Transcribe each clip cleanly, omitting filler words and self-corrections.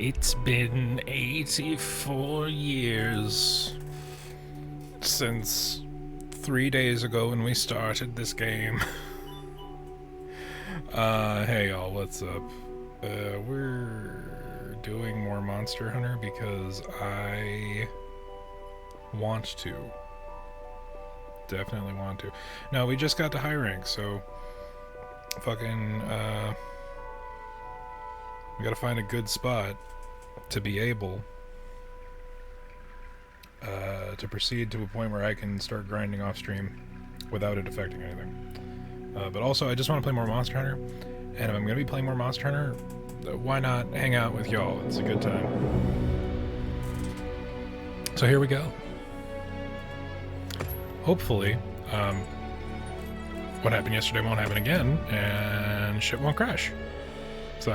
It's been 84 years since 3 days ago when we started this game. Hey y'all, what's up? We're doing more Monster Hunter because I want to. Definitely want to. No, we just got to high rank, so fucking, we gotta find a good spot to be able to proceed to a point where I can start grinding off stream without it affecting anything. But also, I just want to play more Monster Hunter, and if I'm gonna be playing more Monster Hunter, why not hang out with y'all? It's a good time. So here we go. Hopefully, what happened yesterday won't happen again, and shit won't crash. So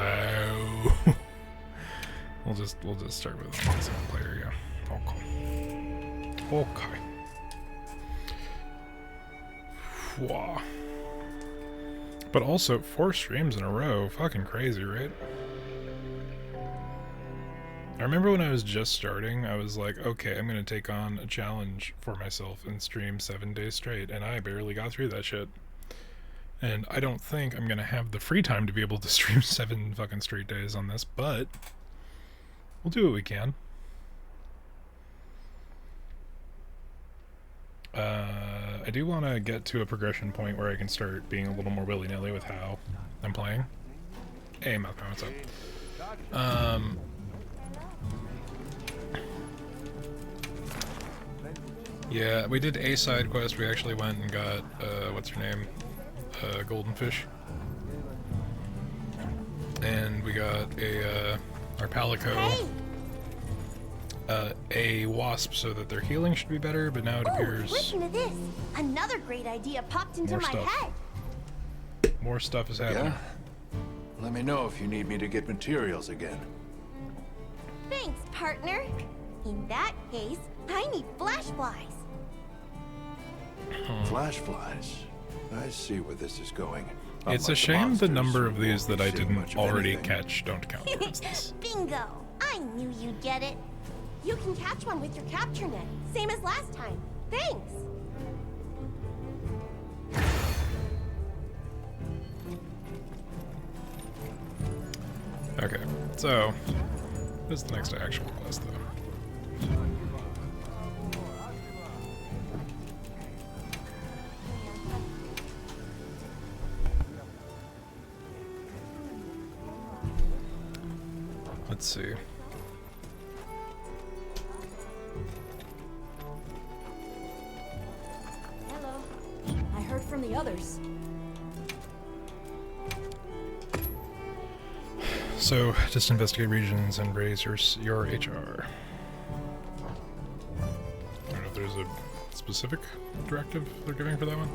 we'll just start with a single player, yeah. Okay. Wow. But also 4 streams in a row, fucking crazy, right? I remember when I was just starting, I was like, okay, I'm gonna take on a challenge for myself and stream 7 days straight, and I barely got through that shit. And I don't think I'm gonna have the free time to be able to stream 7 fucking straight days on this, but we'll do what we can. I do want to get to a progression point where I can start being a little more willy-nilly with how I'm playing. Hey, Malcolm, what's up? Yeah, we did a side quest. We actually went and got, what's her name? Golden Fish. And we got our Palico, a wasp so that their healing should be better, but now it appears... listen to this! Another great idea popped into my head! More stuff is happening. Yeah? Let me know if you need me to get materials again. Thanks, partner! In that case, I need flash flies! Flash flies? I see where this is going. It's a shame the number of these that I didn't already catch don't count towards this. Bingo! I knew you'd get it! You can catch one with your capture net, same as last time. Thanks! Okay, so this is the next actual quest, though. Let's see. Hello. I heard from the others. So, just investigate regions and raise your HR. I don't know if there's a specific directive they're giving for that one.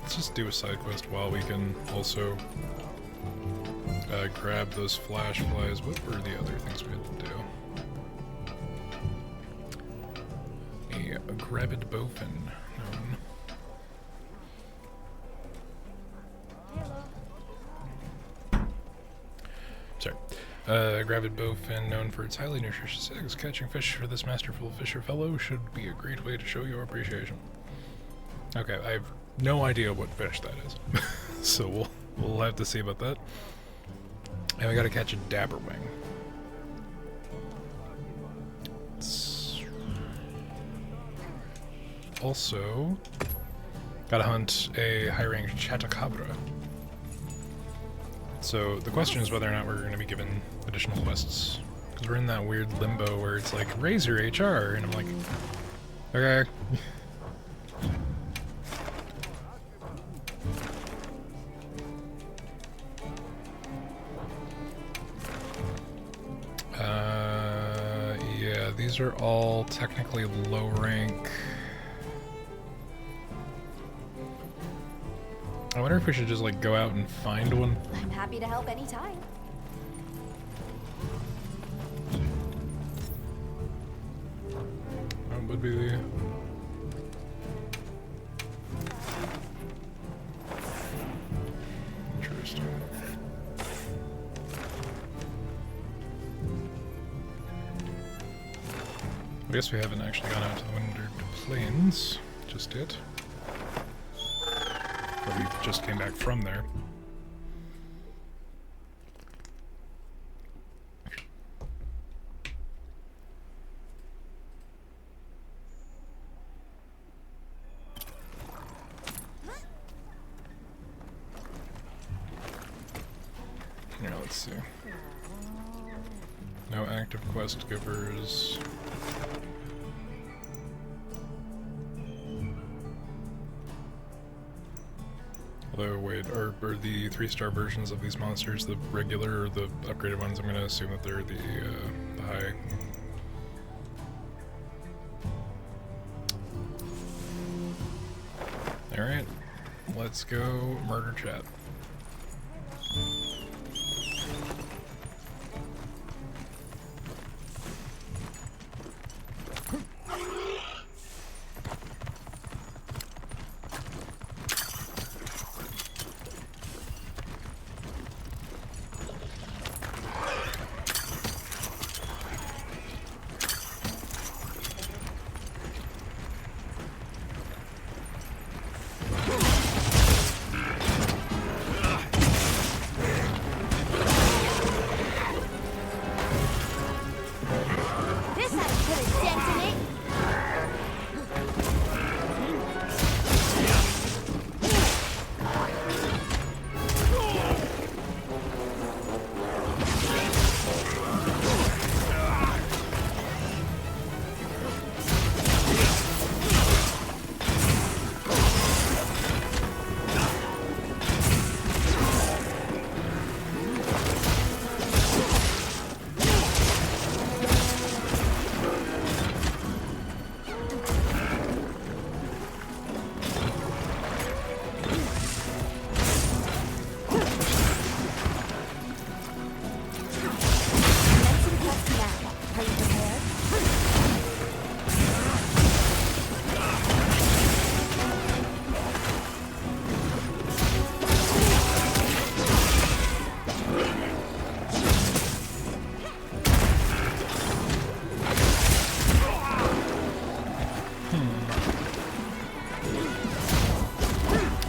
Let's just do a side quest while we can also grab those flash flies. What were the other things we had to do? A gravid bowfin known. Sorry. Gravid bowfin, known for its highly nutritious eggs. Catching fish for this masterful fisher fellow should be a great way to show your appreciation. Okay, I have no idea what fish that is. So we'll have to see about that. And we gotta catch a dabberwing. Also, gotta hunt a high-rank Chatacabra. So the question is whether or not we're gonna be given additional quests. Because we're in that weird limbo where it's like, raise your HR, and I'm like, okay. Yeah, these are all technically low rank. I wonder if we should just like go out and find one. I'm happy to help anytime. That would be the... Interesting. I guess we haven't actually gone out to the Windward Plains just yet. Or we just came back from there. Here, let's see. No active quest givers. Although, wait, are the 3-star versions of these monsters the regular or the upgraded ones? I'm gonna assume that they're the high. Alright, let's go murder chat. This ought to put a dent in it.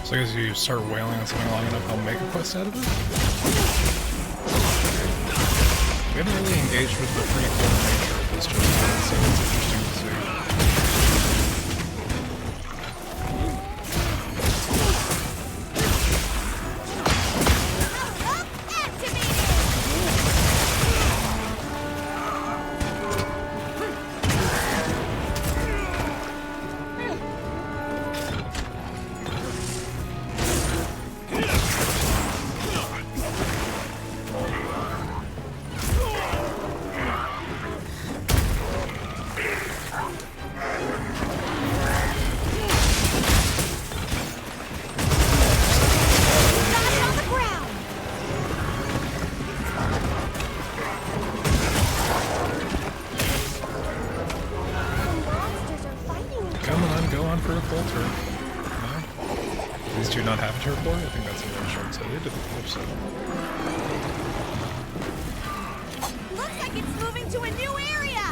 So I guess you start wailing on something long enough, I'll make a quest out of it? We haven't really engaged with the pretty cool nature of this just yet, so it's interesting to see. These two not have a turf war? I think that's a little short-sighted. I hope so. Looks like it's moving to a new area.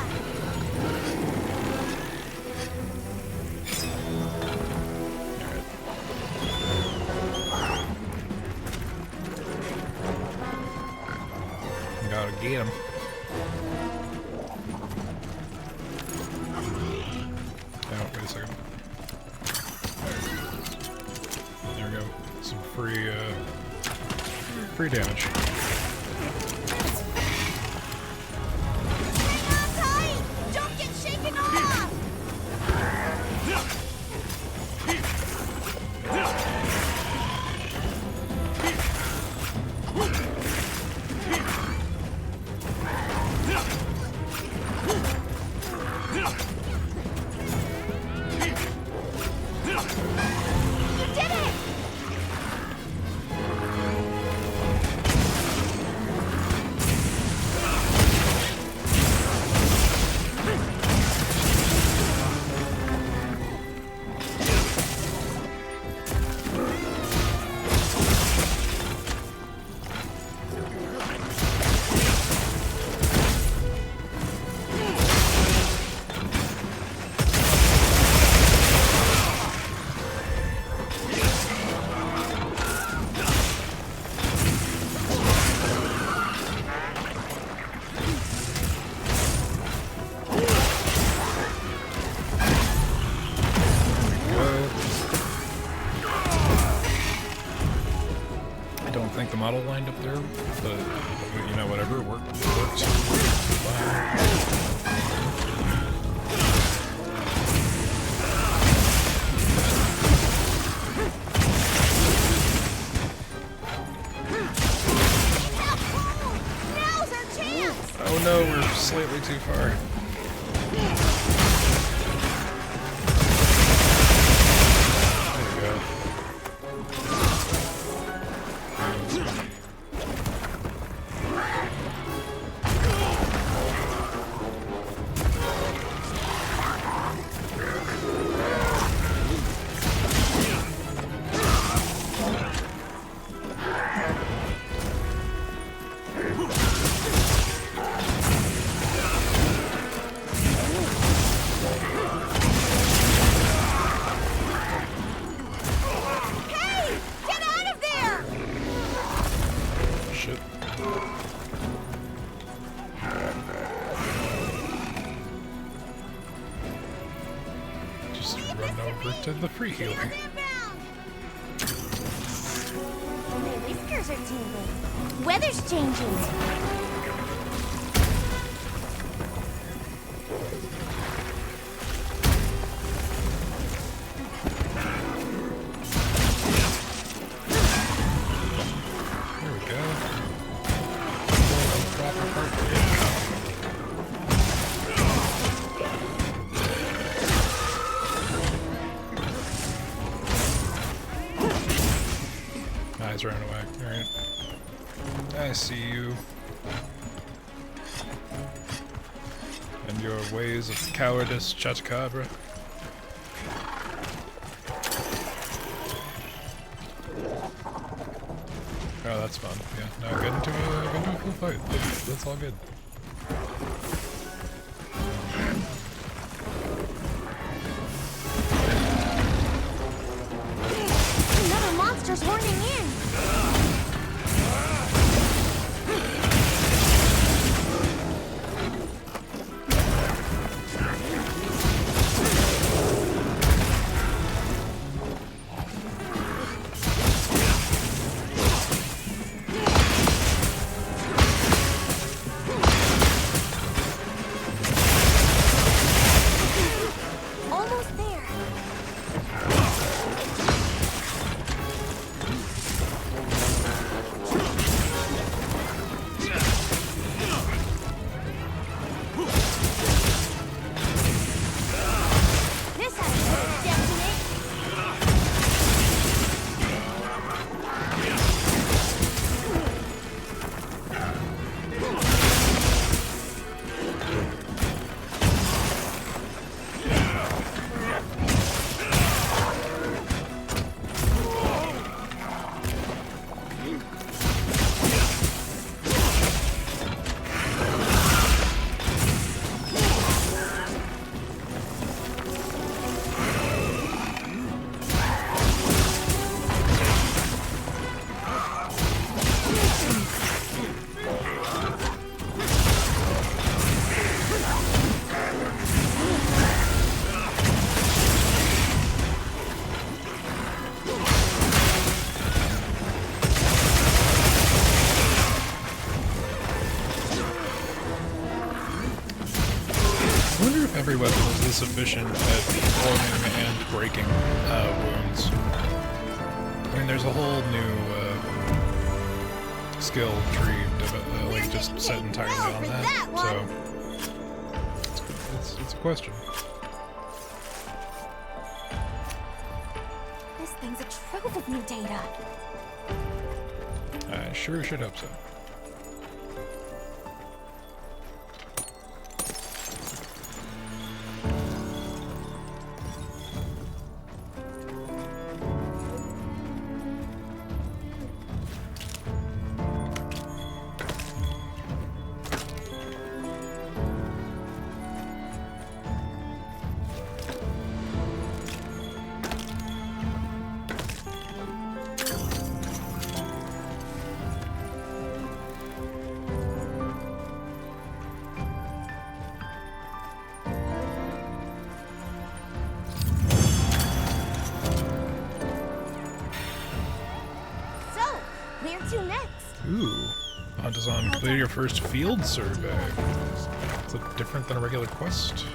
Alright. Gotta get him. Oh, wait a second. There we go. Some free damage. Hang on tight! Don't get shaken off! You did it! lined up there, but you know, whatever works. Fine. Now's our chance! Oh no, we're slightly too far. There you go. Hey! Get out of there! Shit. Just run over to the free healer. Shield inbound! My whiskers are tingling. Weather's changing. There we go. Proper part. Eyes ran away. Alright. I see you. And your ways of cowardice, Chachakabra. Oh, that's fun. Yeah, now get into a full fight. That's all good. Another monster's horning in. Almost there. This has to detonate. I wonder if every weapon is this efficient at forming and breaking wounds. I mean, there's a whole new skill tree, like just set entirely on that. So it's a question. This thing's a trove of new data. I sure should hope so. Ooh. The hunt is on. Complete your first field survey. Is it different than a regular quest?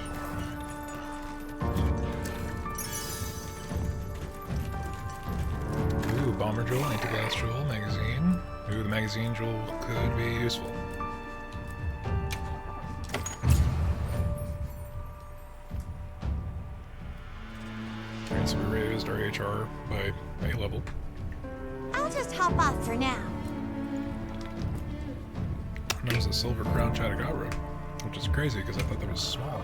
Ooh, bomber jewel, anti-glass jewel, magazine. Ooh, the magazine jewel could be useful. Alright, so we raised our HR by a level. I'll just hop off for now. There's a silver crown Chatagara, which is crazy because I thought that was small.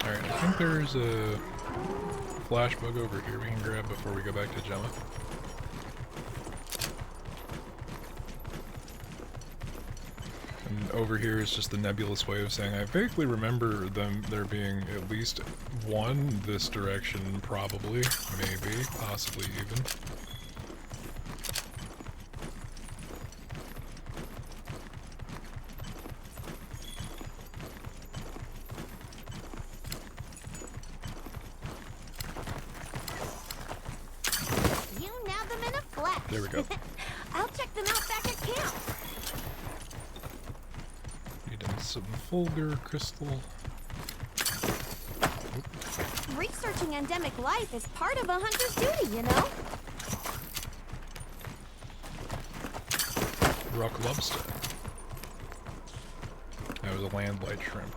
Alright, I think there's a flash bug over here we can grab before we go back to Gemma. And over here is just the nebulous way of saying I vaguely remember there being at least one this direction, probably, maybe, possibly even. You nab them in a flash. There we go. I'll check them out back at camp. Need some Fulgur crystal. Researching endemic life is part of a hunter's duty, you know? Rock lobster. That was a land blight shrimp.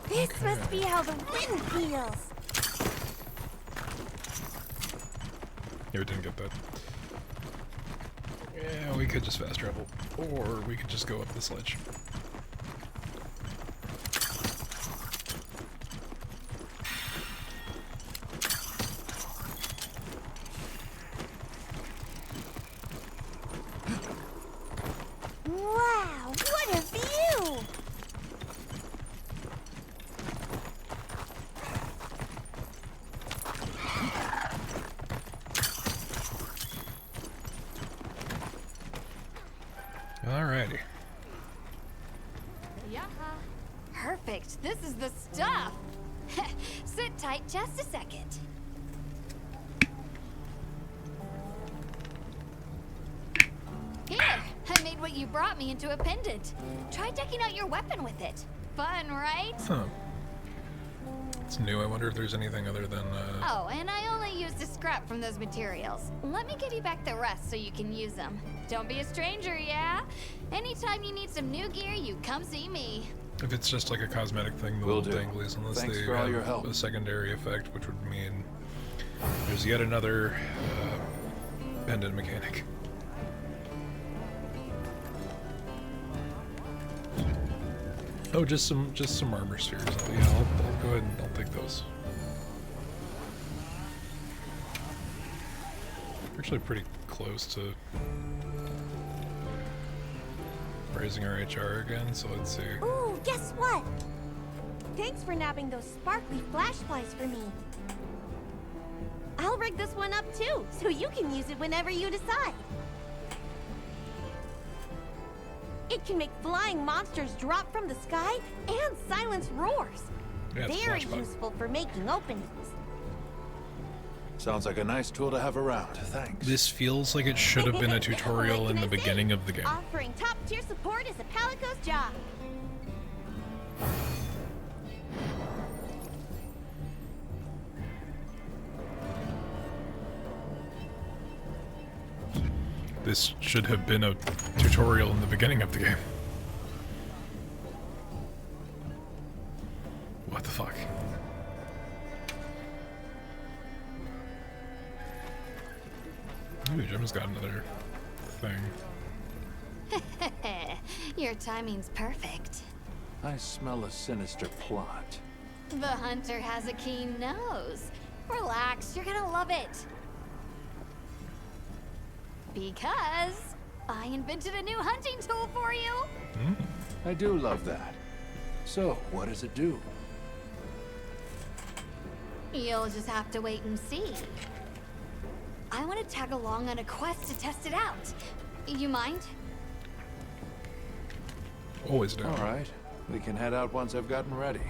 This must be how the wind feels. Yeah, we didn't get that. Yeah, we could just fast travel. Or we could just go up this ledge. Wow, what a view! Alrighty. Yeah. Perfect. This is the stuff. Sit tight just a second. Here, I made what you brought me into a pendant. Try decking out your weapon with it. Fun, right? Huh. It's new. I wonder if there's anything other than, Oh, and I only used a scrap from those materials. Let me give you back the rest so you can use them. Don't be a stranger, yeah? Anytime you need some new gear, you come see me. if it's just like a cosmetic thing, the Will little do. danglies, unless Thanks they for all have your help. a secondary effect, which would mean there's yet another pendant mechanic. Oh, just some armor spheres. Yeah, I'll go ahead and I'll take those. We're actually pretty close to raising our HR again, so let's see. Ooh, guess what? Thanks for nabbing those sparkly flashlights for me. I'll rig this one up too, so you can use it whenever you decide. It can make flying monsters drop from the sky and silence roars. Yeah, it's a Very flashbang. useful for making openings. Sounds like a nice tool to have around. Thanks. This feels like it should have been a What tutorial can in I the say? beginning of the game. Offering top-tier support is a Palico's job. This should have been a tutorial in the beginning of the game. What the fuck? Ooh, Jim's got another thing. Your timing's perfect. I smell a sinister plot. The hunter has a keen nose. Relax, you're gonna love it. Because I invented a new hunting tool for you. I do love that. So, what does it do? You'll just have to wait and see. I want to tag along on a quest to test it out. You mind? Always down. All right. We can head out once I've gotten ready.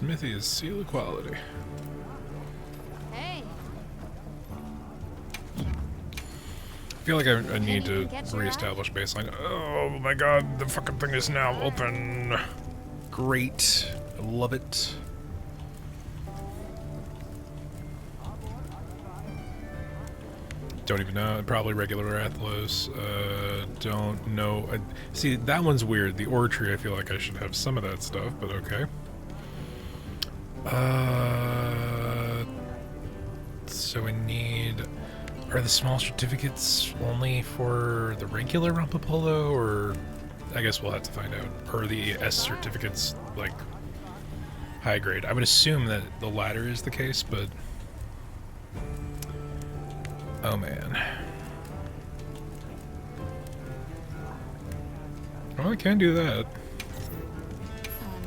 Smithy is seal of quality. Hey, I feel like I need to reestablish baseline. Oh my god, the fucking thing is now open. Great. I love it. Don't even know. Probably regular Athlos. Don't know. See, that one's weird. The ore tree, I feel like I should have some of that stuff, but okay. So we need... Are the small certificates only for the regular Rampapolo, or... I guess we'll have to find out. Or the S certificates, like, high grade. I would assume that the latter is the case, but... Oh man. Well, I can do that.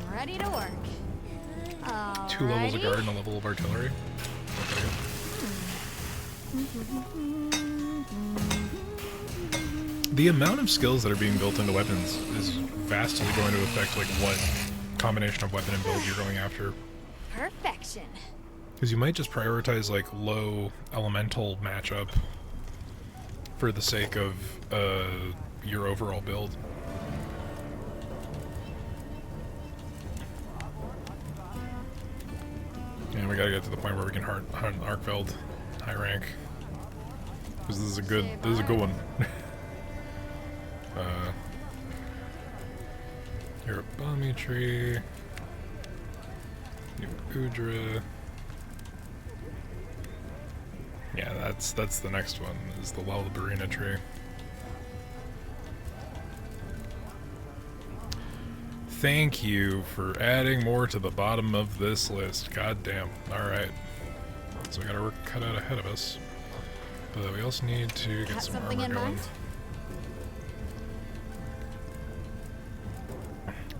I'm ready to work. 2 levels of Alrighty. guard and a level of artillery. Okay. The amount of skills that are being built into weapons is vastly going to affect like what combination of weapon and build you're going after. Perfection. Because you might just prioritize like low elemental matchup for the sake of your overall build. And we gotta get to the point where we can hunt Arkfeld high rank. Because this is a good one. You're a Bummy Tree. You're Udra. Yeah, that's the next one, is the Lullabarina tree. Thank you for adding more to the bottom of this list. God damn. Alright. So we got our work cut out ahead of us. But we also need to get Got some something armor in going. mind?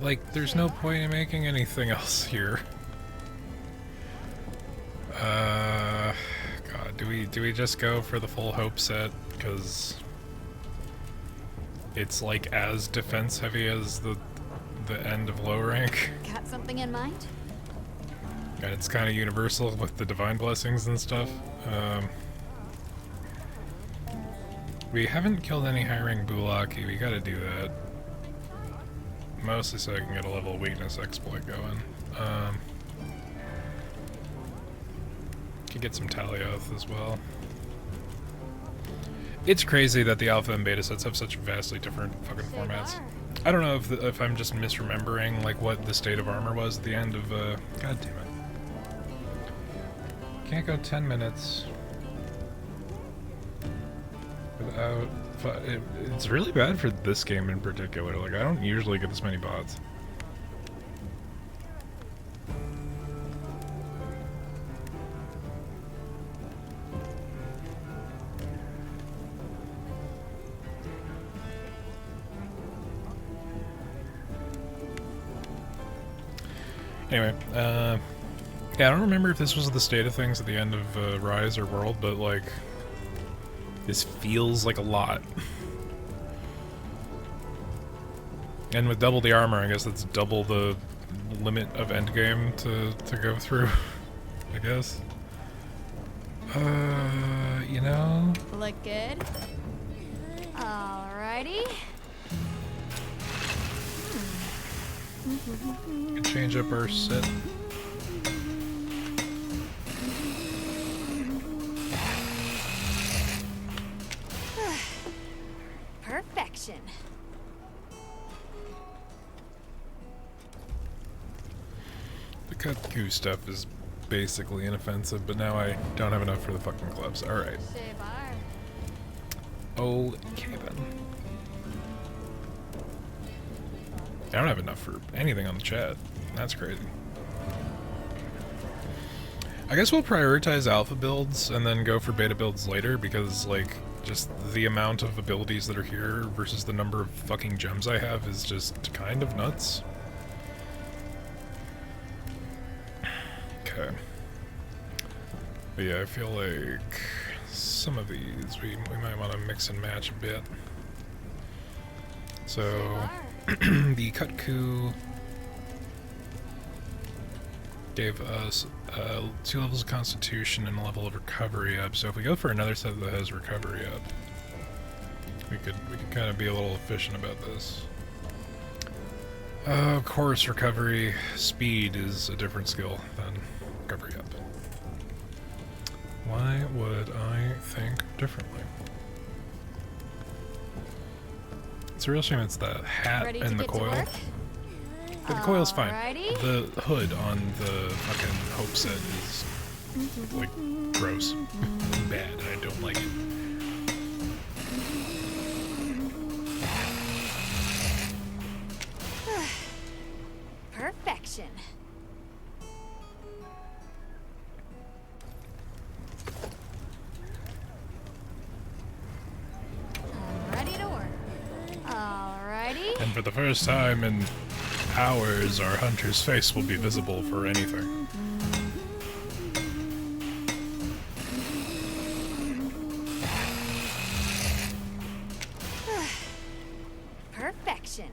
Like, there's no point in making anything else here. God, do we just go for the full hope set? Because it's like as defense heavy as the end of low rank. Got something in mind? And it's kind of universal with the divine blessings and stuff. We haven't killed any high rank Bulaki. We gotta do that. Mostly so I can get a level of weakness exploit going. Could get some Talioth as well. It's crazy that the alpha and beta sets have such vastly different fucking formats. I don't know if I'm just misremembering like what the state of armor was at the end of God damn it. Can't go 10 minutes without it's really bad for this game in particular. Like, I don't usually get this many bots. Anyway, yeah, I don't remember if this was the state of things at the end of Rise or World, but like, this feels like a lot. And with double the armor, I guess that's double the limit of endgame to go through, I guess. You know? Look good. Alrighty. Could change up our set. Perfection. The Kutku stuff is basically inoffensive, but now I don't have enough for the fucking gloves. Alright. Okay then. I don't have enough for anything on the chat. That's crazy. I guess we'll prioritize alpha builds and then go for beta builds later, because like just the amount of abilities that are here versus the number of fucking gems I have is just kind of nuts. Okay. But yeah, I feel like some of these we might want to mix and match a bit. So the Kutku gave us 2 levels of Constitution and a level of Recovery up. So if we go for another set that has Recovery up, we could kind of be a little efficient about this. Of course, Recovery Speed is a different skill than Recovery up. Why would I think differently? It's a real shame it's the hat Ready and to the get to coil. work? But the coil's fine. Alrighty. The hood on the fucking Hope set is, like, gross. Bad, and I don't like it. Perfection. I'm ready to work. Alrighty. And for the first time in hours, our hunter's face will be visible for anything. Perfection.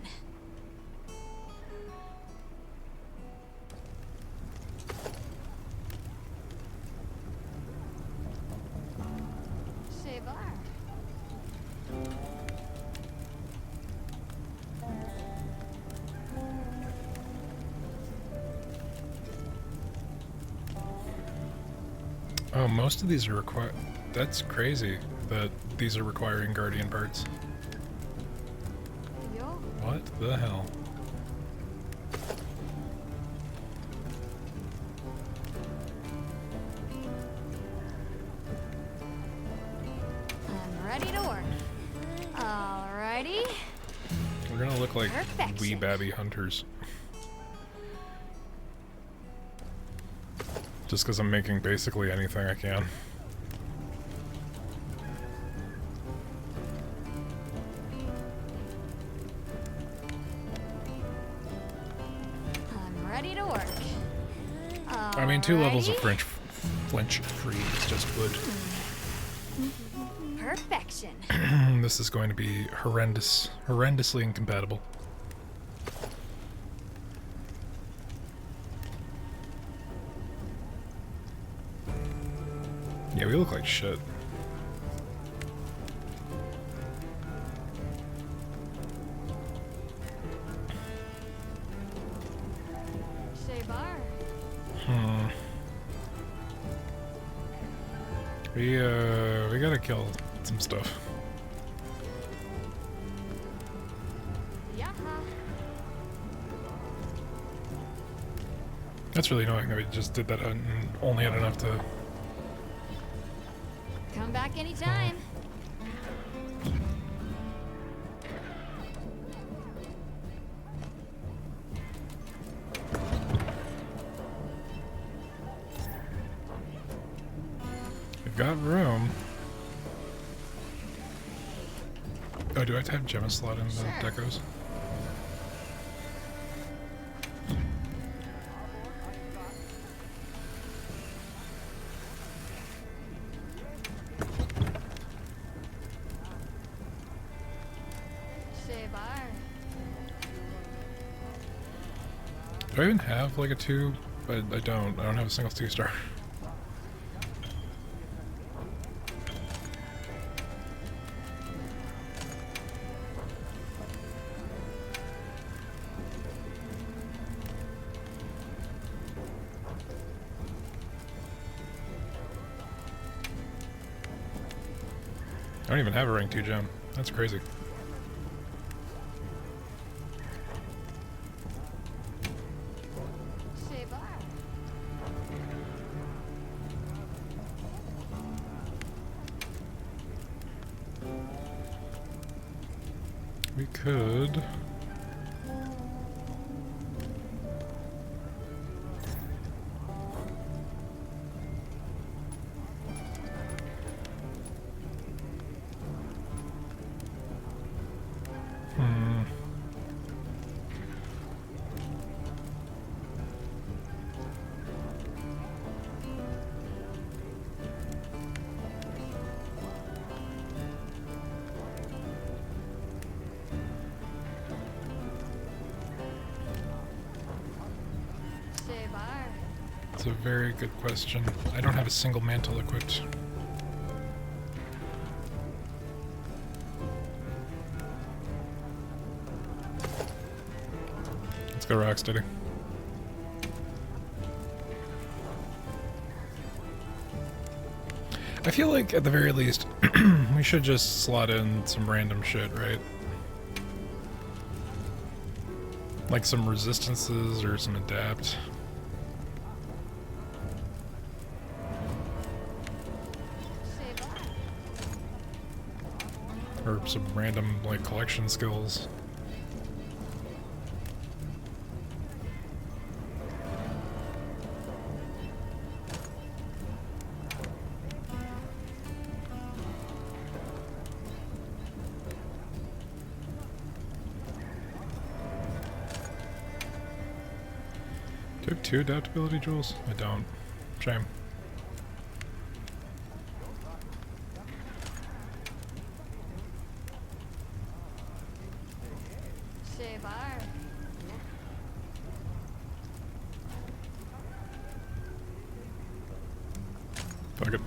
Shavar. Oh, most of these are required. That's crazy that these are requiring Guardian parts. Yo. What the hell? I'm ready to work. Alrighty. We're gonna look like wee Perfection. babby hunters. Just because I'm making basically anything I can. I'm ready to work. I mean, 2 levels of Alrighty. flinch free is just good. Perfection. This is going to be horrendously incompatible. Yeah, we look like shit. Shavar. We gotta kill some stuff. Yaha. That's really annoying that we just did that and only had enough to... Come back anytime. We've got room. Oh, do I have to have Gemma slot in the Sure. decos? Shavar. Do I even have like a 2? I don't. I don't have a single 2-star. I don't even have a rank 2 gem. That's crazy. Shavar. We could... Hmm. It's a very good question. I don't have a single mantle equipped. Let's go Rocksteady. I feel like, at the very least, we should just slot in some random shit, right? Like some resistances or some adapt. Or some random, like, collection skills. Do I have 2 adaptability jewels? I don't. Shame. Fuck it.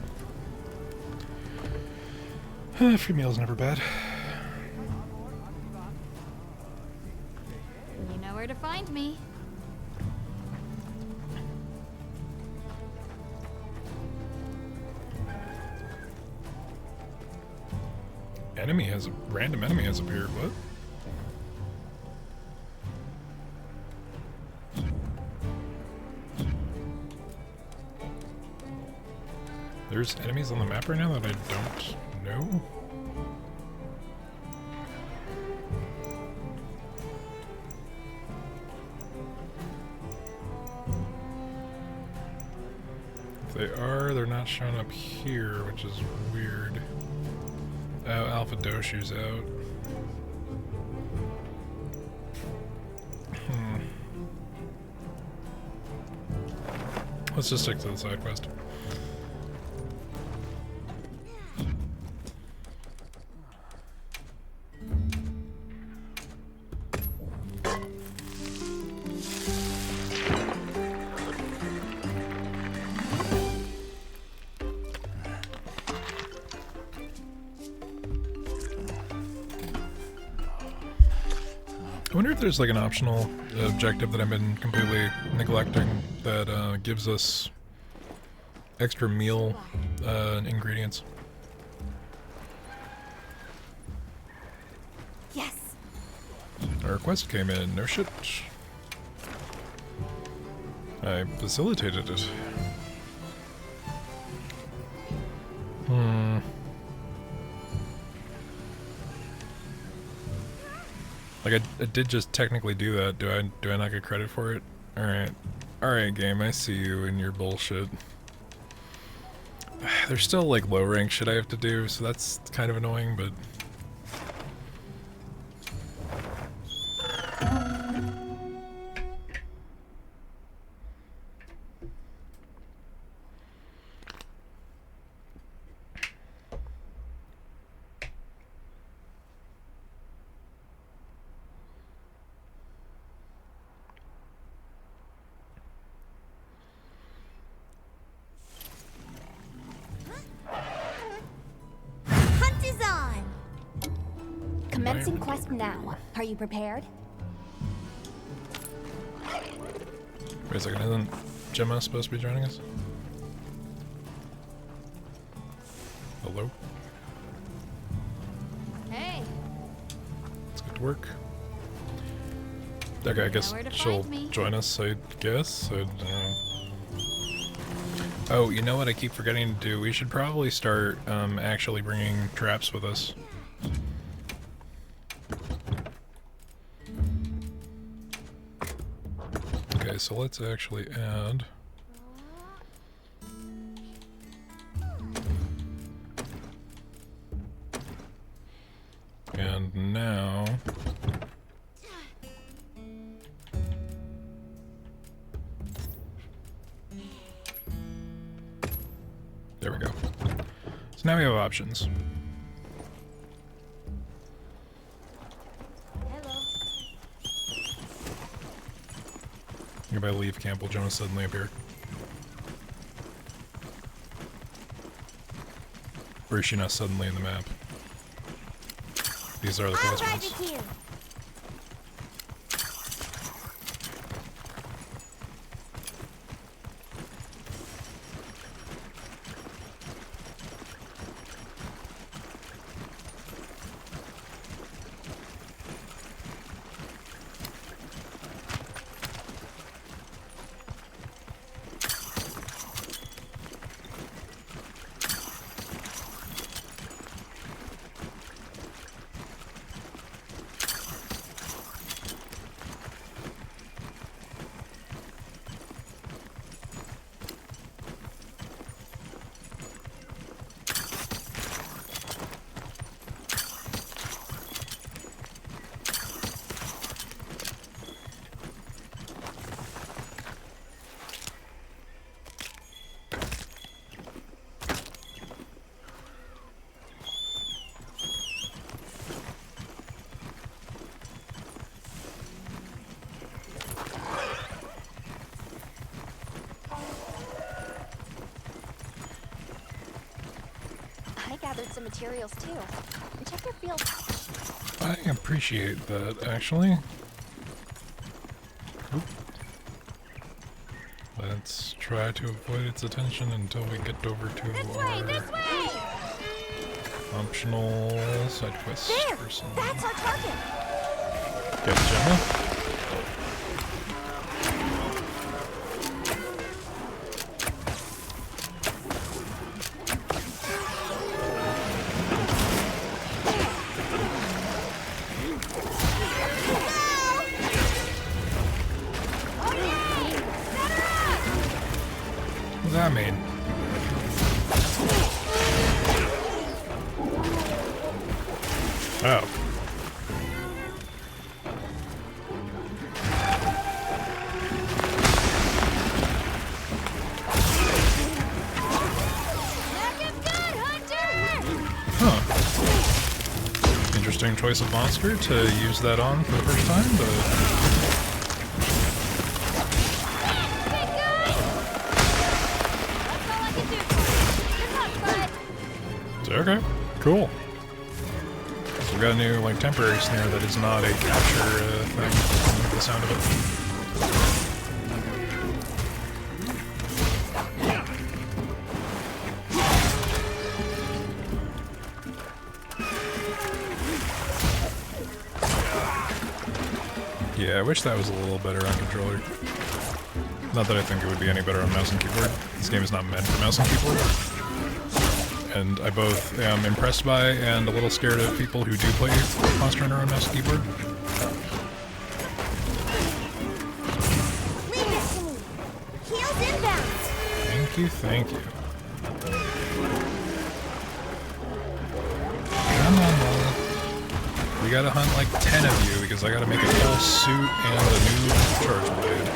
Free meal's never bad. You know where to find me. Random enemy has appeared. What? There's enemies on the map right now that I don't know? If they are, they're not showing up here, which is weird. Oh, Alpha Doshu's out. Let's just stick to the side quest. I wonder if there's like an optional objective that I've been completely neglecting that gives us extra meal ingredients. Yes. Our quest came in. No shit. I facilitated it. Like I did just technically do that. Do I not get credit for it? Alright game, I see you and your bullshit. There's still like low rank shit I have to do, so that's kind of annoying, but Commencing quest now. Are you prepared? wait a second, isn't Gemma supposed to be joining us? Hello? Hey. Let's get to work. Okay, I guess she'll join us, I guess. Oh, you know what I keep forgetting to do? We should probably start actually bringing traps with us. Okay, so let's actually add... And now... There we go. So now we have options. Nearby leave camp will Jonas suddenly appear. Or is she not suddenly in the map? These are the I'll class drive ones. you too. I gathered some materials too. Check your field pouch. I appreciate that, actually. Oop. Let's try to avoid its attention until we get over to our This way! optional side quest There! person. That's our target! Get Gemma. What does that mean? Oh. Huh. Interesting choice of monster to use that on for the first time, but okay, cool. So we've got a new, like, temporary snare that is not a capture thing. I like the sound of it. Yeah, I wish that was a little better on controller. Not that I think it would be any better on mouse and keyboard. This game is not meant for mouse and keyboard. And I both am impressed by and a little scared of people who do play Monster Hunter on mouse and keyboard. Leave this to me. Heels inbound. Thank you, thank you. Come on, Lola. We gotta hunt like 10 of you because I gotta make a full suit and a new charge blade.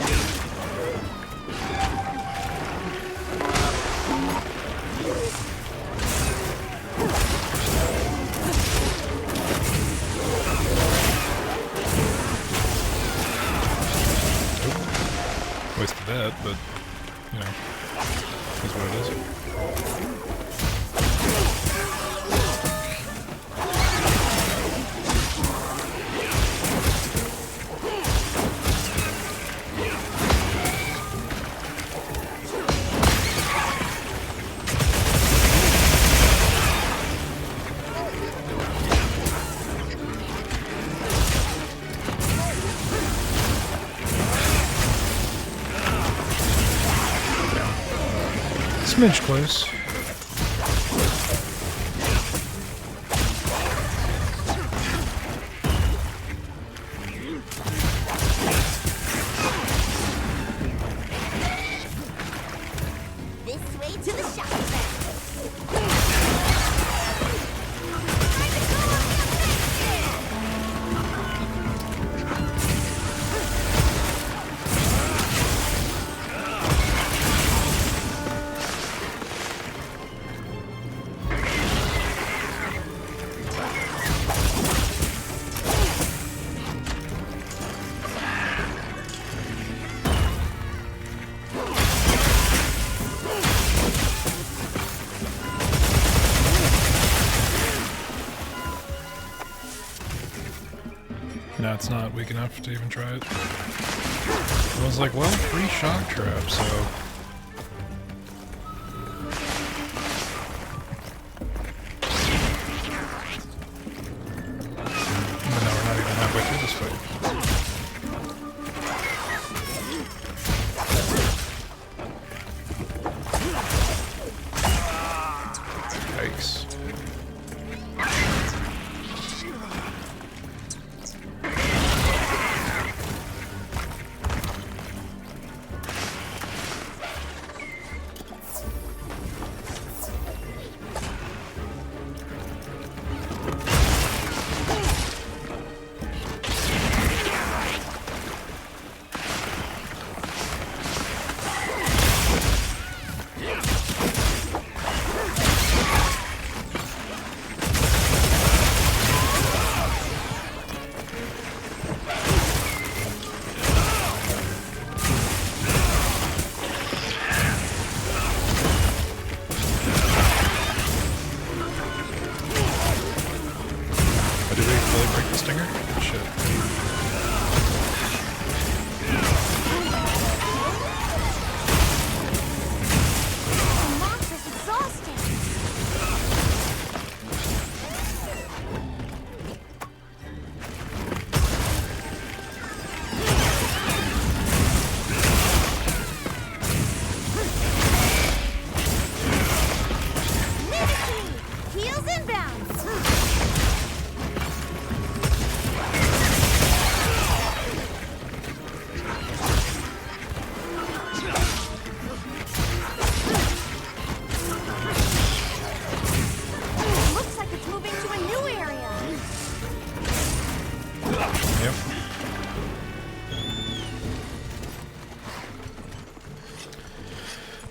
Wasted that, but, you know, is what it is. Smidge close. This way to the shop. now it's not weak enough to even try it. I was like, well, free shock trap, so... But now we're not even halfway through this fight. Yikes.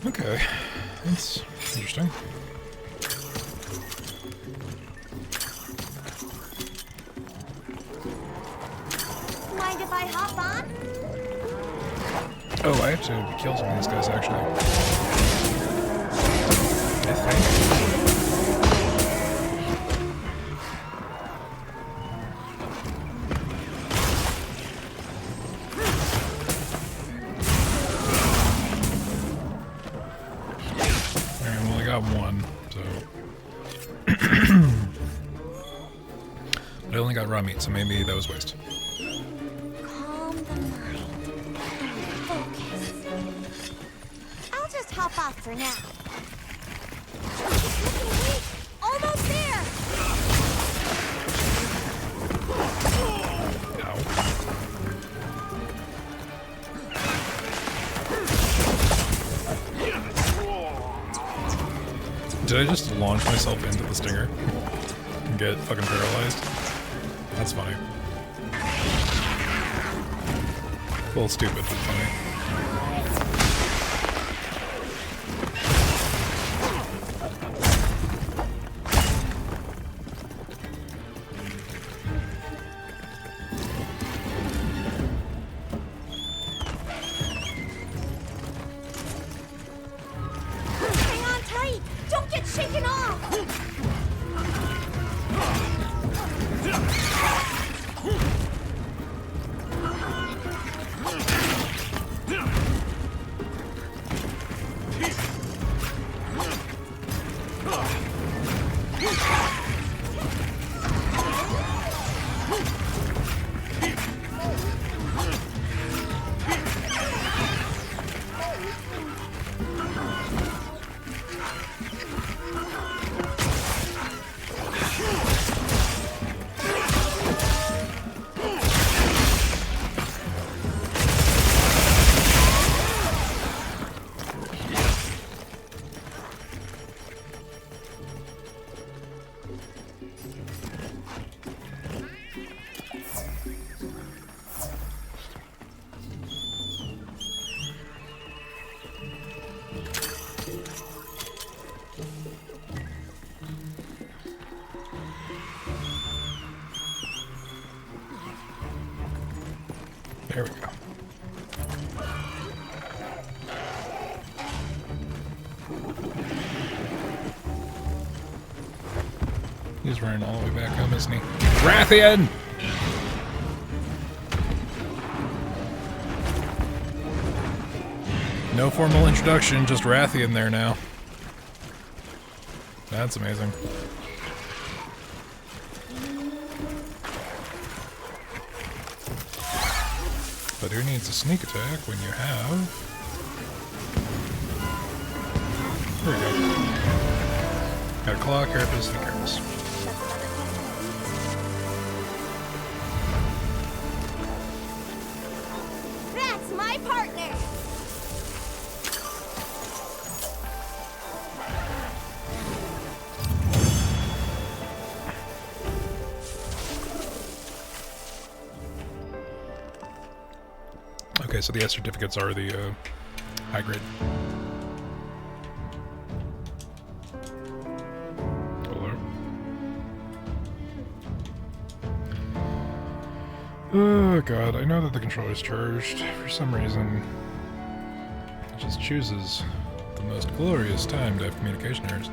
Okay, that's interesting. Mind if I hop on? Oh, I have to kill some of these guys, actually. I think. One, so but I only got raw meat, so maybe that was waste. Calm the mind and focus. I'll just hop off for now. It's looking weak. Almost there. Ow. Did I just launch myself into the stinger and get fucking paralyzed? That's funny. A little stupid, but funny. Shaken off! There we go. He's running all the way back home, isn't he? Rathian! No formal introduction, just Rathian there now. That's amazing. But who needs a sneak attack when you have... There we go. Got a claw, carapace, and a carapace. That's my partner! Okay, so the S certificates are the high grade. Hello. Oh god, I know that the controller is charged. For some reason, it just chooses the most glorious time to have communication errors.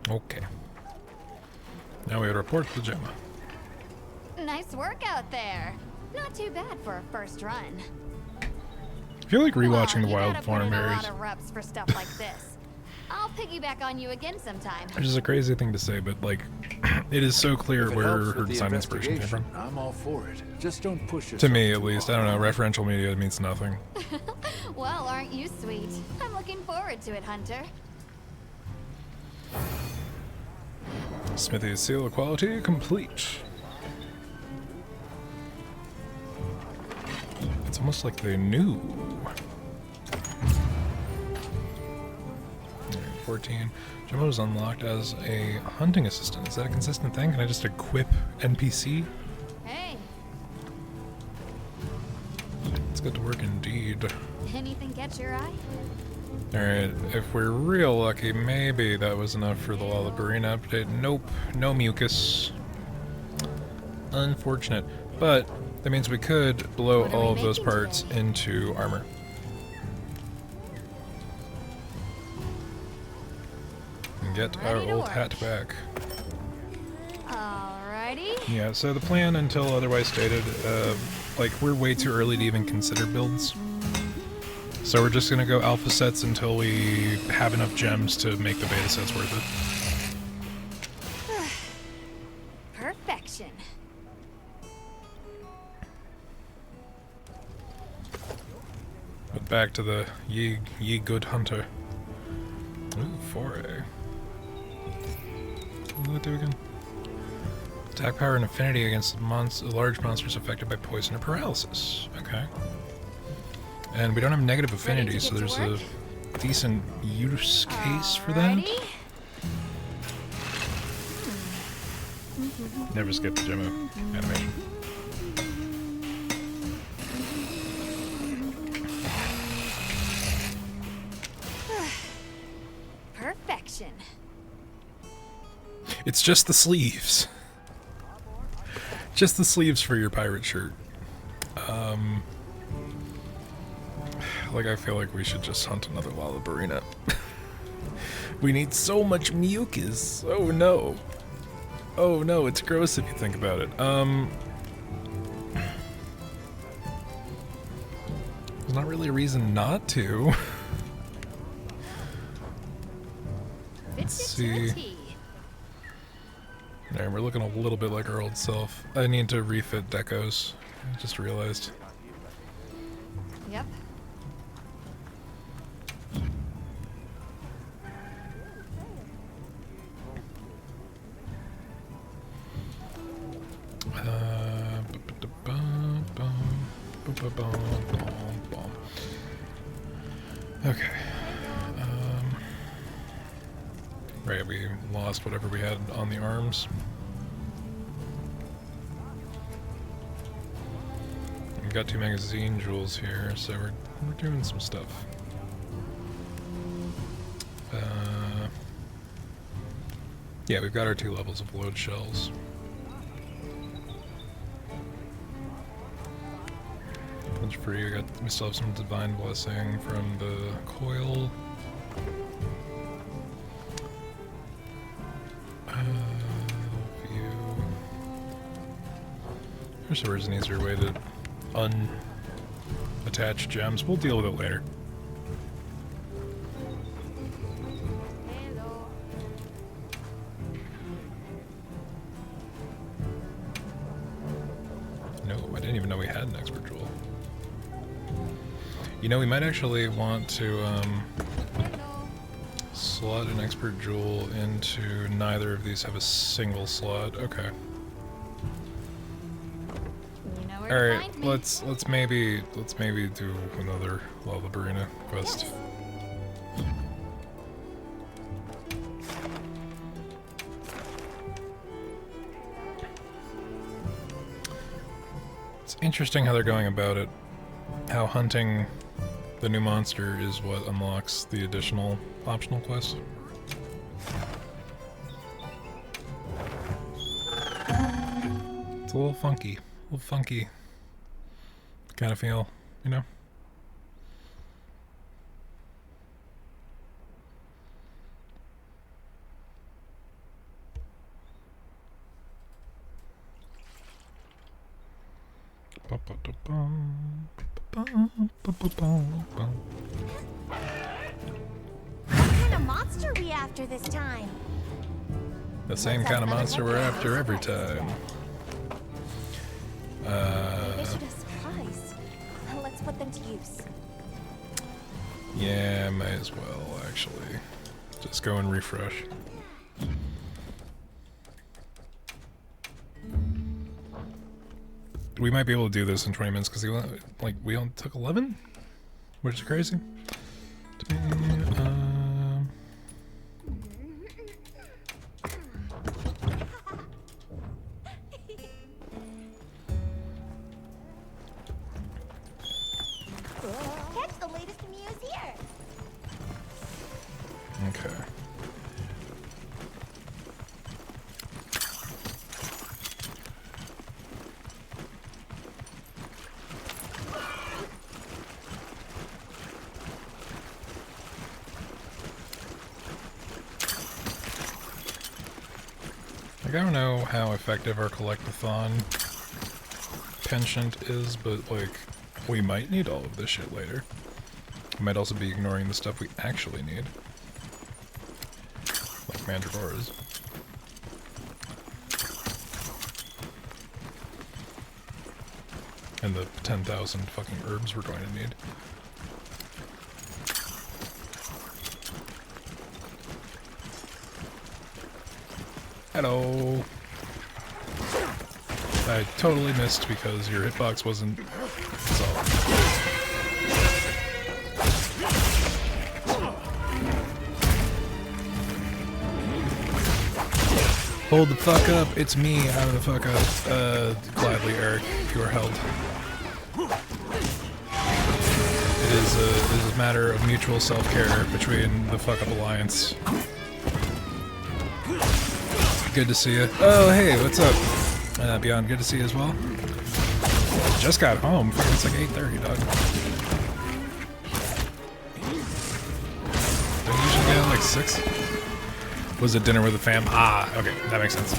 Okay. Now we report to Gemma. Nice work out there. Not too bad for a first run. I feel like rewatching the Wild Farm a Berries, lot of reps for stuff like this. I'll piggyback on you again sometime. which is a crazy thing to say, but like, it is so clear If it where helps her with the design inspiration came from. investigation, I'm all for it. Just don't push it. To me, at least. I don't know. Referential media means nothing. Well, aren't you sweet? I'm looking forward to it, Hunter. Smithy's seal of quality complete. It's almost like they knew. Alright, 14. Gemma was unlocked as a hunting assistant. Is that a consistent thing? Can I just equip NPC? Hey, It's good to work indeed. anything catch your eye? Alright, if we're real lucky, maybe that was enough for the Lollabarina update. Nope, no mucus. Unfortunate. But that means we could blow What are we all of those making parts today? into armor. And get our Ready to old work. hat back. Alrighty. Yeah, so the plan until otherwise stated, like we're way too early to even consider builds. So we're just gonna go alpha sets until we have enough gems to make the beta sets worth it. Perfection. But back to the ye good hunter. Ooh, foray. What does that do again? Attack power and affinity against large monsters affected by poison or paralysis. Okay. And we don't have negative Ready affinity, to so get there's to a work? decent use case for that. Alrighty. Never skip the demo animation. Perfection. It's just the sleeves. Just the sleeves for your pirate shirt. Like I feel like we should just hunt another Lollabarina. We need so much mucus. Oh no. Oh no, it's gross if you think about it. There's not really a reason not to. Let's Fits it to a see. T. There, we're looking a little bit like our old self. I need to refit decos. I just realized. Yep. Okay. Right, we lost whatever we had on the arms. We've got 2 magazine jewels here, so we're we're doing some stuff. Yeah, we've got our 2 levels of load shells. That's free. We still have some divine blessing from the coil. View. There's always an easier way to unattach gems. We'll deal with it later. No, I didn't even know we had an expert jewel. You know, we might actually want to slot an expert jewel into neither of these have a single slot. Okay. You know where to Alright, find me. let's maybe do another Lava Barina quest. It's interesting how they're going about it. How hunting the new monster is what unlocks the additional optional quest. It's a little funky kind of feel, you know? What kind of monster are we after this time? The same kind of monster we're after every time. They should have supplies. Let's put them to use. Yeah, may as well, actually. Just go and refresh. We might be able to do this in 20 minutes because we only took 11, which is crazy. To me, Catch the latest news here. okay. Like, I don't know how effective our collectathon penchant is, but like, we might need all of this shit later. We might also be ignoring the stuff we actually need. Like mandragoras. And the 10,000 fucking herbs we're going to need. Hello! I totally missed because your hitbox wasn't solid. Hold the fuck up, it's me, how the fuck up. Gladly, Eric, you are held. It is a matter of mutual self-care between the fuck up alliance. Good to see you. Oh, hey, what's up? Beyond, good to see you as well. Just got home. Fucking, it's like 8:30, dog. Don't you usually get out like 6? Was it dinner with the fam? Ah, okay, that makes sense.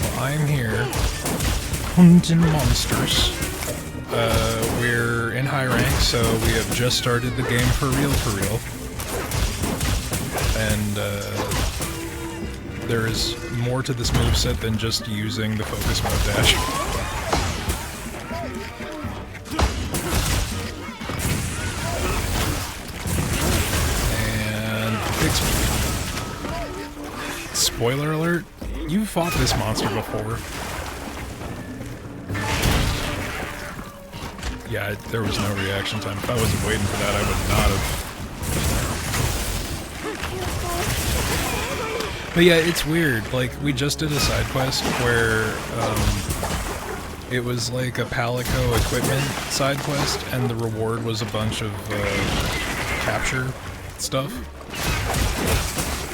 Well, I'm here hunting monsters. We're in high rank, so we have just started the game for real. And, there is more to this moveset than just using the focus mode dash. And spoiler alert, you fought this monster before. Yeah, there was no reaction time. If I wasn't waiting for that, I would not have. But yeah, it's weird. Like, we just did a side quest where It was like a Palico equipment side quest, and the reward was a bunch of capture stuff.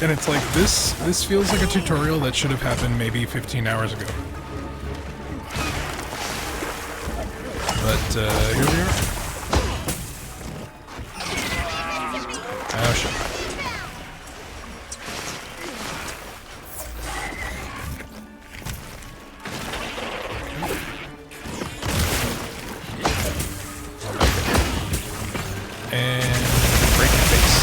And it's like, this feels like a tutorial that should have happened maybe 15 hours ago. But here we are. Oh shit. And break your face.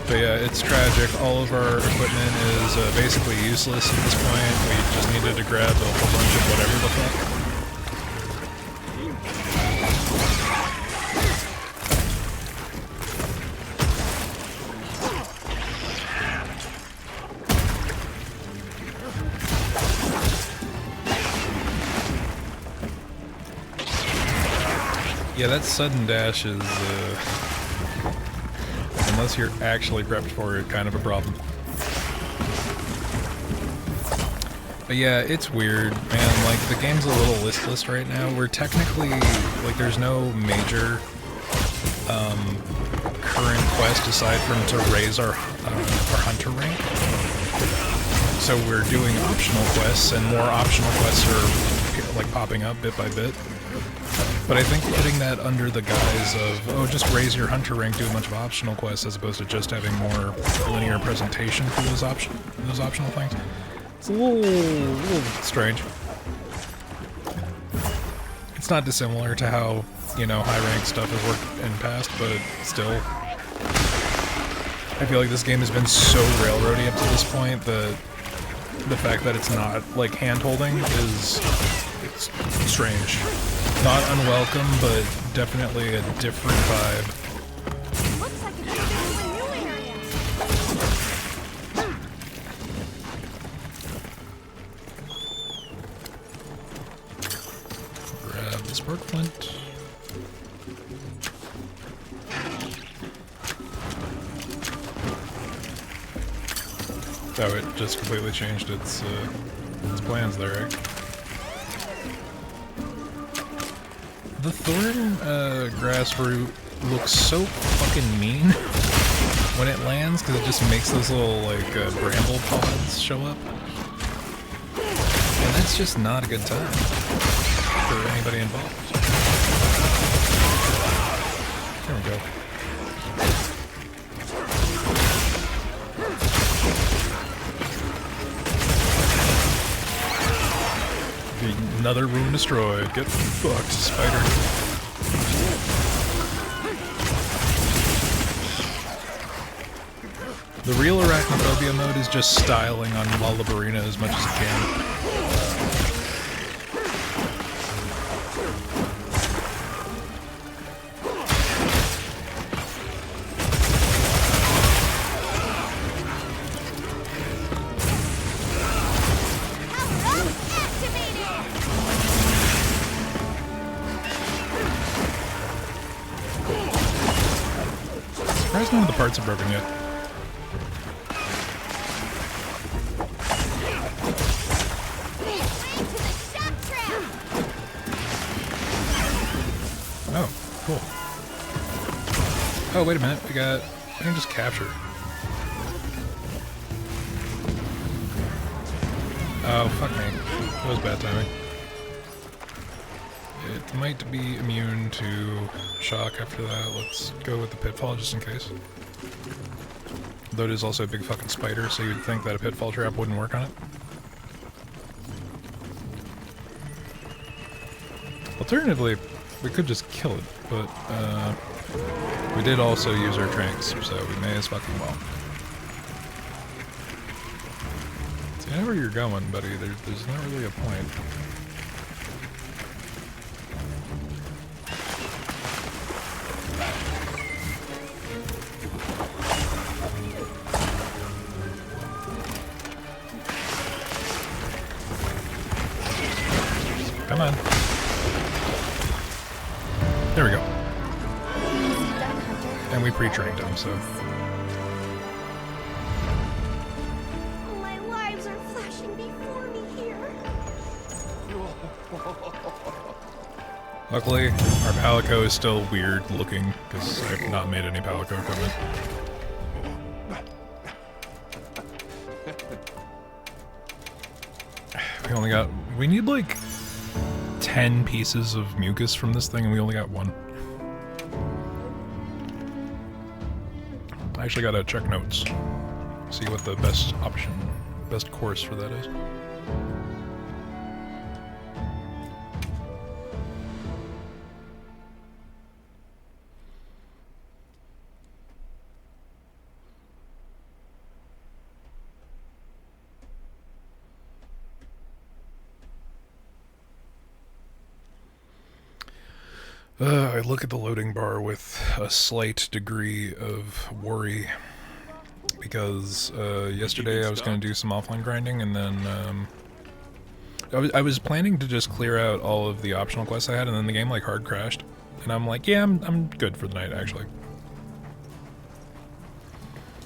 But yeah, it's tragic. All of our equipment is basically useless at this point. We just needed to grab a whole bunch of whatever the fuck. Yeah, that sudden dash is, unless you're actually prepped for it, kind of a problem. But yeah, it's weird, man. Like, the game's a little listless right now. We're technically, like, there's no major, current quest aside from to raise our hunter rank. So we're doing optional quests, and more optional quests are, like, popping up bit by bit. But I think putting that under the guise of, oh, just raise your hunter rank, do a bunch of optional quests, as opposed to just having more linear presentation for those optional things, it's a little strange. It's not dissimilar to how, you know, high rank stuff has worked in the past, but still, I feel like this game has been so railroady up to this point that the fact that it's not, like, hand-holding is strange. Not unwelcome, but definitely a different vibe. Looks like it's opening a new area. Grab the spark flint. Oh, it just completely changed its plans there, right? The thorn grass root looks so fucking mean when it lands, because it just makes those little, like, bramble pods show up. And that's just not a good time for anybody involved. There we go. Another room destroyed. Get fucked, spider. The real arachnophobia mode is just styling on Lullabarina as much as it can. Surprised none of the parts are broken yet. Oh, cool. Oh, wait a minute. I can just capture. Oh, fuck me. That was bad timing. It might be immune to shock after that. Let's go with the pitfall just in case. Though it is also a big fucking spider, so you'd think that a pitfall trap wouldn't work on it. Alternatively, we could just kill it, but we did also use our tranks, so we may as fucking well. See, I know where you're going, buddy. There's not really a point. Come on. There we go. And we pre-trained him, so. Luckily, our Palico is still weird looking, because I've not made any Palico equipment. We need like 10 pieces of mucus from this thing, and we only got 1. I actually gotta check notes. See what the best option, best course for that is. I look at the loading bar with a slight degree of worry because yesterday I was going to do some offline grinding, and then I was planning to just clear out all of the optional quests I had, and then the game like hard crashed, and I'm like, yeah, I'm good for the night actually.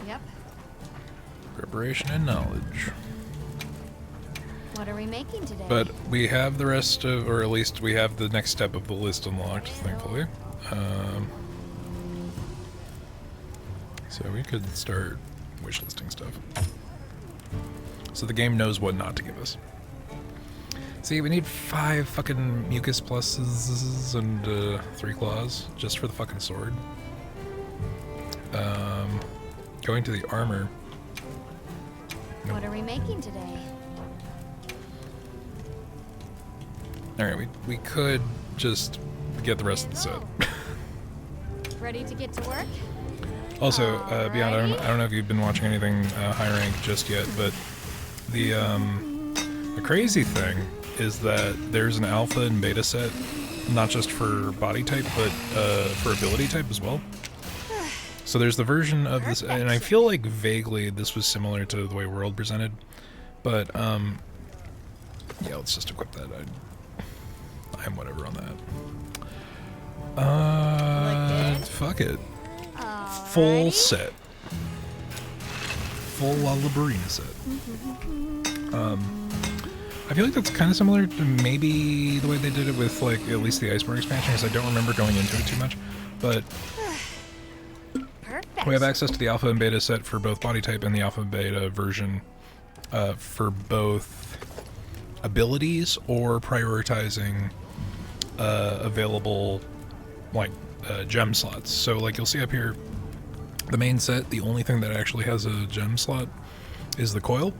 Yep. Preparation and knowledge. What are we making today? But we have the rest of, or at least we have the next step of the list unlocked, thankfully. So we could start wishlisting stuff. So the game knows what not to give us. See, we need 5 fucking mucus pluses and 3 claws just for the fucking sword. Going to the armor. Nope. What are we making today? Alright, we could just get the rest of the set. Ready to get to work? Also, Beyond, I don't know if you've been watching anything high rank just yet, but the crazy thing is that there's an alpha and beta set, not just for body type, but for ability type as well. So there's the version of this, and I feel like vaguely this was similar to the way World presented, but yeah, let's just equip that. I'm whatever on that. Fuck it. Full set. Full Lullabarina set. I feel like that's kind of similar to maybe the way they did it with, like, at least the Iceborne expansion, because I don't remember going into it too much. But we have access to the alpha and beta set for both body type and the alpha and beta version for both abilities or prioritizing available, like, gem slots. So, like, you'll see up here, the main set, the only thing that actually has a gem slot is the coil.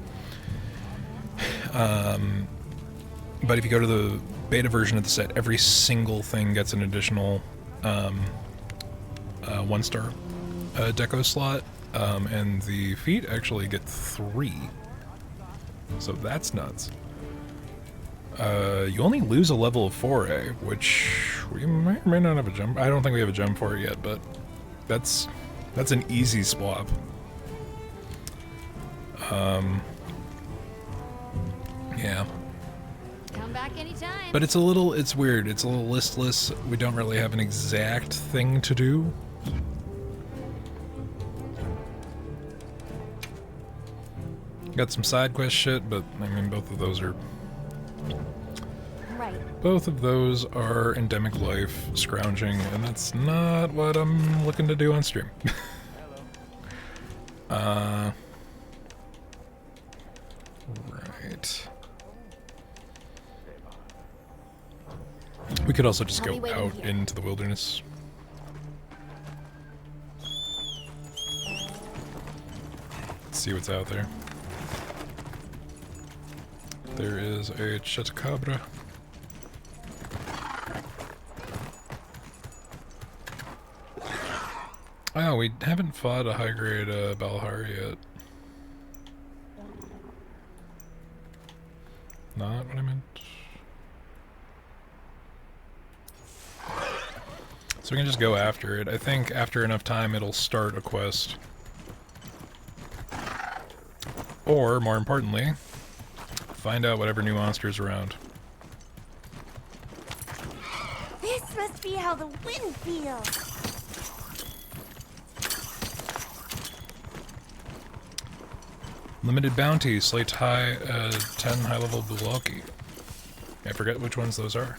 But if you go to the beta version of the set, every single thing gets an additional 1-star deco slot, and the feet actually get 3. So that's nuts. You only lose a level of 4A, which we may or may not have a gem. I don't think we have a gem for it yet, but that's an easy swap. Yeah. Come back anytime. But it's weird. It's a little listless. We don't really have an exact thing to do. Got some side quest shit, but I mean, both of those are endemic life scrounging, and that's not what I'm looking to do on stream. Right. We could also just go out into the wilderness. Let's see what's out there. There is a Chupacabra. Oh, we haven't fought a high-grade Balhar yet. Not what I meant. So we can just go after it. I think after enough time it'll start a quest. Or, more importantly, find out whatever new monster's around. This must be how the wind feels. Limited bounty, slate high, 10 high-level Bulaki. I forget which ones those are.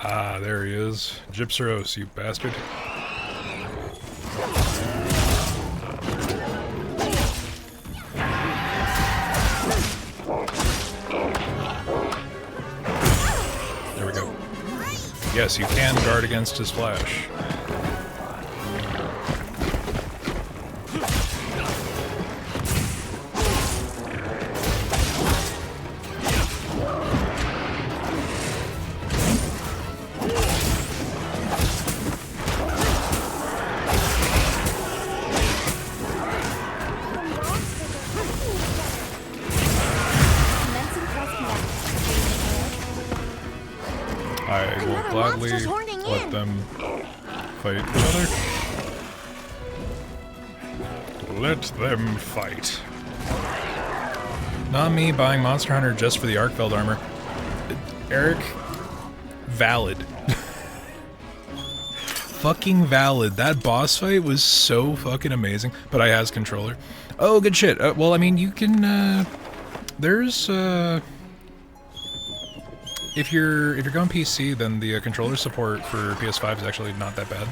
Ah, there he is. Gypseros, you bastard. There we go. Yes, you can guard against his flash. Immense impressive. I will Another gladly monster's horning let in. them fight each other. Let them fight. Not me buying Monster Hunter just for the Arkfeld armor. Eric, valid. Fucking valid. That boss fight was so fucking amazing. But I has controller. Oh, good shit. Well, I mean, you can. There's. If you're going PC, then the controller support for PS5 is actually not that bad.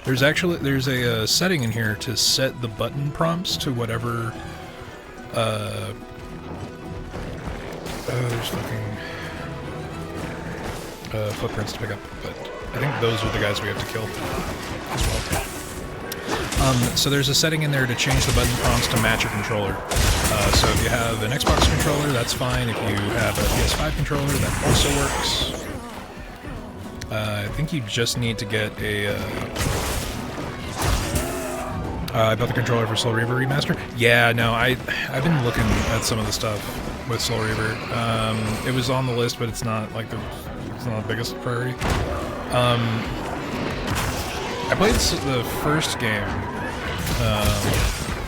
There's a setting in here to set the button prompts to whatever. There's fucking footprints to pick up, but I think those are the guys we have to kill as well. So there's a setting in there to change the button prompts to match a controller. So if you have an Xbox controller, that's fine. If you have a PS5 controller, that also works. I think you just need to get a... I bought the controller for Soul Reaver Remaster. Yeah, no, I've been looking at some of the stuff with Soul Reaver. It was on the list, but it's not like it's not the biggest priority. I played the first game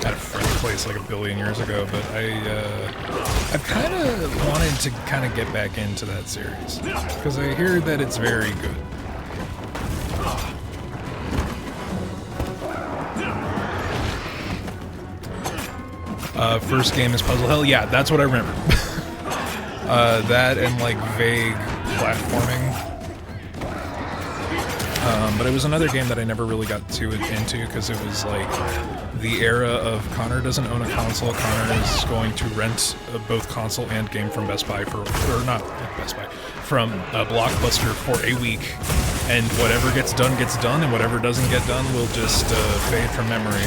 at a friend's place like a billion years ago, but I've kind of wanted to kind of get back into that series because I hear that it's very good. First game is Puzzle Hell. Yeah, that's what I remember. That and like vague platforming. But it was another game that I never really got into because it was like the era of Connor doesn't own a console. Connor is going to rent both console and game from Best Buy from Blockbuster for a week, and whatever gets done, and whatever doesn't get done will just fade from memory.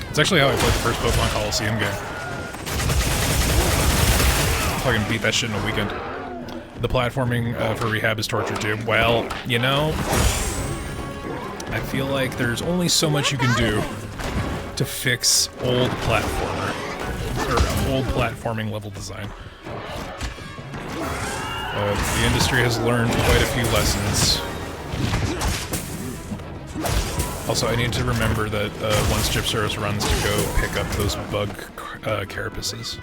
It's actually how I played the first Pokemon Coliseum game. Fucking beat that shit in a weekend. The platforming for Rehab is torture too. Well, you know, I feel like there's only so much you can do to fix old platformer, or old platforming level design. The industry has learned quite a few lessons. Also, I need to remember that once Gypseros runs to go pick up those bug carapaces.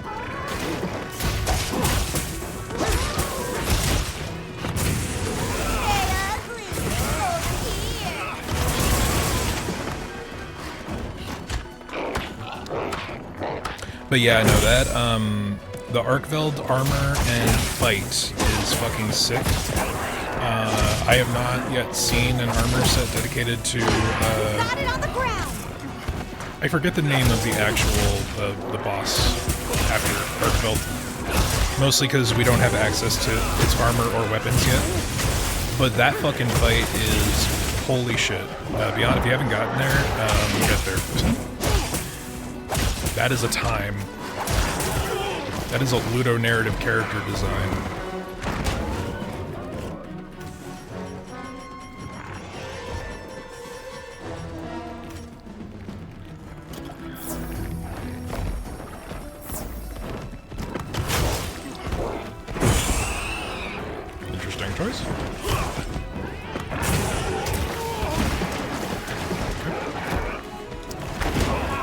But yeah, no, that, the Arkveld armor and fight is fucking sick. I have not yet seen an armor set dedicated to, Got it on the ground. I forget the name of the actual, the boss after Arkveld. Mostly because we don't have access to its armor or weapons yet. But that fucking fight is holy shit. Beyond, if you haven't gotten there, get there. That is a time. That is a ludonarrative character design. Interesting choice.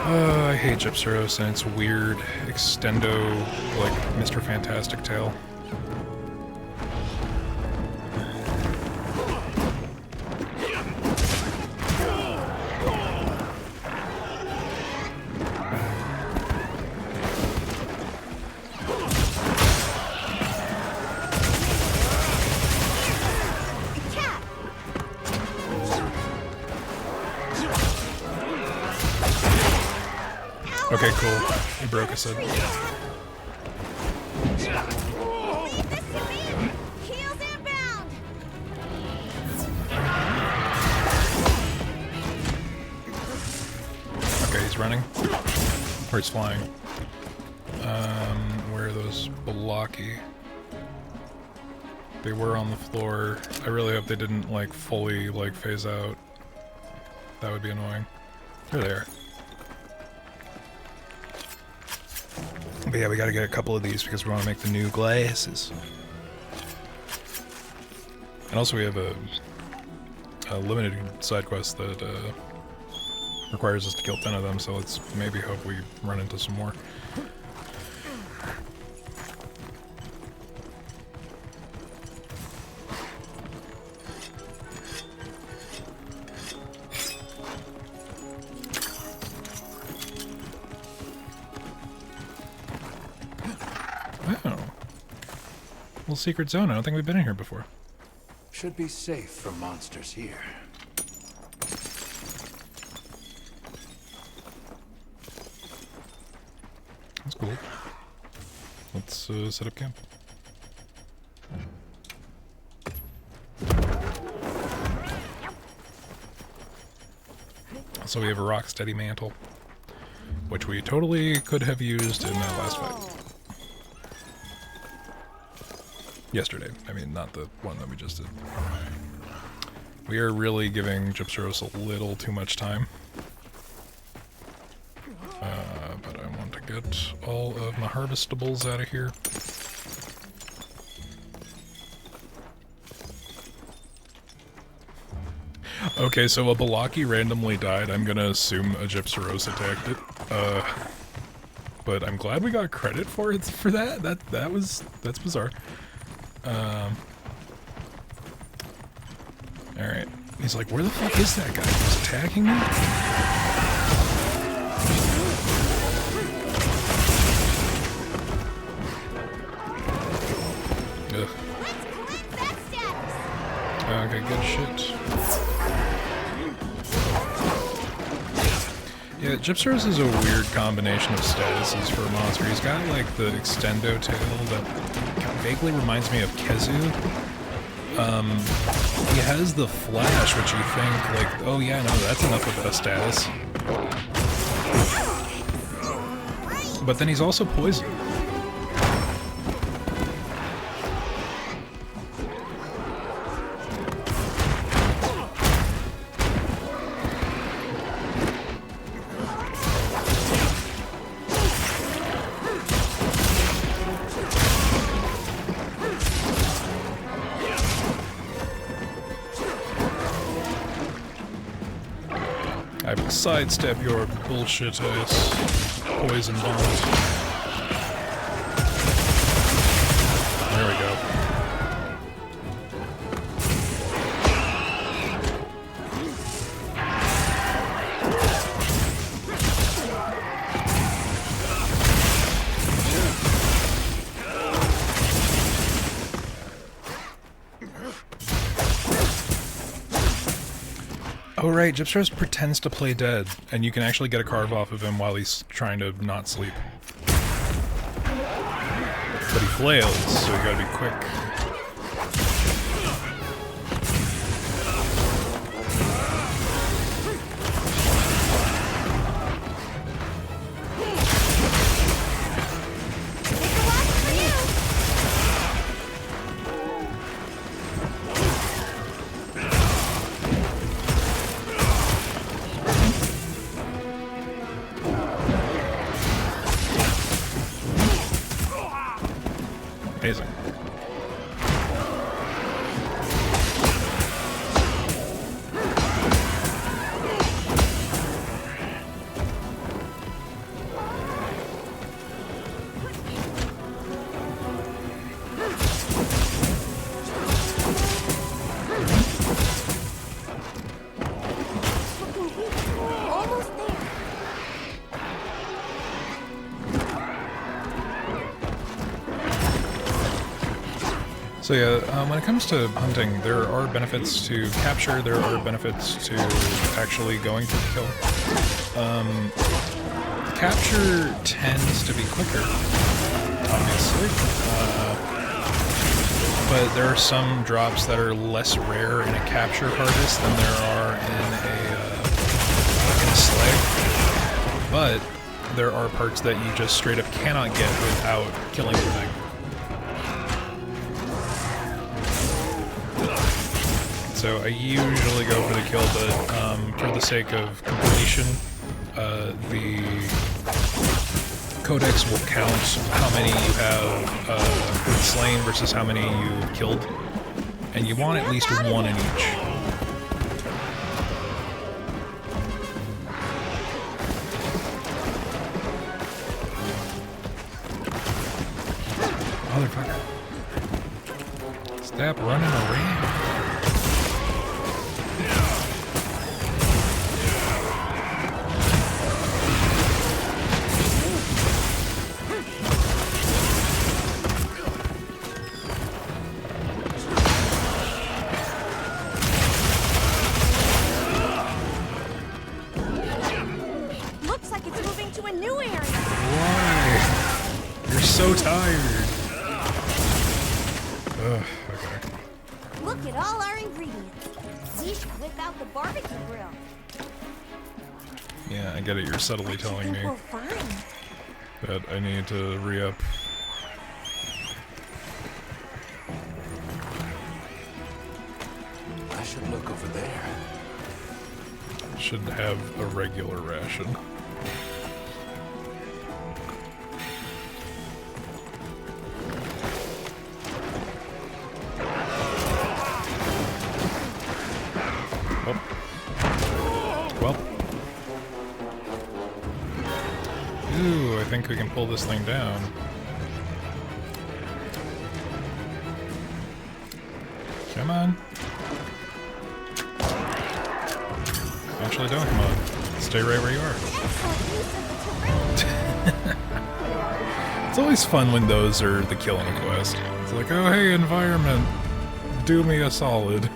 I hate Gypseros and its weird extendo, like Mr. Fantastic tail. Okay, cool. He broke us in. Leave this to me! Heels inbound! Okay, he's running. Or he's flying. Where are those Balaki? They were on the floor. I really hope they didn't, like, fully, like, phase out. That would be annoying. They're there. But yeah, we gotta get a couple of these because we want to make the new glasses. And also we have a limited side quest that requires us to kill 10 of them, so let's maybe hope we run into some more. Oh. Little secret zone. I don't think we've been in here before. Should be safe from monsters here. That's cool. Let's set up camp. So we have a Rocksteady mantle, which we totally could have used in that last fight. Yesterday. I mean, not the one that we just did. We are really giving Gypceros a little too much time. But I want to get all of my harvestables out of here. Okay, so a Balaki randomly died. I'm gonna assume a Gypceros attacked it. But I'm glad we got credit for it for that. That's bizarre. Alright. He's like, where the fuck is that guy? He's attacking me? Ugh. Let's collect that status! Okay, good shit. Yeah, Gypceros is a weird combination of statuses for a monster. He's got like the extendo tail that vaguely reminds me of Kezu. He has the flash, which you think like, oh yeah, no, that's enough of a status. But then he's also poison. I will sidestep your bullshit ass poison bombs. There we go. Oh right, Gypceros pretends to play dead, and you can actually get a carve off of him while he's trying to not sleep. But he flails, so you gotta be quick. Amazing. Almost there. So yeah, when it comes to hunting, there are benefits to capture, there are benefits to actually going for the kill. Capture tends to be quicker, obviously. But there are some drops that are less rare in a capture harvest than there are in a slay. But there are parts that you just straight up cannot get without killing the thing. So I usually go for the kill, but for the sake of completion, the codex will count how many you have slain versus how many you killed, and you want at least one in each. Motherfucker. Stop running around. Looks like it's moving to a new area. Why? You're so tired. Ugh, okay. Look at all our ingredients. We should whip out the barbecue grill. Yeah, I get it. You're subtly telling me We'll find. that I need to re-up. I should look over there. Should have a regular ration. Oh. Well. Ooh, I think we can pull this thing down. Come on. Actually, don't come on. Stay right where you are. It's always fun when those are the kill in a quest. It's like, oh hey, environment, do me a solid.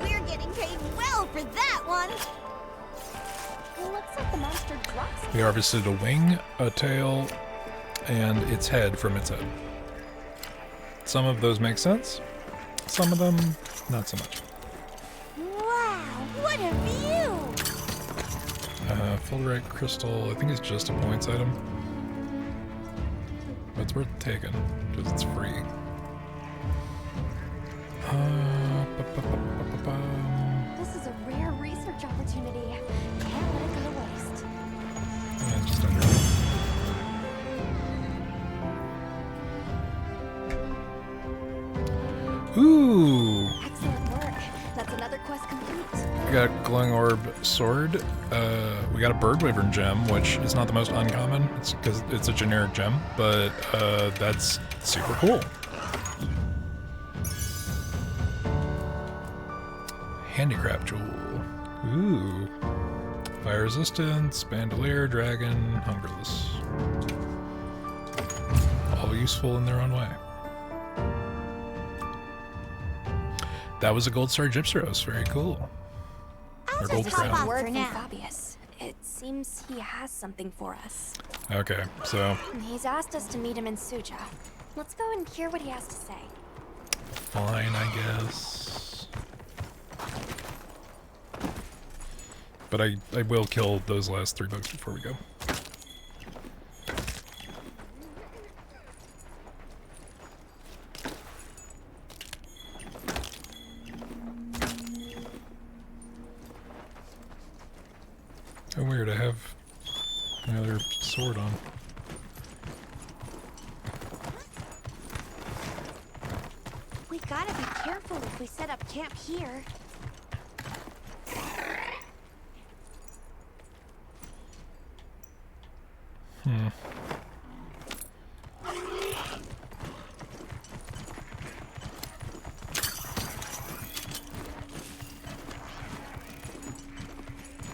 We're getting paid well for that one. Looks like the monster drops. We harvested a wing, a tail, and its head from its head. Some of those make sense. Some of them, not so much. Wow, what a view! Fullerite crystal, I think it's just a points item. But it's worth taking, because it's free. This is a rare research opportunity. Can't let it go to waste. Yeah, just under. Ooh! Excellent work. That's another quest complete. We got glowing orb sword. We got a bird wyvern gem, which is not the most uncommon. It's because it's a generic gem, but that's super cool. Handicraft jewel. Ooh. Fire resistance, bandolier, dragon, hungerless. All useful in their own way. That was a gold star gypseros. Very cool. I'll Or gold just hop crown. off Word for from now. Fabius. It seems he has something for us. Okay, so He's asked us to meet him in Suja. Let's go and hear what he has to say. fine, I guess. But I will kill those last 3 bugs before we go. Oh weird, I have my other sword on. We gotta be careful if we set up camp here.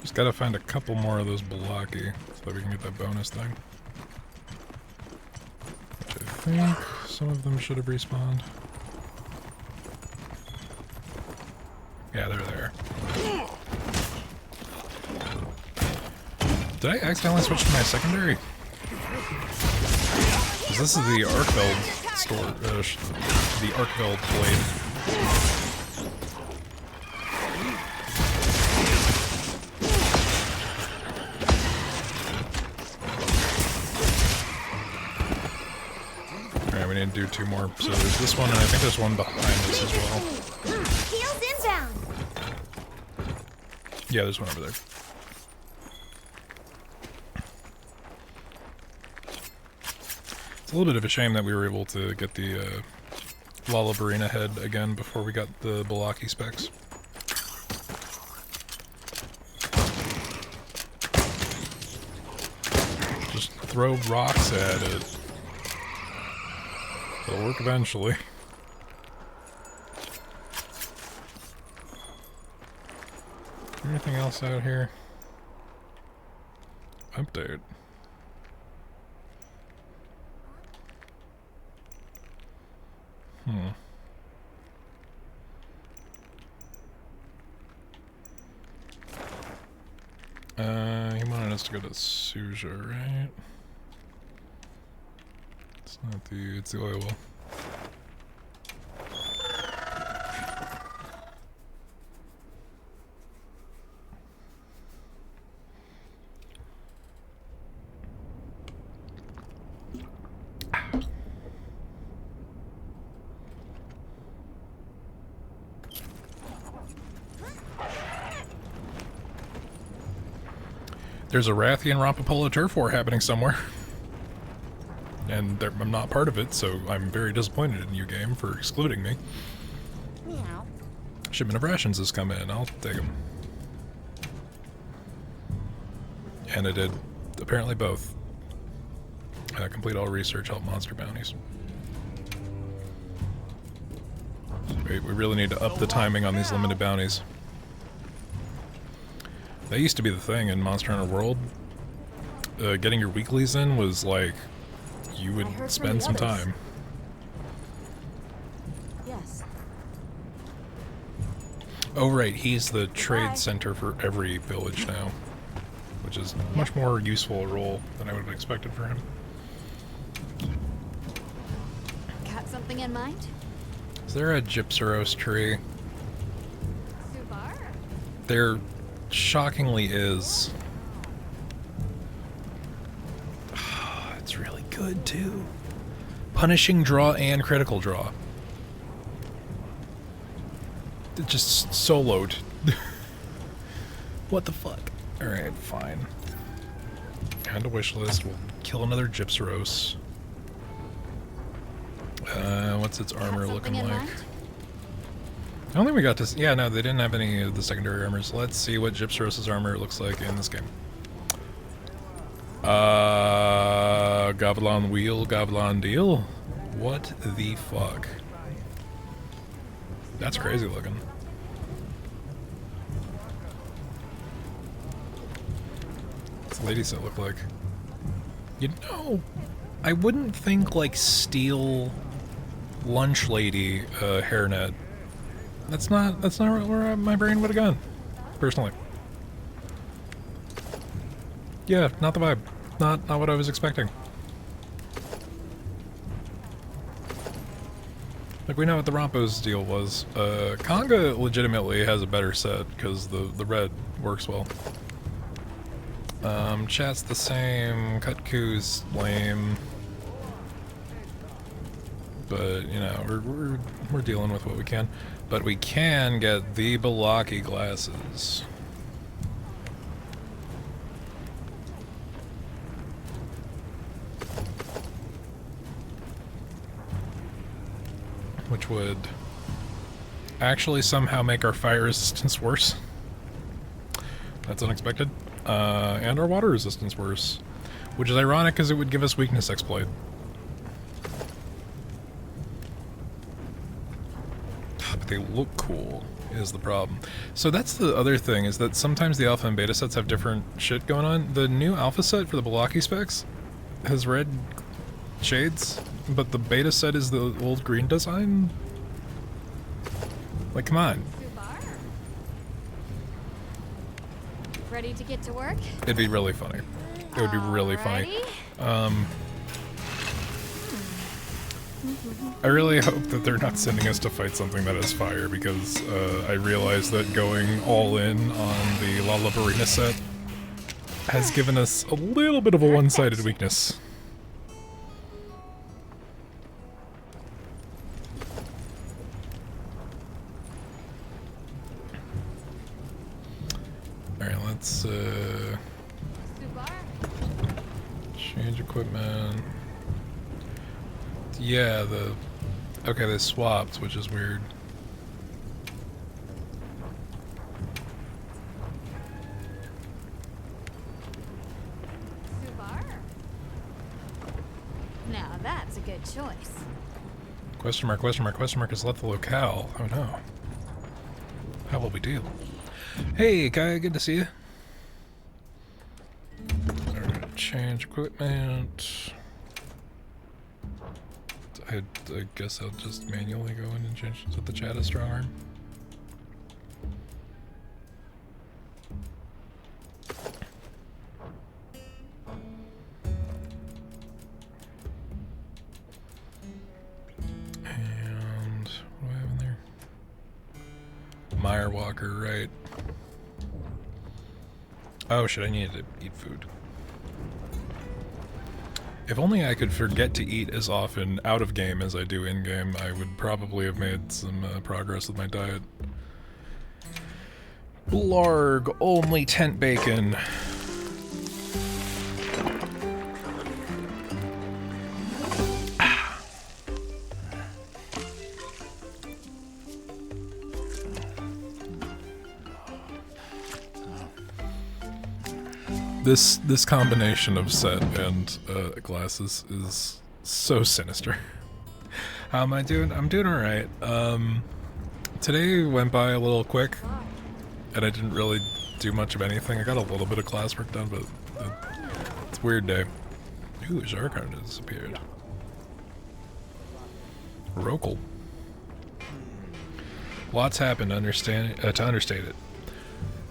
Just gotta find a couple more of those Balaki so that we can get that bonus thing. Which I think some of them should have respawned. Yeah, they're there. Did I accidentally switch to my secondary? 'Cause this is the Arkveld store, the Arkveld blade. Alright, we need to do 2 more. So there's this one, and I think there's one behind us as well. Heels inbound. Yeah, there's one over there. It's a little bit of a shame that we were able to get the Lalabarina head again before we got the Balaki specs. Just throw rocks at it. It'll work eventually. Anything else out here? Update. He wanted us to go to Suja, right? It's not the, it's the oil well. There's a Rathian Rampopola turf war happening somewhere. And I'm not part of it, so I'm very disappointed in you, game, for excluding me. Meow. Shipment of rations has come in. I'll take them. And it did apparently both. Complete all research, help monster bounties. We really need to up the timing on these limited bounties. That used to be the thing in Monster Hunter World. Getting your weeklies in was like, you would spend some time. Yes. Oh right, he's the trade center for every village now. Which is much more useful a role than I would have expected for him. Got something in mind? Is there a Gypsaros tree? Subar? There shockingly is. It's really good too. Punishing draw and critical draw. It just soloed. What the fuck? Alright, fine. And a wish list. We'll kill another Gypsaros. What's its armor looking like? I don't think we got to... Yeah, no, they didn't have any of the secondary armors. Let's see what Gypsaros' armor looks like in this game. Goblin wheel, Goblin deal? What the fuck? That's crazy looking. What's the lady set look like? You know, I wouldn't think like steel lunch lady hairnet. That's not where my brain would have gone, personally. Yeah, not the vibe. Not what I was expecting. Like, we know what the Rompo's deal was. Conga legitimately has a better set, because the red works well. Chat's the same, Kutku's lame. But, you know, we're dealing with what we can. But we can get the Balaki glasses. Which would actually somehow make our fire resistance worse. That's unexpected. And our water resistance worse. Which is ironic because it would give us weakness exploit. But they look cool, is the problem. So that's the other thing, is that sometimes the alpha and beta sets have different shit going on. The new alpha set for the Balaki specs has red shades, but the beta set is the old green design? Like, come on. ready to get to work? It'd be really funny. It would be really funny. I really hope that they're not sending us to fight something that has fire, because I realize that going all in on the Lalabarina set has given us a little bit of a one-sided weakness. Alright, let's change equipment. Yeah, okay, they swapped, which is weird. Now that's a good choice. Question mark has left the locale. Oh no. How will we deal? Hey, guy, good to see you. Change equipment. I guess I'll just manually go in and change it with the chat as strong arm. And what do I have in there? Meyer Walker, right. Oh shit, I needed to eat food. If only I could forget to eat as often out of game as I do in game, I would probably have made some progress with my diet. Blarg, only tent bacon. This combination of set and glasses is so sinister. How am I doing? I'm doing alright. Today went by a little quick, and I didn't really do much of anything. I got a little bit of classwork done, but it's a weird day. Ooh, Zarkon has disappeared. Rokel. Lots happened to understate it.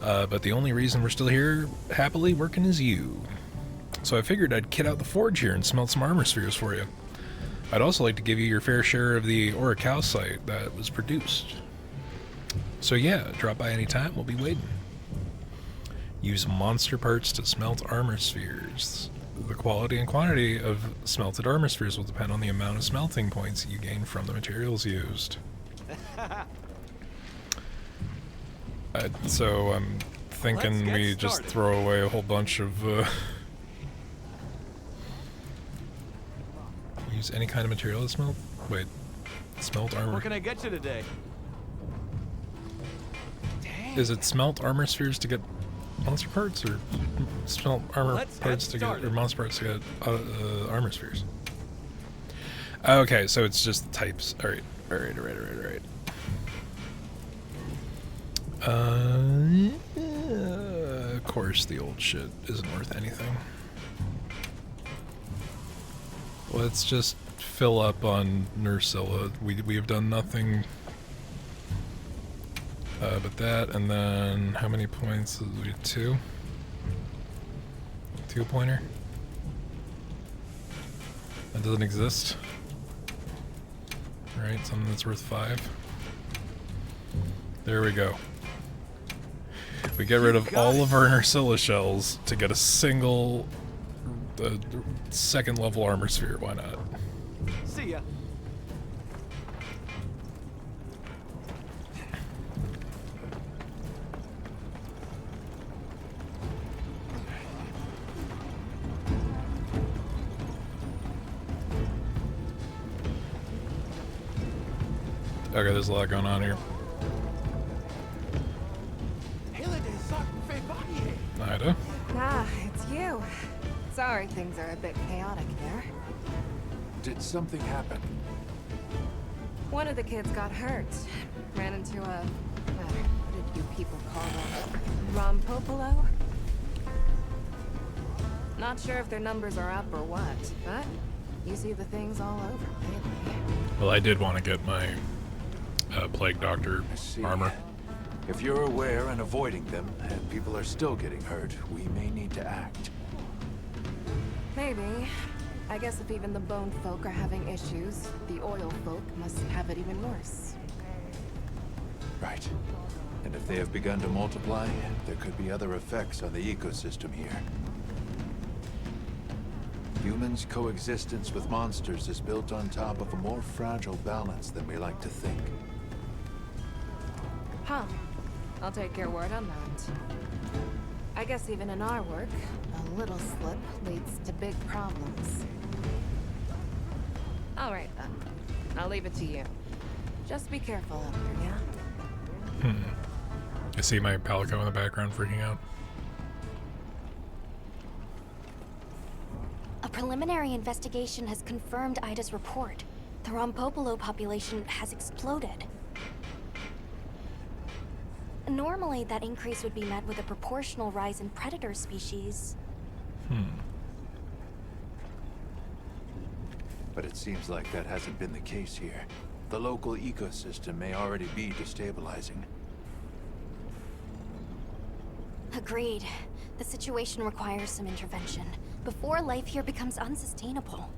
But the only reason we're still here, happily working, is you. So I figured I'd kit out the forge here and smelt some armor spheres for you. I'd also like to give you your fair share of the auracalcite that was produced. So yeah, drop by any time, we'll be waiting. Use monster parts to smelt armor spheres. The quality and quantity of smelted armor spheres will depend on the amount of smelting points you gain from the materials used. So I'm thinking we just throw away a whole bunch of use any kind of material to smelt? Wait, smelt armor. What can I get you today? Is it smelt armor spheres to get monster parts, or smelt armor parts to get, or monster parts to get armor spheres? Okay, so it's just types. Alright. Of course the old shit isn't worth anything. Let's just fill up on Nursilla. We have done nothing but that, and then how many points? We had 2? 2-pointer? That doesn't exist. Right, something that's worth 5. There we go. We get rid of all of our Nursilla shells to get a single second level armor sphere. Why not? See ya. Okay, there's a lot going on here. Ida? Ah, it's you. Sorry things are a bit chaotic there. Did something happen? One of the kids got hurt. Ran into a... what did you people call them? Rompopolo? Not sure if their numbers are up or what, but you see the things all over lately. Well, I did want to get my Plague Doctor armor. If you're aware and avoiding them, and people are still getting hurt, we may need to act. Maybe. I guess if even the bone folk are having issues, the oil folk must have it even worse. Right. And if they have begun to multiply, there could be other effects on the ecosystem here. Humans' coexistence with monsters is built on top of a more fragile balance than we like to think. Huh. I'll take your word on that. I guess even in our work, a little slip leads to big problems. All right, then. I'll leave it to you. Just be careful out there, yeah? I see my Palico in the background freaking out. A preliminary investigation has confirmed Ida's report. The Rompopolo population has exploded. Normally, that increase would be met with a proportional rise in predator species. But it seems like that hasn't been the case here. The local ecosystem may already be destabilizing. Agreed. The situation requires some intervention before life here becomes unsustainable.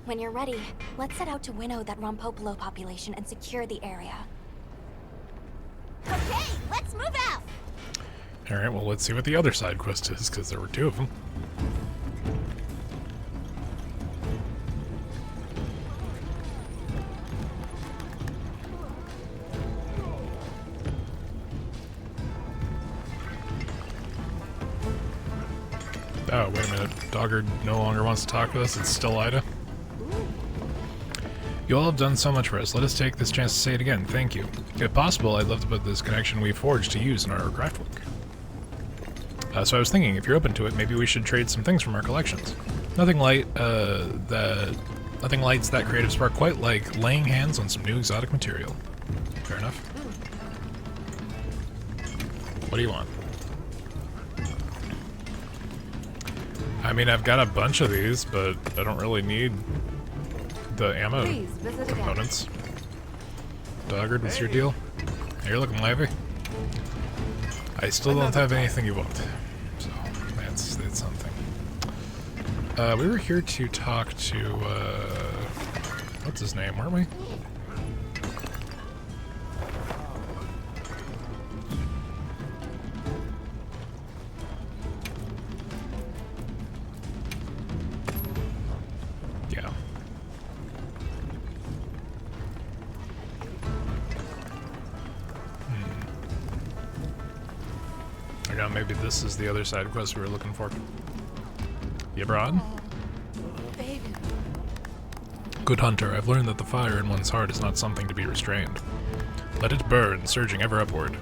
When you're ready, let's set out to winnow that Rompopolo population and secure the area. Okay, let's move out! Alright, well, let's see what the other side quest is, because there were two of them. Oh, wait a minute. Dogger no longer wants to talk to us. It's still Ida. You all have done so much for us. Let us take this chance to say it again. Thank you. If possible, I'd love to put this connection we forged to use in our craft work. So I was thinking, if you're open to it, maybe we should trade some things from our collections. Nothing lights that creative spark quite like laying hands on some new exotic material. Fair enough. What do you want? I mean, I've got a bunch of these, but I don't really need the ammo Please, visit again. components. Doggard, what's your deal? You're looking lively. I still don't have anything you want. So, that's something. We were here to talk to, what's his name, weren't we? Yeah. Or now maybe this is the other side quest we were looking for. You abroad? Baby. Good hunter, I've learned that the fire in one's heart is not something to be restrained. Let it burn, surging ever upward.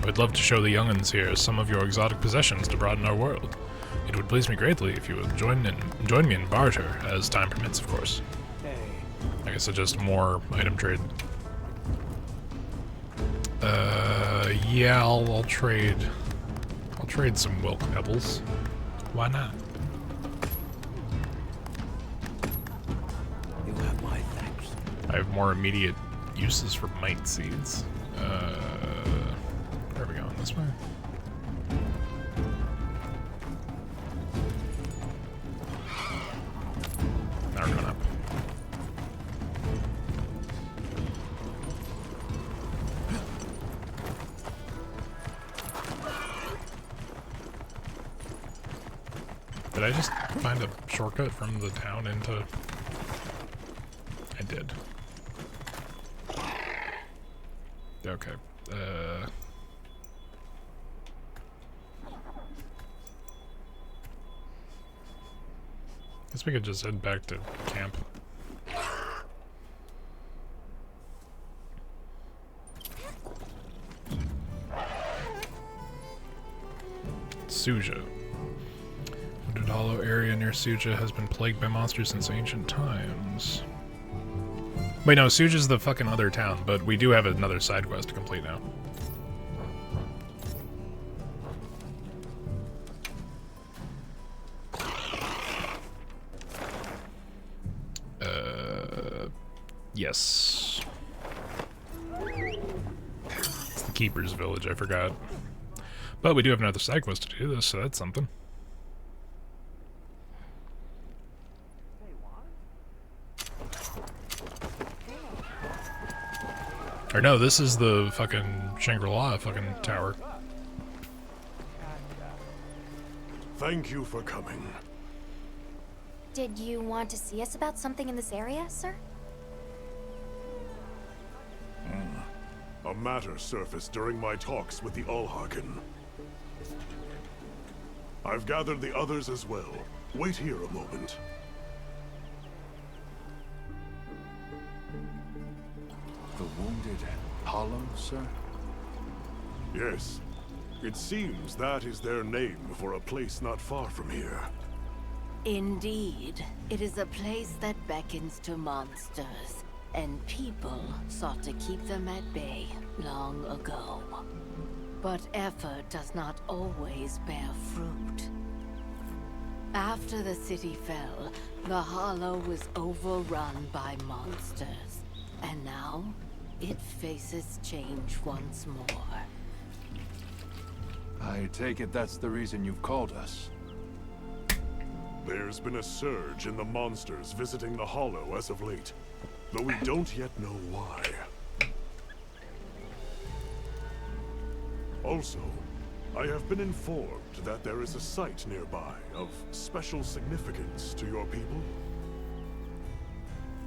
I would love to show the young'uns here some of your exotic possessions to broaden our world. It would please me greatly if you would join me in barter, as time permits, of course. Hey. I guess it's just more item trade. Yeah, I'll trade. I'll trade some Wilk Pebbles. Why not? You have my thanks. I have more immediate uses for mite seeds. Where are we going? This way? Now we're going up. Did I just find a shortcut from the town into... I did. Okay. Guess we could just head back to camp. Suja. Wooded Hollow area near Suja has been plagued by monsters since ancient times. Wait, no, Suja's the fucking other town, but we do have another side quest to complete now. Yes. Keeper's Village, I forgot. But we do have another side quest to do this, so that's something. Or no, this is the fucking Shangri-La fucking tower. Thank you for coming. Did you want to see us about something in this area, sir? A matter surfaced during my talks with the Ulharken. I've gathered the others as well. Wait here a moment. The Wounded Hollow, sir? Yes. It seems that is their name for a place not far from here. Indeed. It is a place that beckons to monsters, and people sought to keep them at bay long ago. But effort does not always bear fruit. After the city fell, the Hollow was overrun by monsters, and now it faces change once more. I take it that's the reason you've called us. There's been a surge in the monsters visiting the Hollow as of late, though we don't yet know why. Also, I have been informed that there is a site nearby of special significance to your people.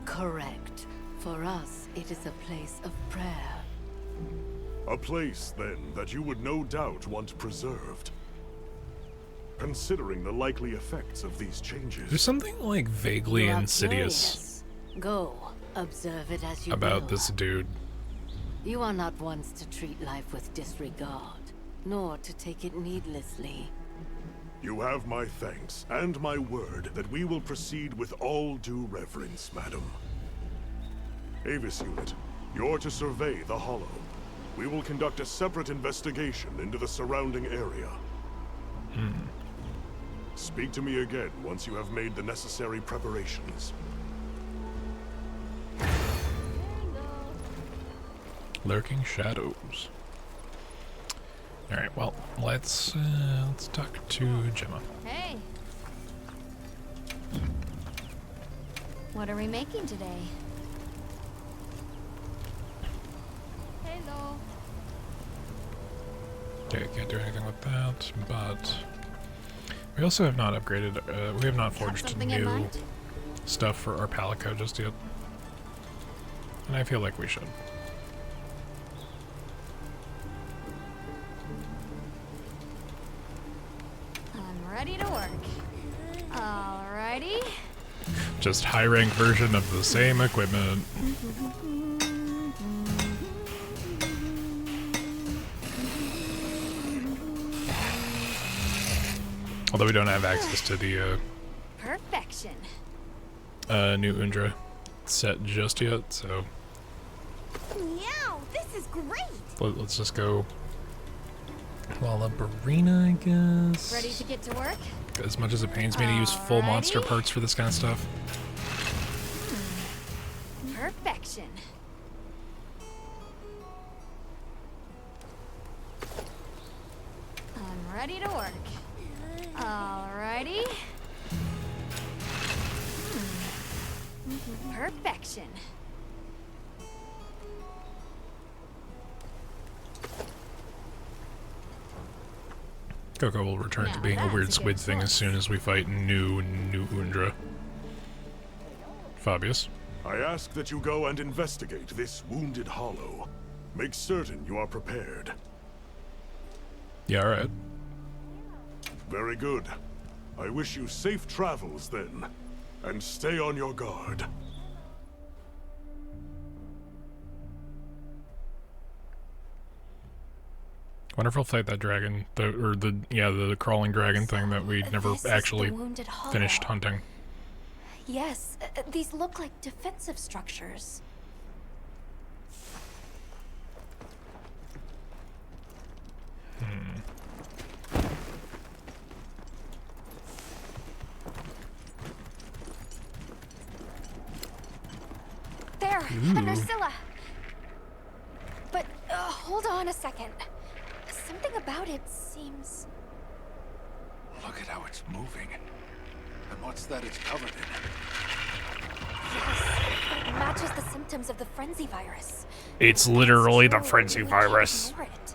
Correct. For us, it is a place of prayer. A place, then, that you would no doubt want preserved. Considering the likely effects of these changes. There's something like vaguely You are insidious curious. Go, observe it as you about will. this dude. You are not ones to treat life with disregard, nor to take it needlessly. You have my thanks and my word that we will proceed with all due reverence, madam. Avis Unit, you're to survey the Hollow. We will conduct a separate investigation into the surrounding area. Speak to me again once you have made the necessary preparations. Lurking shadows. Alright, well, let's talk to Gemma. Hey. What are we making today? Hello. Okay, can't do anything with that, but we also have not upgraded, we have not Have forged something in new mind? stuff for our Palico just yet. And I feel like we should. I'm ready to work. Alrighty. Just high rank version of the same equipment. Although we don't have access to the Perfection. new Undra set just yet, so Meow, this is great. let's just go Lullabarina, I guess. Ready to get to work? As much as it pains me to use full monster Alrighty. parts for this kind of stuff. Perfection. I'm ready to work. Alrighty. Perfection. Coco will return to Now being a that's weird a squid good thing as choice. soon as we fight new Undra. Fabius. I ask that you go and investigate this wounded Hollow. Make certain you are prepared. Yeah, alright. Very good. I wish you safe travels then, and stay on your guard. Wonder if I'll fight that dragon, the crawling dragon thing that we never This is the actually Wounded Hollow. finished hunting. Yes, these look like defensive structures. There, Ooh. under Scylla. But Hold on a second. Something about it seems... Look at how it's moving. And what's that it's covered in? Yes, it matches the symptoms of the frenzy virus. It's literally the True, frenzy we can't virus. ignore it.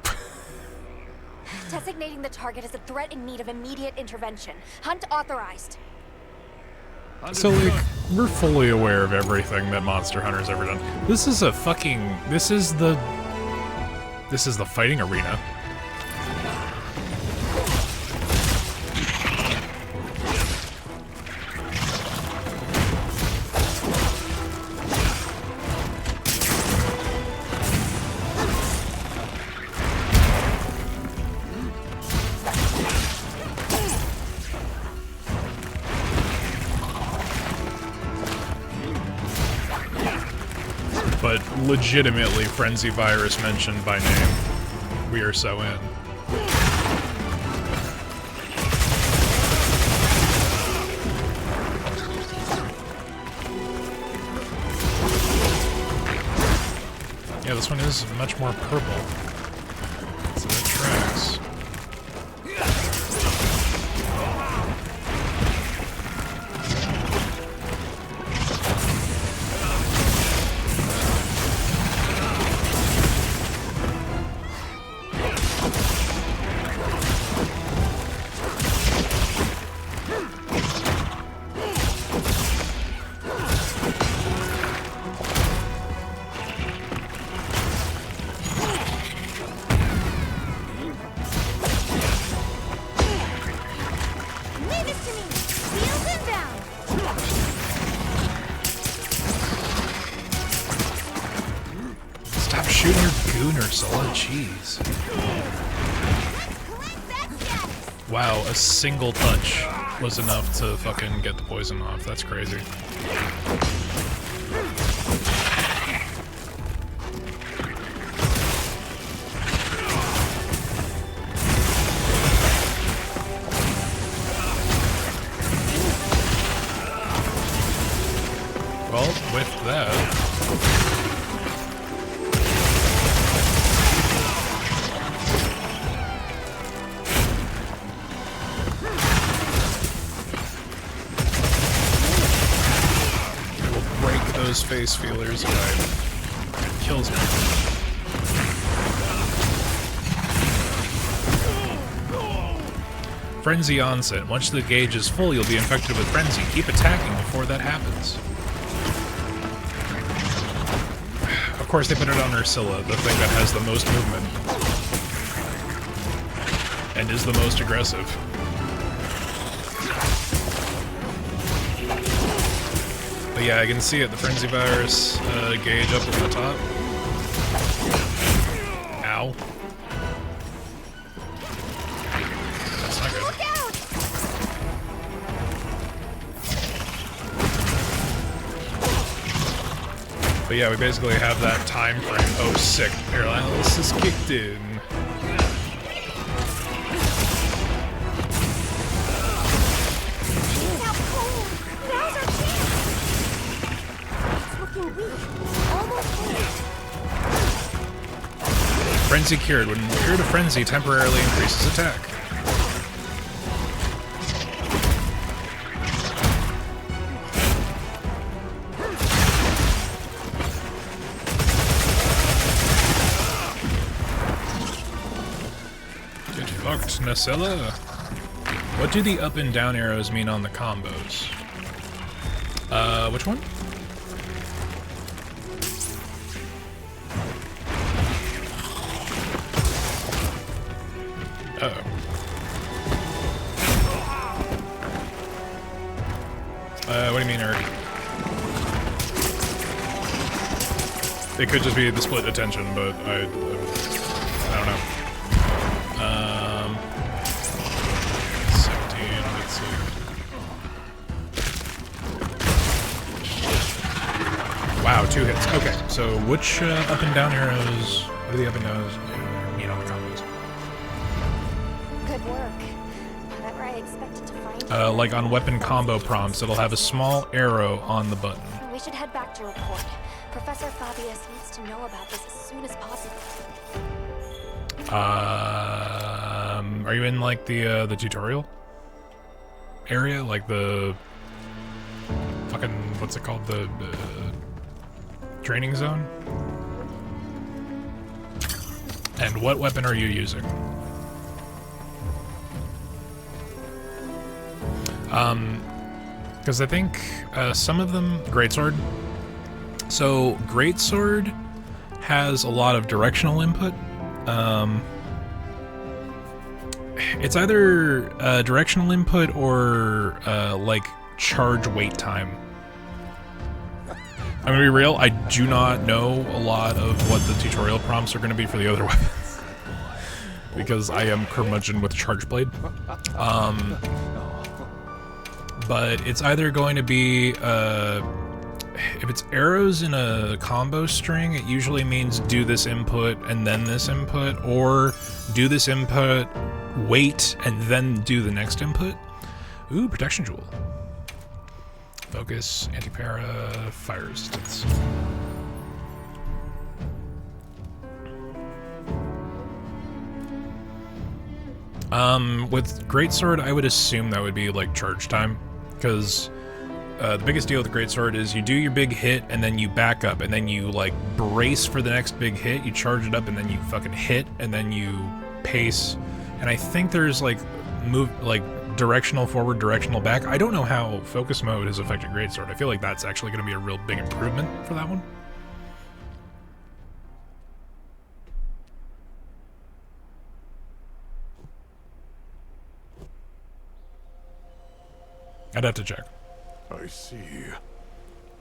Designating the target as a threat in need of immediate intervention. Hunt authorized. So, like, we're fully aware of everything that Monster Hunter's ever done. This is a fucking... This is the fighting arena. But legitimately Frenzy Virus mentioned by name. We are so in. Yeah, this one is much more purple. So that tracks. Leave it to me! Wheels inbound! Stop shooting your goon, Ursula. Jeez. Collect that status! Wow, a single touch was enough to fucking get the poison off. That's crazy. Well, with that... it will break those face feelers away. It kills me. Frenzy onset. Once the gauge is full, you'll be infected with frenzy. Keep attacking before that happens. Of course, they put it on Ursula, the thing that has the most movement. And is the most aggressive. But yeah, I can see it, the Frenzy Virus gauge up at the top. Ow. That's not good. Look out! But yeah, we basically have that time frame. Oh, sick. Paralysis kicked in. He's out cold! Now's our chance! It's looking weak. Almost finished. Frenzy cured. When cured, a frenzy temporarily increases attack. Get fucked, Nacella. What do the up and down arrows mean on the combos? Which one? Uh-oh. What do you mean, Eric? It could just be the split attention, but I don't know. 17, let's see. Wow, 2 hits. Okay, so which up and down arrows, what do the up and downs mean on the combos? Good work. Whatever I expected to find. Like on weapon combo prompts, it'll have a small arrow on the button. We should head back to report. Professor Fabius needs to know about this as soon as possible. Are you in like the tutorial area, like the fucking what's it called, the training zone? And what weapon are you using? Because I think some of them greatsword. So greatsword has a lot of directional input. It's either directional input or like charge wait time. I'm gonna be real, I do not know a lot of what the tutorial prompts are gonna be for the other weapons. Because I am curmudgeon with Charge Blade. But it's either going to be, if it's arrows in a combo string, it usually means do this input and then this input, or do this input, wait, and then do the next input. Ooh, protection jewel. Focus, anti-para, fire resistance. With greatsword, I would assume that would be like charge time, because the biggest deal with the greatsword is you do your big hit and then you back up and then you like brace for the next big hit, you charge it up and then you fucking hit and then you pace. And I think there's like directional forward, directional back. I don't know how focus mode has affected greatsword. I feel like that's actually going to be a real big improvement for that one. I'd have to check. I see.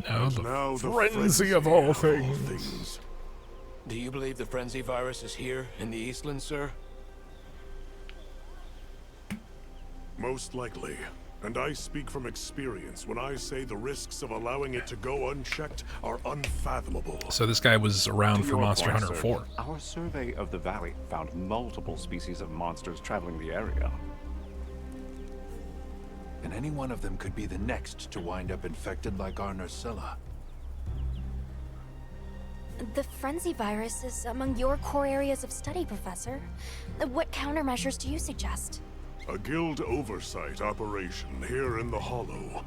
Now Now the frenzy of all things. Do you believe the frenzy virus is here in the Eastland, sir? Most likely. And I speak from experience when I say the risks of allowing it to go unchecked are unfathomable. So this guy was around for your Monster point, Hunter sir, 4. Our survey of the valley found multiple species of monsters traveling the area. And any one of them could be the next to wind up infected like our Nursilla. The frenzy virus is among your core areas of study, Professor. What countermeasures do you suggest? A guild oversight operation here in the Hollow.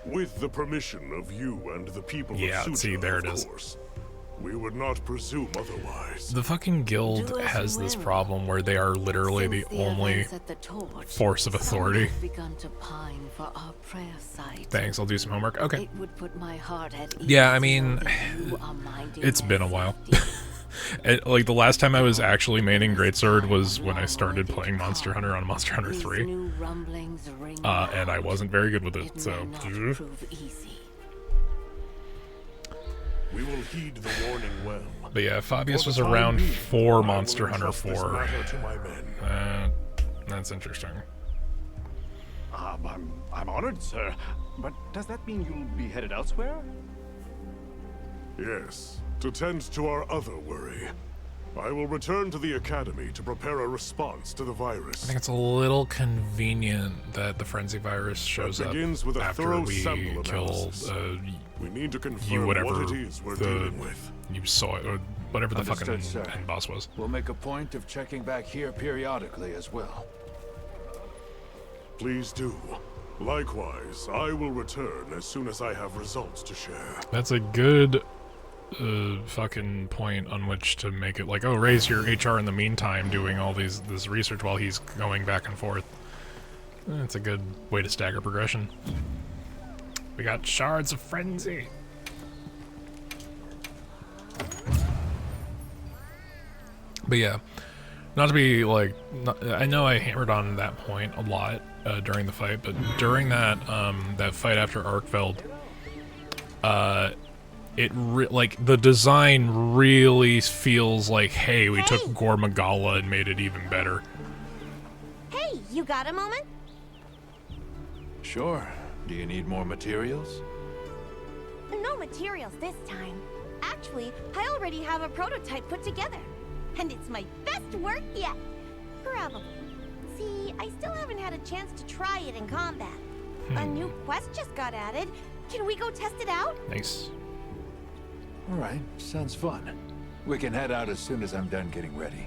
With the permission of you and the people of Sutra, see, there it of is. course. We would not presume otherwise. The fucking guild has this problem where they are literally the only force of authority. Begun to pine for our prayer site. Thanks, I'll do some homework. Okay. It would put my heart at ease. Yeah, I mean, it's been a while. Like, the last time I was actually maining Greatsword was when I started playing Monster Hunter on Monster Hunter 3. And I wasn't very good with it, so... We will heed the warning well. But yeah, Fabius was around for Monster Hunter 4. That's interesting. I'm honored, sir. But does that mean you'll be headed elsewhere? Yes, to tend to our other worry. I will return to the Academy to prepare a response to the virus. I think it's a little convenient that the Frenzy virus shows up after we kill we need to confirm you, whatever what it is we're dealing with. You saw it, or whatever the Understood, fucking sir. end boss was. We'll make a point of checking back here periodically as well. Please do. Likewise, I will return as soon as I have results to share. That's a good fucking point on which to make it like, oh, raise your HR in the meantime doing all this research while he's going back and forth. That's a good way to stagger progression. We got Shards of Frenzy. But yeah, not to be like, I know I hammered on that point a lot during the fight, but during that that fight after Arkfeld, like the design really feels like, hey, we took Gore Magala and made it even better. Hey, you got a moment? Sure. Do you need more materials? No materials this time. Actually, I already have a prototype put together. And it's my best work yet. Probably. See, I still haven't had a chance to try it in combat. A new quest just got added. Can we go test it out? Nice. All right, sounds fun. We can head out as soon as I'm done getting ready.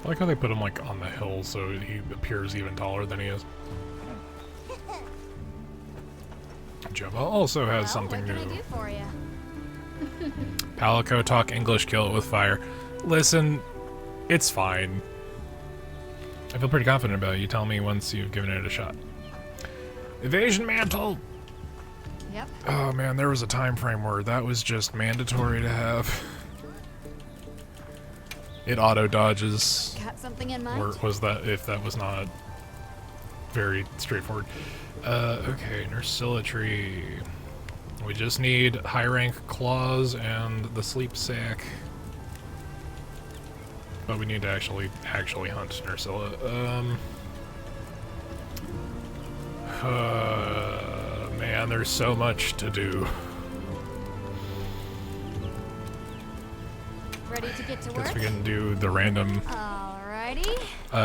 I like how they put him like on the hill so he appears even taller than he is. Java also has something what new. can I do for you? Palico talk English, kill it with fire. Listen, it's fine. I feel pretty confident about it. You tell me once you've given it a shot. Evasion mantle! Yep. Oh man, there was a time frame where that was just mandatory to have. It auto dodges. Got something in mind? Or was that, if that was not very straightforward. Okay, Nursilla tree. We just need high rank claws and the sleep sack. But we need to actually hunt Nursilla. Man, there's so much to do. Ready to get to work? Guess we can do the random Alrighty.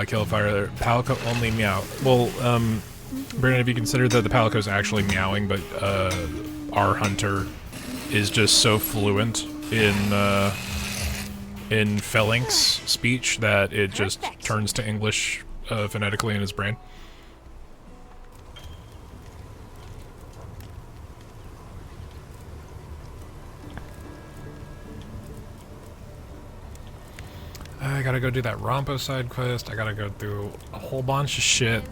kill fire. Palico only meow. Well, Brandon, have you considered that the Palico's actually meowing, but our hunter is just so fluent in Fellink's speech that it just turns to English phonetically in his brain? I gotta go do that Rompo side quest. I gotta go through a whole bunch of shit.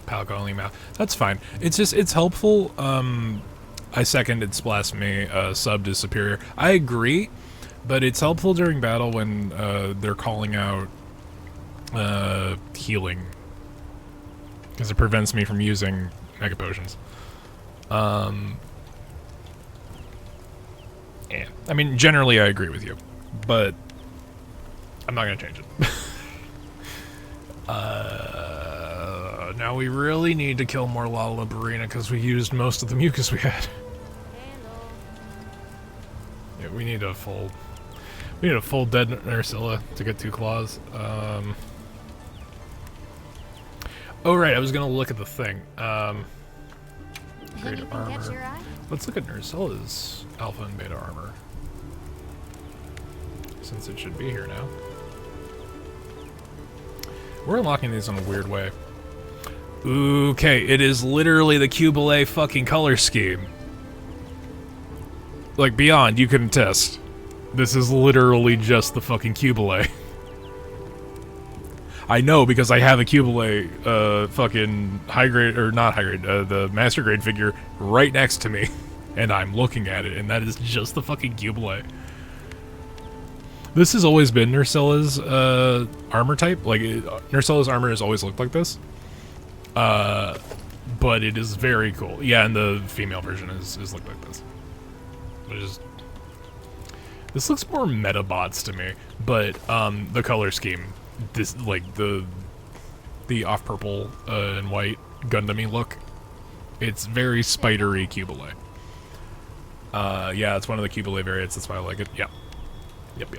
Palico only mouth. That's fine. It's just, it's helpful. I second it's blasphemy. Subbed is superior. I agree, but it's helpful during battle when they're calling out healing, because it prevents me from using mega potions. Yeah, I mean, generally I agree with you, but I'm not gonna change it. Now we really need to kill more Lalabarina because we used most of the mucus we had. Yeah, we need a full dead Nursilla to get 2 claws. Oh right, I was gonna look at the thing. Great armor. Let's look at Nursilla's alpha and beta armor, since it should be here now. We're unlocking these in a weird way. Okay, it is literally the Cubile fucking color scheme. Like, beyond, you can attest. This is literally just the fucking Cubile. I know, because I have a Cubile, fucking high grade, or not high grade, the master grade figure right next to me. And I'm looking at it, and that is just the fucking Cubile. This has always been Nursilla's armor type. Like, Nursilla's armor has always looked like this. But it is very cool. Yeah, and the female version is looked like this. Which is... This looks more Metabots to me. But, the color scheme, this, like, the off-purple and white Gundam-y look, it's very spidery Cubile. Yeah, it's one of the Cubile variants, that's why I like it. Yeah. Yep.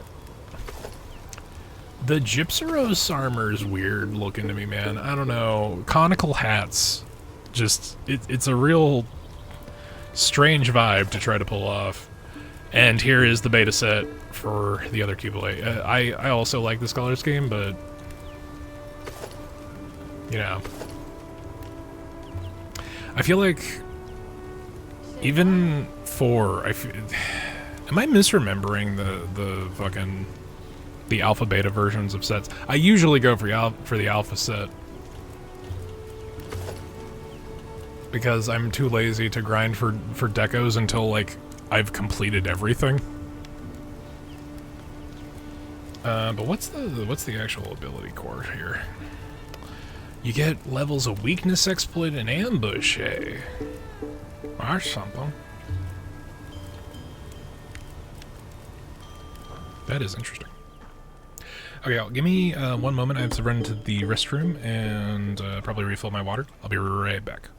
The Gypsaros armor is weird looking to me, man. I don't know. Conical hats. Just, it's a real strange vibe to try to pull off. And here is the beta set for the other Cubile. I also like this color scheme, but... You know. I feel like... Even for... Am I misremembering the fucking... the alpha beta versions of sets? I usually go for the alpha set because I'm too lazy to grind for decos until like I've completed everything. But what's the actual ability core here? You get levels of weakness, exploit, and ambush. Hey, that's something. That is interesting. Okay, give me 1 moment. I have to run to the restroom and probably refill my water. I'll be right back.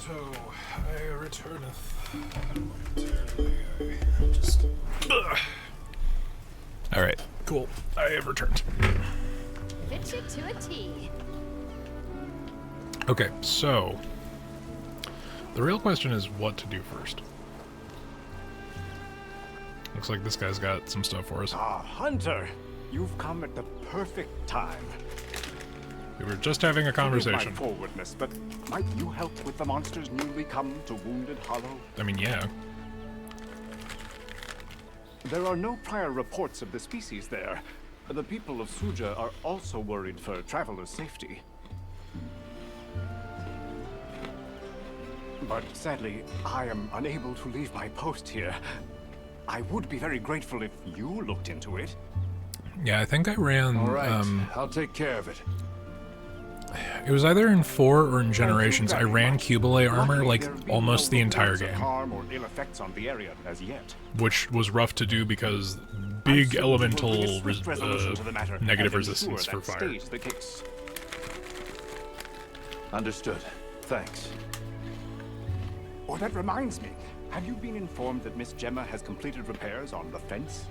Righto, I returneth. Just. Alright, cool. I have returned. Fit you to a T. Okay, so. The real question is what to do first. Looks like this guy's got some stuff for us. Ah, Hunter! You've come at the perfect time. We were just having a conversation. Forgive my forwardness, but might you help with the monsters newly come to Wounded Hollow? I mean, yeah. There are no prior reports of the species there. The people of Suja are also worried for travelers' safety. But sadly, I am unable to leave my post here. I would be very grateful if you looked into it. Yeah, I think I ran. All right, I'll take care of it. It was either in 4 or in Generations. I ran Cubile armor like almost the entire game, harm or ill effects on the area as yet. which was rough to do because big elemental negative resistance for fire. Understood. Thanks. Oh, that reminds me. Have you been informed that Miss Gemma has completed repairs on the fence?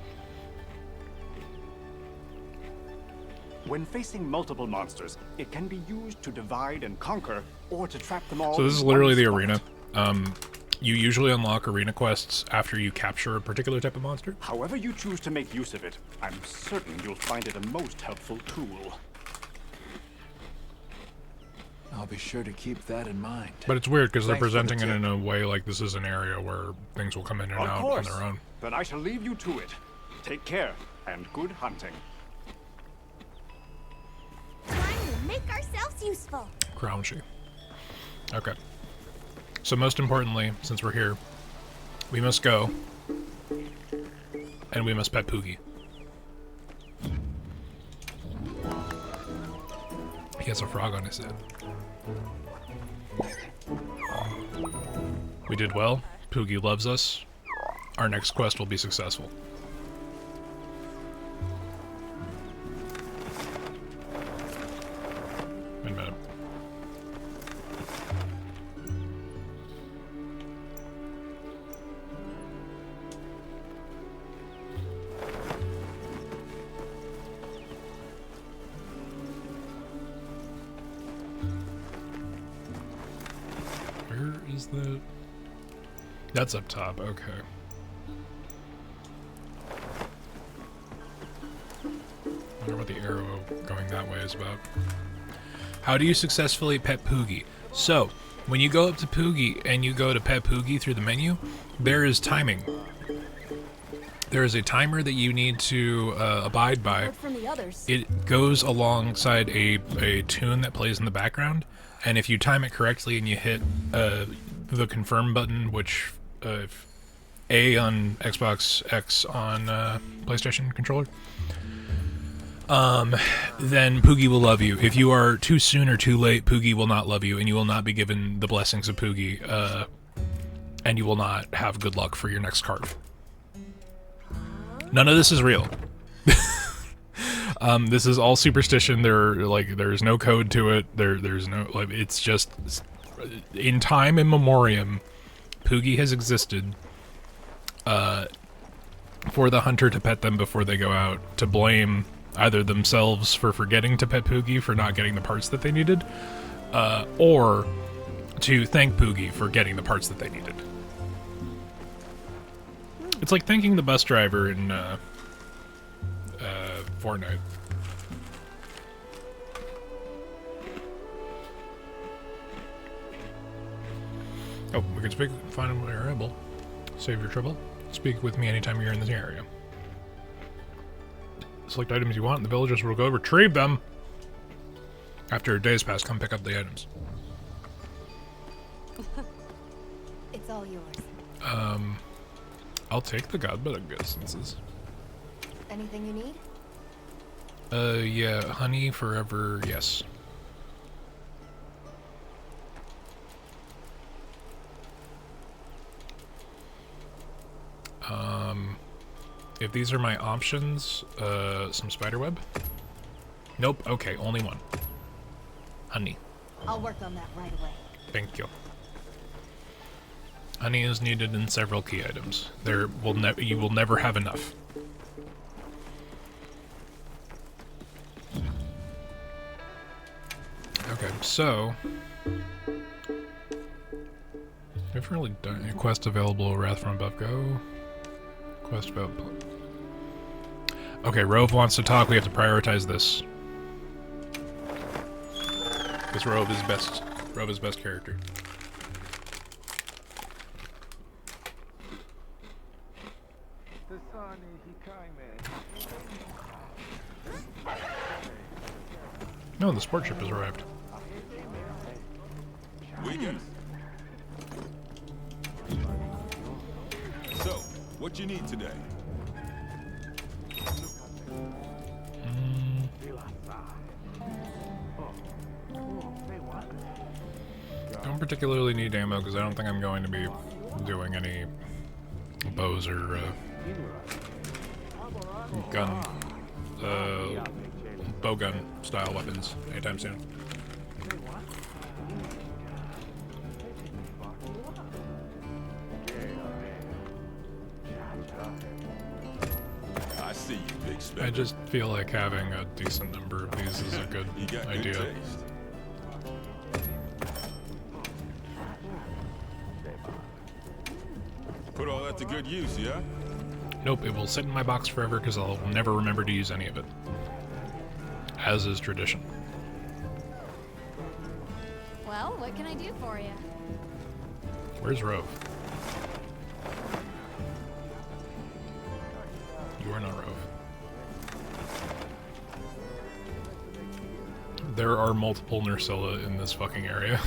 When facing multiple monsters, it can be used to divide and conquer, or to trap them all. So this is in literally one the spot. arena. You usually unlock arena quests after you capture a particular type of monster. However you choose to make use of it, I'm certain you'll find it a most helpful tool. I'll be sure to keep that in mind. But it's weird because they're Thanks for the presenting it in tip. a way like this is an area where things will come in and Of out course. on their own. Then I shall leave you to it. Take care, and good hunting. Time to make ourselves useful. Crouchy. Okay. So most importantly, since we're here, we must go. And we must pet Poogie. He has a frog on his head. We did well. Poogie loves us. Our next quest will be successful. Wait a minute. Where is the... That's up top, okay. I wonder what the arrow going that way is about. How do you successfully pet Poogie? So, when you go up to Poogie and you go to pet Poogie through the menu, there is timing. There is a timer that you need to abide by. Heard from the others. It goes alongside a tune that plays in the background, and if you time it correctly and you hit the confirm button, which A on Xbox, X on PlayStation controller, then Poogie will love you. If you are too soon or too late, Poogie will not love you, and you will not be given the blessings of Poogie, and you will not have good luck for your next card. None of this is real. This is all superstition. There's no code to it. There's no, like, it's just in time in memoriam, Poogie has existed for the hunter to pet them before they go out, to blame either themselves for forgetting to pet Poogie for not getting the parts that they needed, or to thank Poogie for getting the parts that they needed. It's like thanking the bus driver in Fortnite. Oh, we can speak, find them when you're able. Save your trouble. Speak with me anytime you're in this area. Select items you want, and the villagers will go retrieve them. After a day's pass, come pick up the items. It's all yours. I'll take the Godbud essences. Anything you need? Yeah, honey forever, yes. If these are my options, some spiderweb? Nope, okay, only one. Honey. I'll work on that right away. Thank you. Honey is needed in several key items. You will never have enough. Okay, so we've really done a quest available. Wrath from above. Go. Quest available. Okay, Rove wants to talk. We have to prioritize this. Because Rove is best. Rove is best character. No, the sport ship has arrived. We get it. So, what you need today? Don't particularly need ammo because I don't think I'm going to be doing any bows or gun, bow gun style weapons anytime soon. I see you, big spender. I just feel like having a decent number of these is a good idea. Good taste. Put all that to good use, yeah? Nope, it will sit in my box forever because I'll never remember to use any of it. As is tradition. Well, what can I do for you? Where's Rove? You are not Rove. There are multiple Nursilla in this fucking area.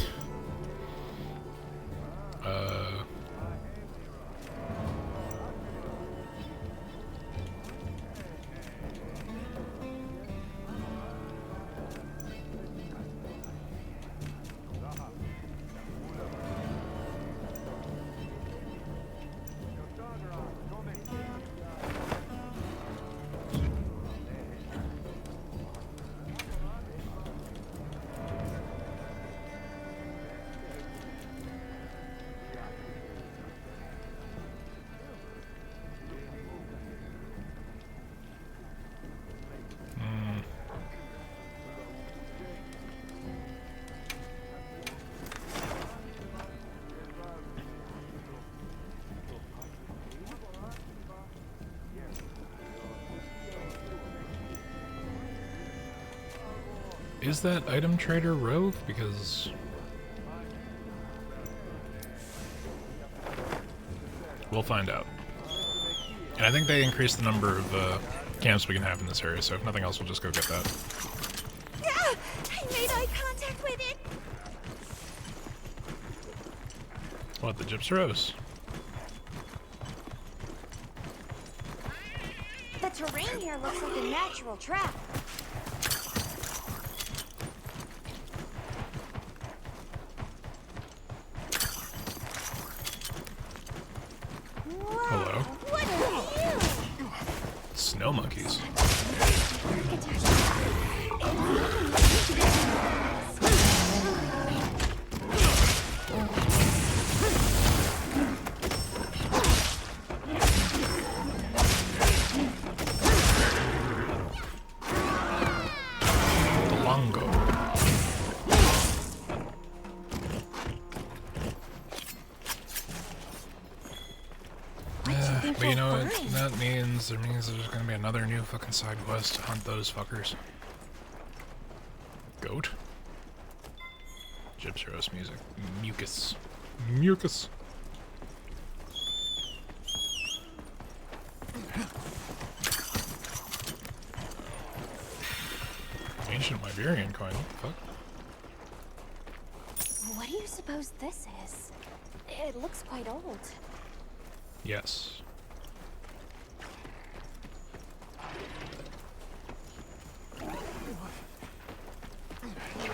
Is that item trader Rove? Because we'll find out. And I think they increased the number of camps we can have in this area, so if nothing else, we'll just go get that. Yeah, I made eye contact with it. What, the Gypsyros? The terrain here looks like a natural trap. Hello. What are you? Snow monkeys. The Longo. But you know what that means? It means there's gonna be another new fucking side quest to hunt those fuckers. Goat? Gypsyros music. Mucus. Mucus. Ancient Wyverian coin, what the fuck? What do you suppose this is? It looks quite old. Yes.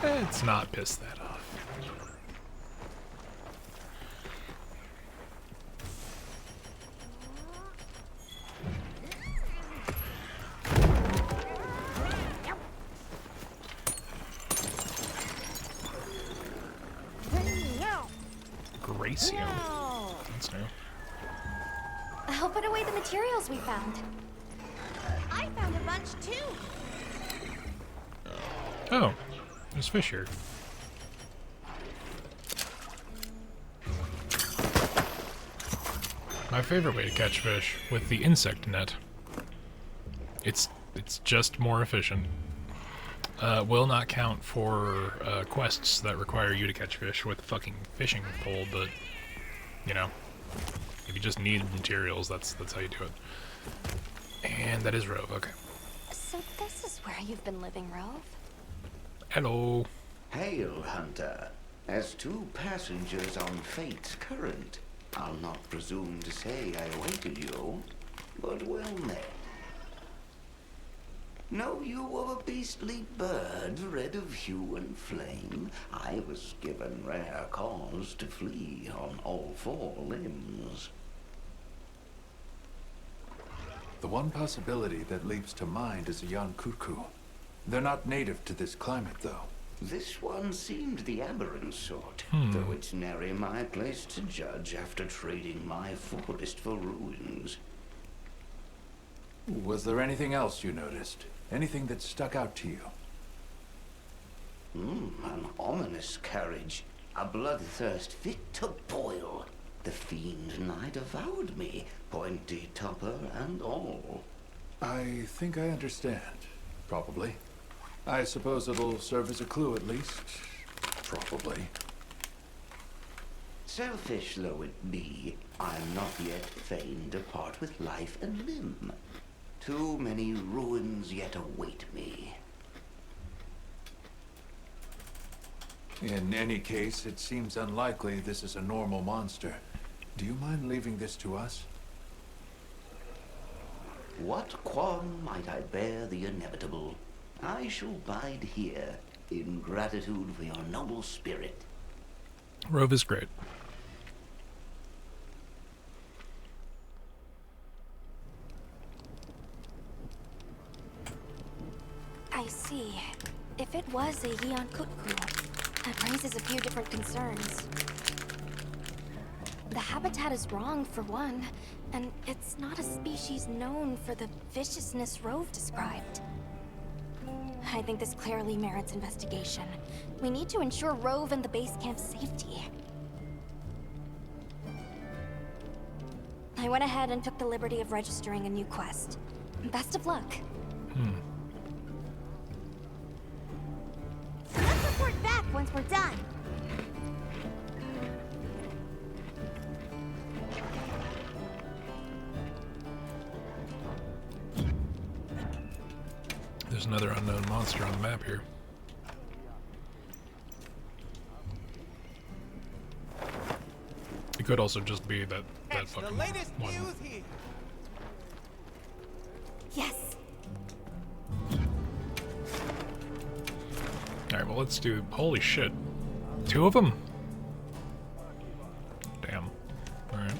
Let's not piss that off. Gracium. That's new. I'll put away the materials we found. I found a bunch too. Oh, there's fish here. My favorite way to catch fish with the insect net. It's just more efficient. Will not count for quests that require you to catch fish with a fucking fishing pole, but you know, if you just need materials, that's how you do it. And that is Rove. Okay. So this is where you've been living, Rove? Hello. Hail, Hunter. As two passengers on Fate's current, I'll not presume to say I awaited you, but well met. Know you of a beastly bird, red of hue and flame? I was given rare cause to flee on all four limbs. The one possibility that leaps to mind is a Yankutku. They're not native to this climate, though. This one seemed the aberrant sort, though it's nary my place to judge after trading my forest for ruins. Was there anything else you noticed? Anything that stuck out to you? An ominous carriage. A bloodthirst fit to boil. The fiend nigh devoured me, pointy topper and all. I think I understand. Probably. I suppose it'll serve as a clue at least. Probably. Selfish though it be, I'm not yet fain to part with life and limb. Too many ruins yet await me. In any case, it seems unlikely this is a normal monster. Do you mind leaving this to us? What qualm might I bear the inevitable? I shall bide here in gratitude for your noble spirit. Rove is great. I see. If it was a Yankutku, that raises a few different concerns. The habitat is wrong, for one, and it's not a species known for the viciousness Rove described. I think this clearly merits investigation. We need to ensure Rove and the base camp's safety. I went ahead and took the liberty of registering a new quest. Best of luck. Let's report back once we're done. There's another unknown monster on the map here. It could also just be that fucking one. Here. Yes. Alright, well let's do... Holy shit. 2 of them? Damn. Alright.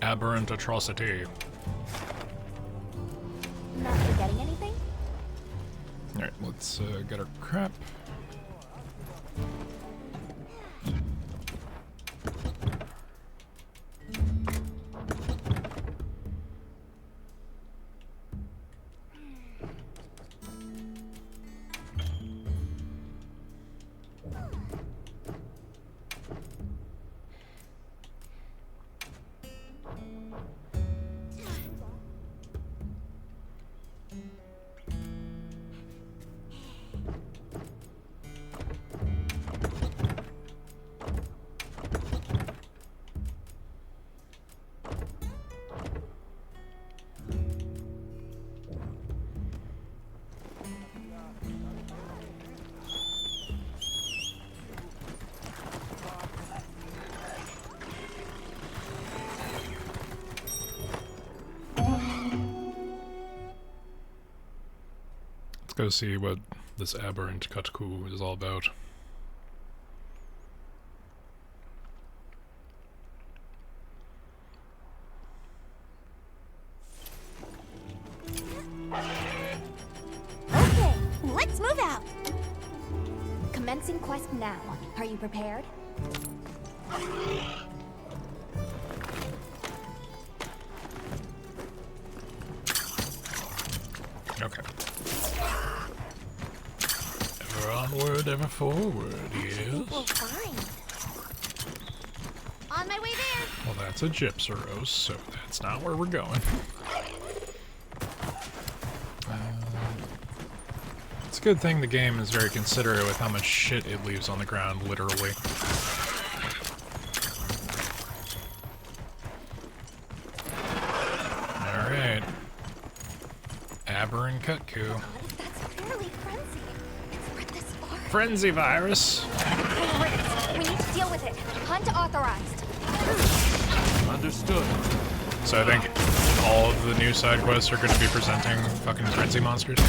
Aberrant atrocity. Not forgetting anything? Alright, let's get our crap. Let's go see what this aberrant Kutku is all about. Okay, let's move out. commencing quest now. Are you prepared? Okay. Ever onward, ever forward, yes. We'll find. On my way there. Well, that's a Gypseros, so that's not where we're going. It's a good thing the game is very considerate with how much shit it leaves on the ground, literally. Alright. Aberrant Cutco. That's fairly frenzy. It's spread this far. Frenzy virus! We need to deal with it. Hunt authorized. Understood. So I think all of the new side quests are going to be presenting fucking frenzy monsters.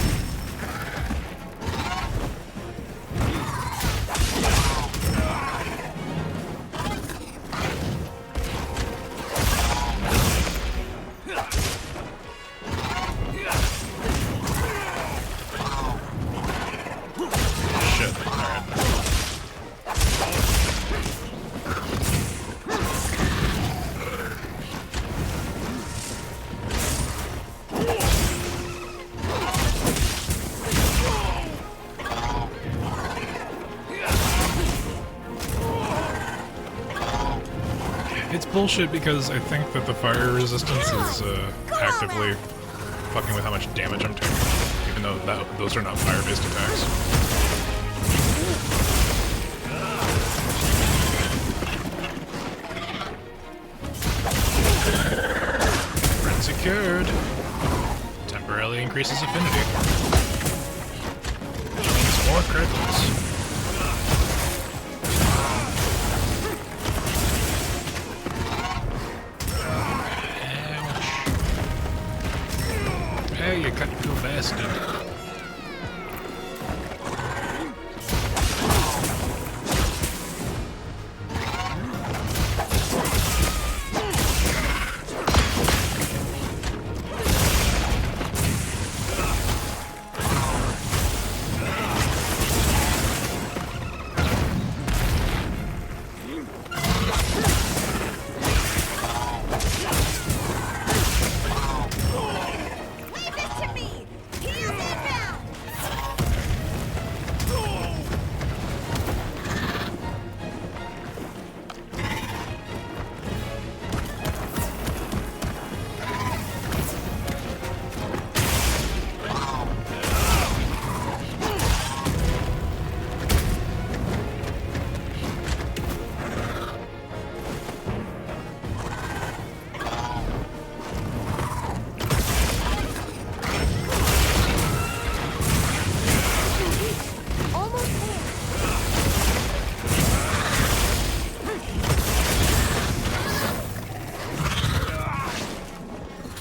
It's bullshit because I think that the fire resistance is actively fucking with how much damage I'm taking, even though those are not fire-based attacks. Frenzy cured. Temporarily increases affinity. Which means more critics. Hey, you cut to a bastard.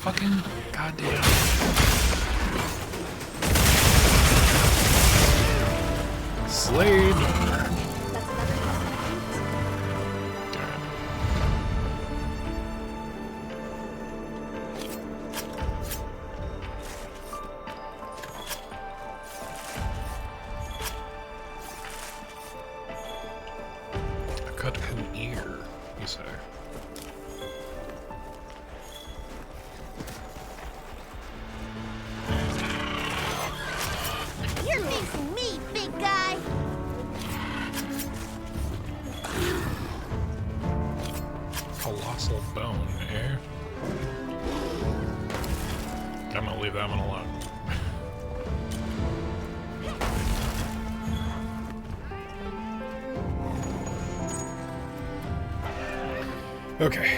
Fucking goddamn. Slade. A cut an ear, you say. You're facing me, big guy. Colossal bone, eh? I'm gonna leave that one alone. Okay.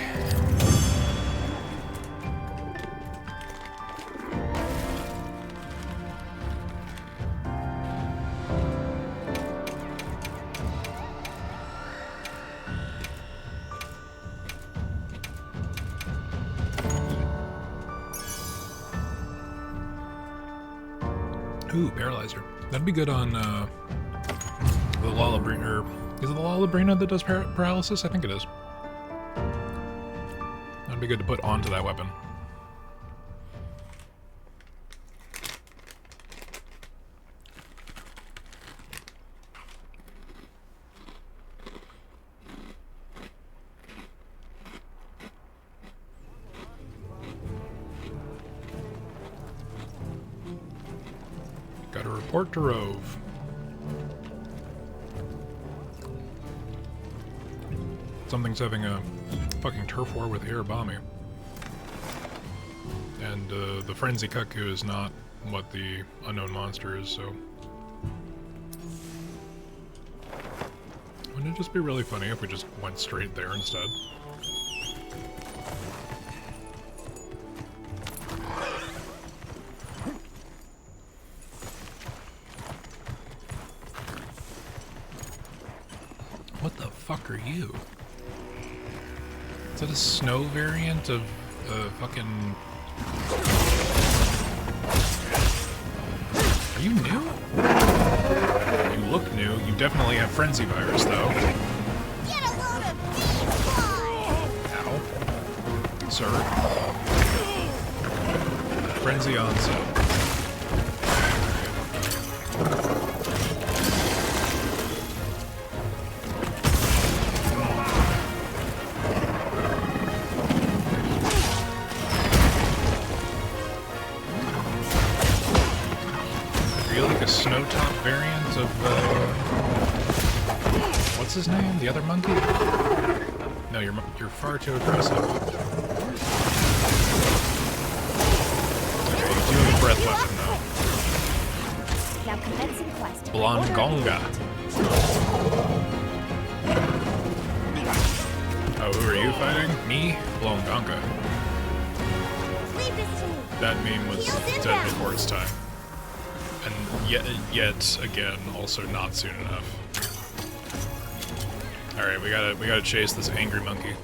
Ooh, Paralyzer. That'd be good on the Lalabrina. Is it the Lalabrina that does paralysis? I think it is. That'd be good to put onto that weapon. Report to Rove. Something's having a fucking turf war with Hirabami. And the Frenzy Cuckoo is not what the unknown monster is, so... Wouldn't it just be really funny if we just went straight there instead? What the fuck are you? Is that a snow variant of fucking... Are you new? You look new. You definitely have Frenzy Virus, though. Get a load of these flies! Ow. Sir. Frenzy onset. Snowtop variant of, what's his name? The other monkey? No, you're far too aggressive. Okay, you do have a breath weapon, though. Now commencing quest. Blongonga. Oh, who are you fighting? Me? Blongonga. Leave this to me. That meme was dead before its time. And yet again, also not soon enough. Alright, we gotta chase this angry monkey.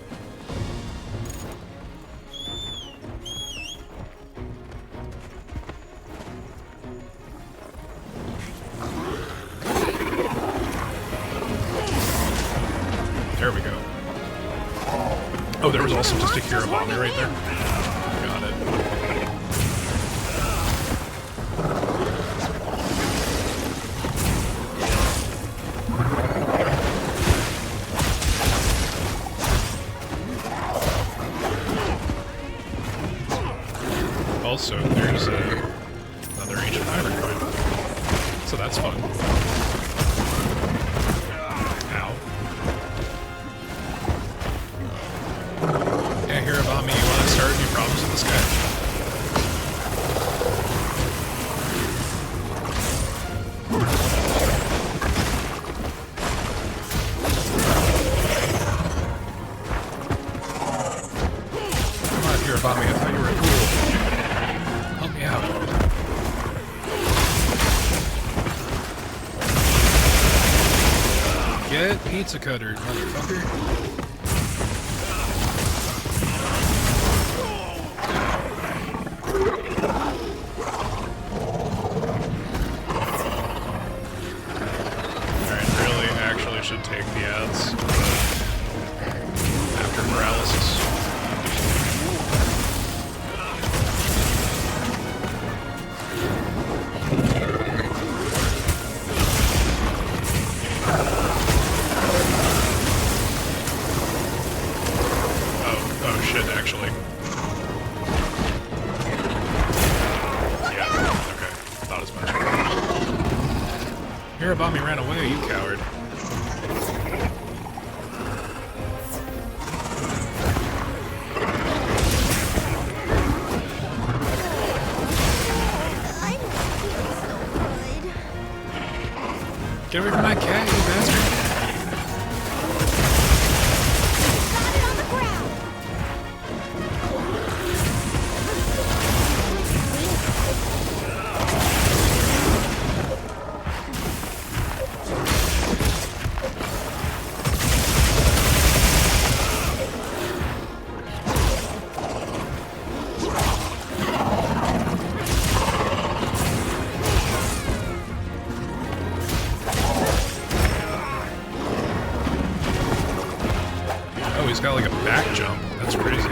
There we go. Oh, there was also just a Hirabami right there. Got it. Also, there's another ancient iron coin, so that's fun. Ow. Yeah, Hirabami, you want to start any problems with this guy? Come on, Hirabami, I thought you were cool. Help me out. Get pizza cutter, motherfucker. Alright, really actually should take the ads after paralysis. Oh shit, actually. Yeah, okay. Thought as much. Hirabami ran away, you coward. Get away from my cat, you bastard! Got it on the ground. Oh, he's got like a back jump. That's crazy.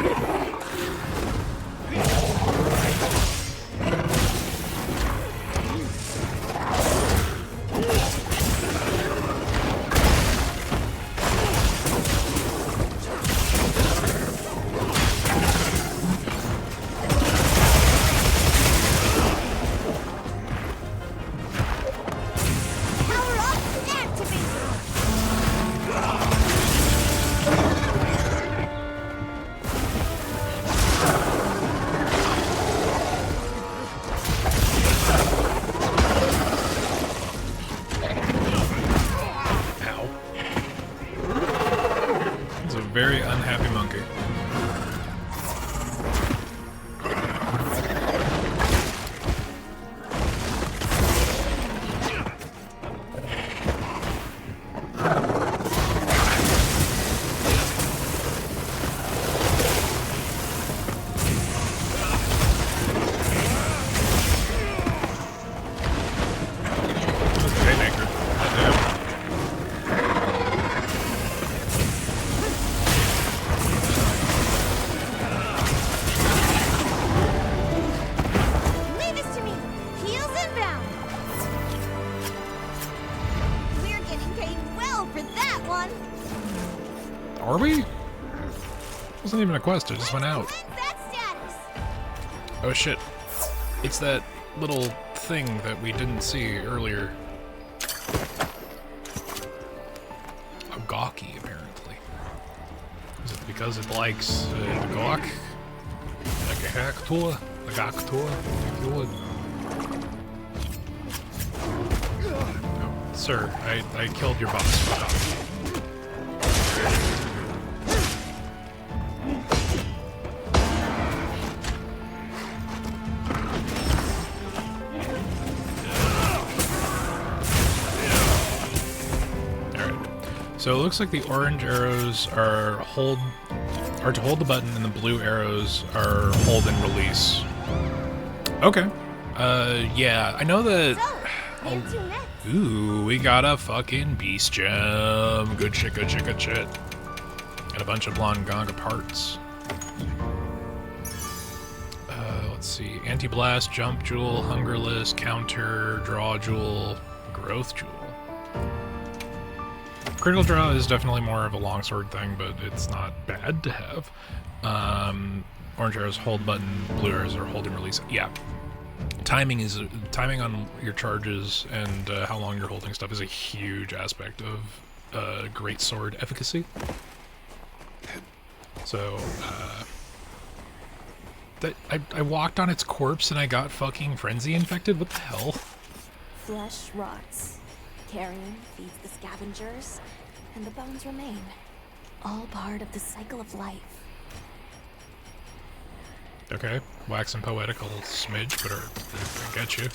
one. Are we? It wasn't even a quest, it just went out. That status. Oh shit. It's that little thing that we didn't see earlier. A gawky, apparently. Is it because it likes the gawk? Like a cactua? A gactua, if you would. Oh, sir, I killed your boss. Fuck off. So it looks like the orange arrows are to hold the button, and the blue arrows are hold and release. Okay. Yeah, I know that. Ooh, we got a fucking beast gem. Good shit, good shit, good shit. And a bunch of blonde Gonga parts. Let's see. Anti-blast, jump jewel, hungerless, counter, draw jewel, growth jewel. Critical draw is definitely more of a longsword thing, but it's not bad to have. Orange arrows hold button, blue arrows are hold and release. Yeah, timing on your charges and how long you're holding stuff is a huge aspect of great sword efficacy. So I walked on its corpse and I got fucking frenzy infected. What the hell? Flesh rots. Carrion feeds the scavengers, and the bones remain. All part of the cycle of life. Okay, wax and poetical smidge, but I get you.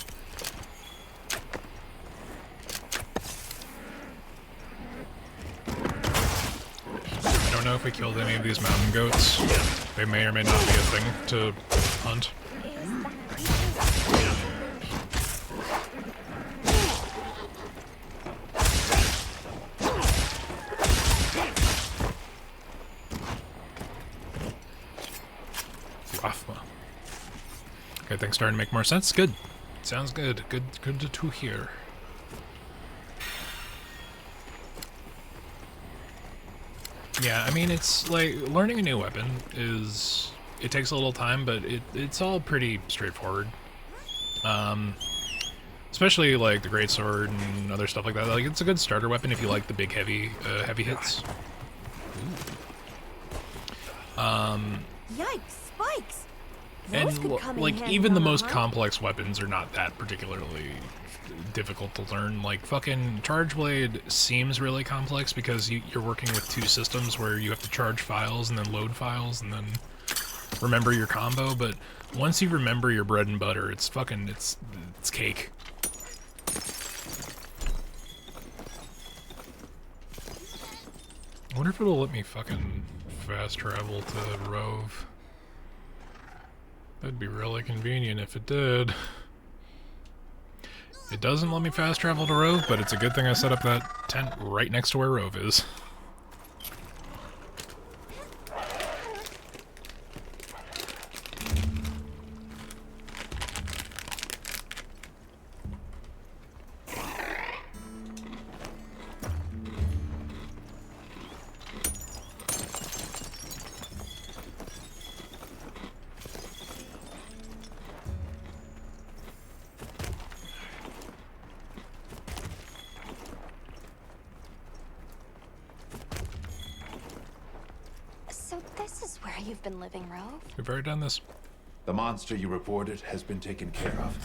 I don't know if we killed any of these mountain goats. They may or may not be a thing to hunt. Okay, things starting to make more sense. Good. Sounds good. Good to hear. Yeah, I mean, it's like learning a new weapon is... It takes a little time, but it's all pretty straightforward. Especially like the greatsword and other stuff like that. Like, it's a good starter weapon if you like the big heavy hits. Yikes, spikes. And like even the most complex weapons are not that particularly difficult to learn. Like fucking Charge Blade seems really complex because you're working with two systems where you have to charge files and then load files and then remember your combo. But once you remember your bread and butter, it's fucking it's cake. I wonder if it'll let me fucking fast travel to Rove. That'd be really convenient if it did. It doesn't let me fast travel to Rove, but it's a good thing I set up that tent right next to where Rove is. You've been living, Rove? We've already done this. The monster you reported has been taken care of.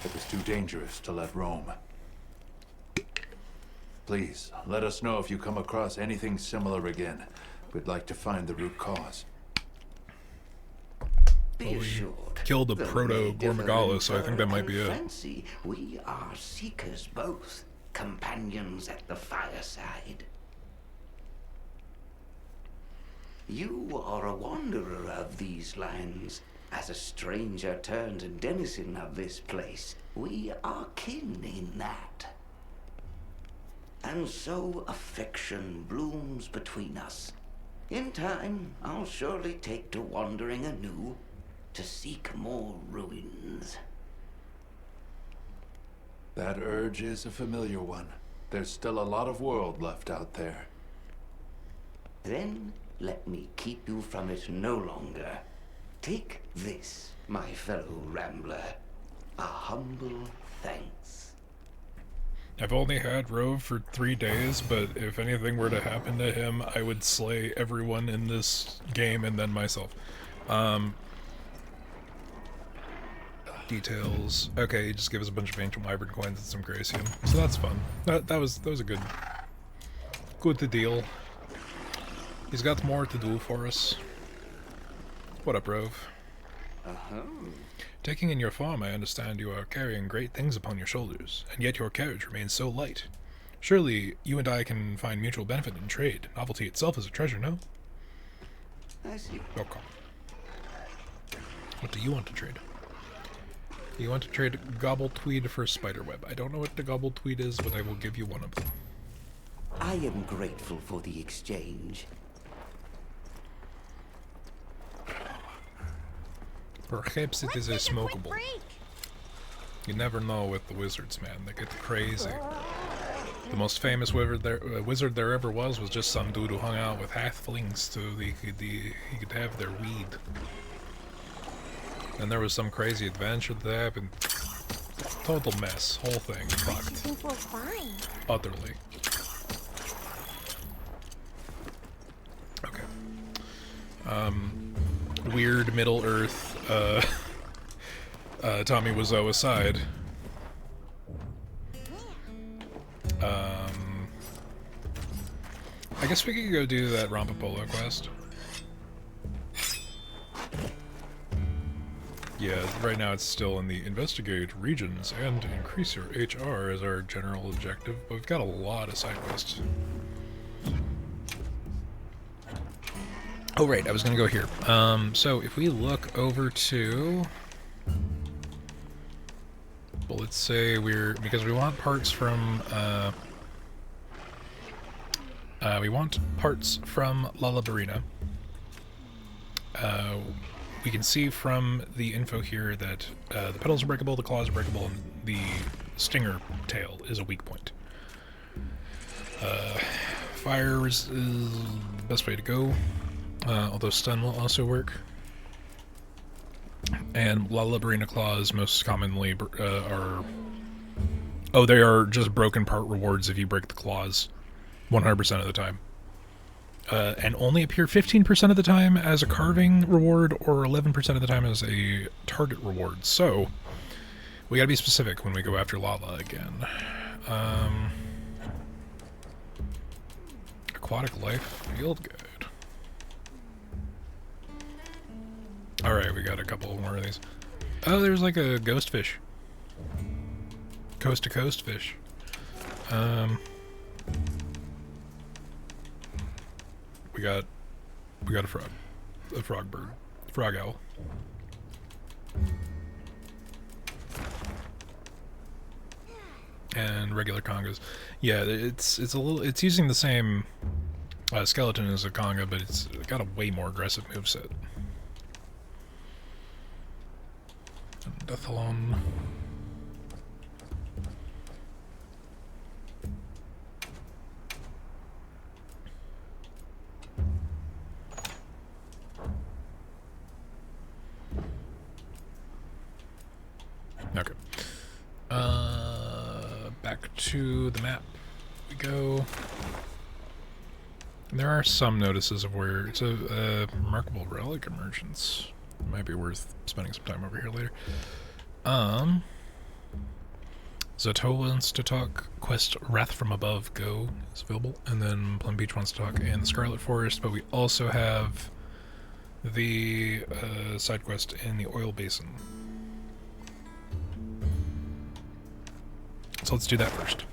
It was too dangerous to let roam. Please, let us know if you come across anything similar again. We'd like to find the root cause. Be assured, killed a proto-Gormagala, so I think that might be it. Fancy, we are seekers both, companions at the fireside. You are a wanderer of these lands. As a stranger turned denizen of this place, we are kin in that. And so affection blooms between us. In time, I'll surely take to wandering anew, to seek more ruins. That urge is a familiar one. There's still a lot of world left out there. Then let me keep you from it no longer. Take this, my fellow Rambler. A humble thanks. I've only had Rove for 3 days, but if anything were to happen to him, I would slay everyone in this game and then myself. Details. Okay, he just gave us a bunch of ancient wyvern coins and some Gracium, so that's fun. That was a good deal. He's got more to do for us. What up, Rove? Taking in your farm, I understand you are carrying great things upon your shoulders, and yet your carriage remains so light. Surely you and I can find mutual benefit in trade. Novelty itself is a treasure, no? I see. Okay. What do you want to trade? You want to trade Gobbletweed for Spiderweb. I don't know what the Gobbletweed is, but I will give you one of them. I am grateful for the exchange. Perhaps it is a smokable. You never know with the wizards, man. They get crazy. The most famous wizard there ever was just some dude who hung out with halflings so he could have their weed. And there was some crazy adventure that happened. Total mess. Whole thing fucked. I think we're fine. Utterly. Okay. Weird Middle Earth, Tommy Wiseau aside. I guess we could go do that Rompopolo quest. Yeah, right now it's still in the investigate regions and increase your HR as our general objective, but we've got a lot of side quests. Oh right, I was gonna go here. So if we look over to, well, let's say because we want parts from, Lalabarina. We can see from the info here that the petals are breakable, the claws are breakable, and the stinger tail is a weak point. Fire is the best way to go. Although stun will also work. And Lalabarina claws most commonly are... Oh, they are just broken part rewards if you break the claws 100% of the time. And only appear 15% of the time as a carving reward or 11% of the time as a target reward. So, we gotta be specific when we go after Lala again. Aquatic Life Field Guide. Alright, we got a couple more of these. Oh, there's like a ghost fish. Coast to coast fish. We got a frog. A frog bird. Frog owl. And regular congos. Yeah, it's using the same skeleton as a conga, but it's got a way more aggressive moveset. Deathalon. Okay. Back to the map we go. There are some notices of where it's a remarkable relic emergence. Might be worth spending some time over here later. Zato wants to talk. Quest Wrath from Above Go is available. And then Plum Beach wants to talk in the Scarlet Forest, but we also have the side quest in the Oil Basin. So let's do that first.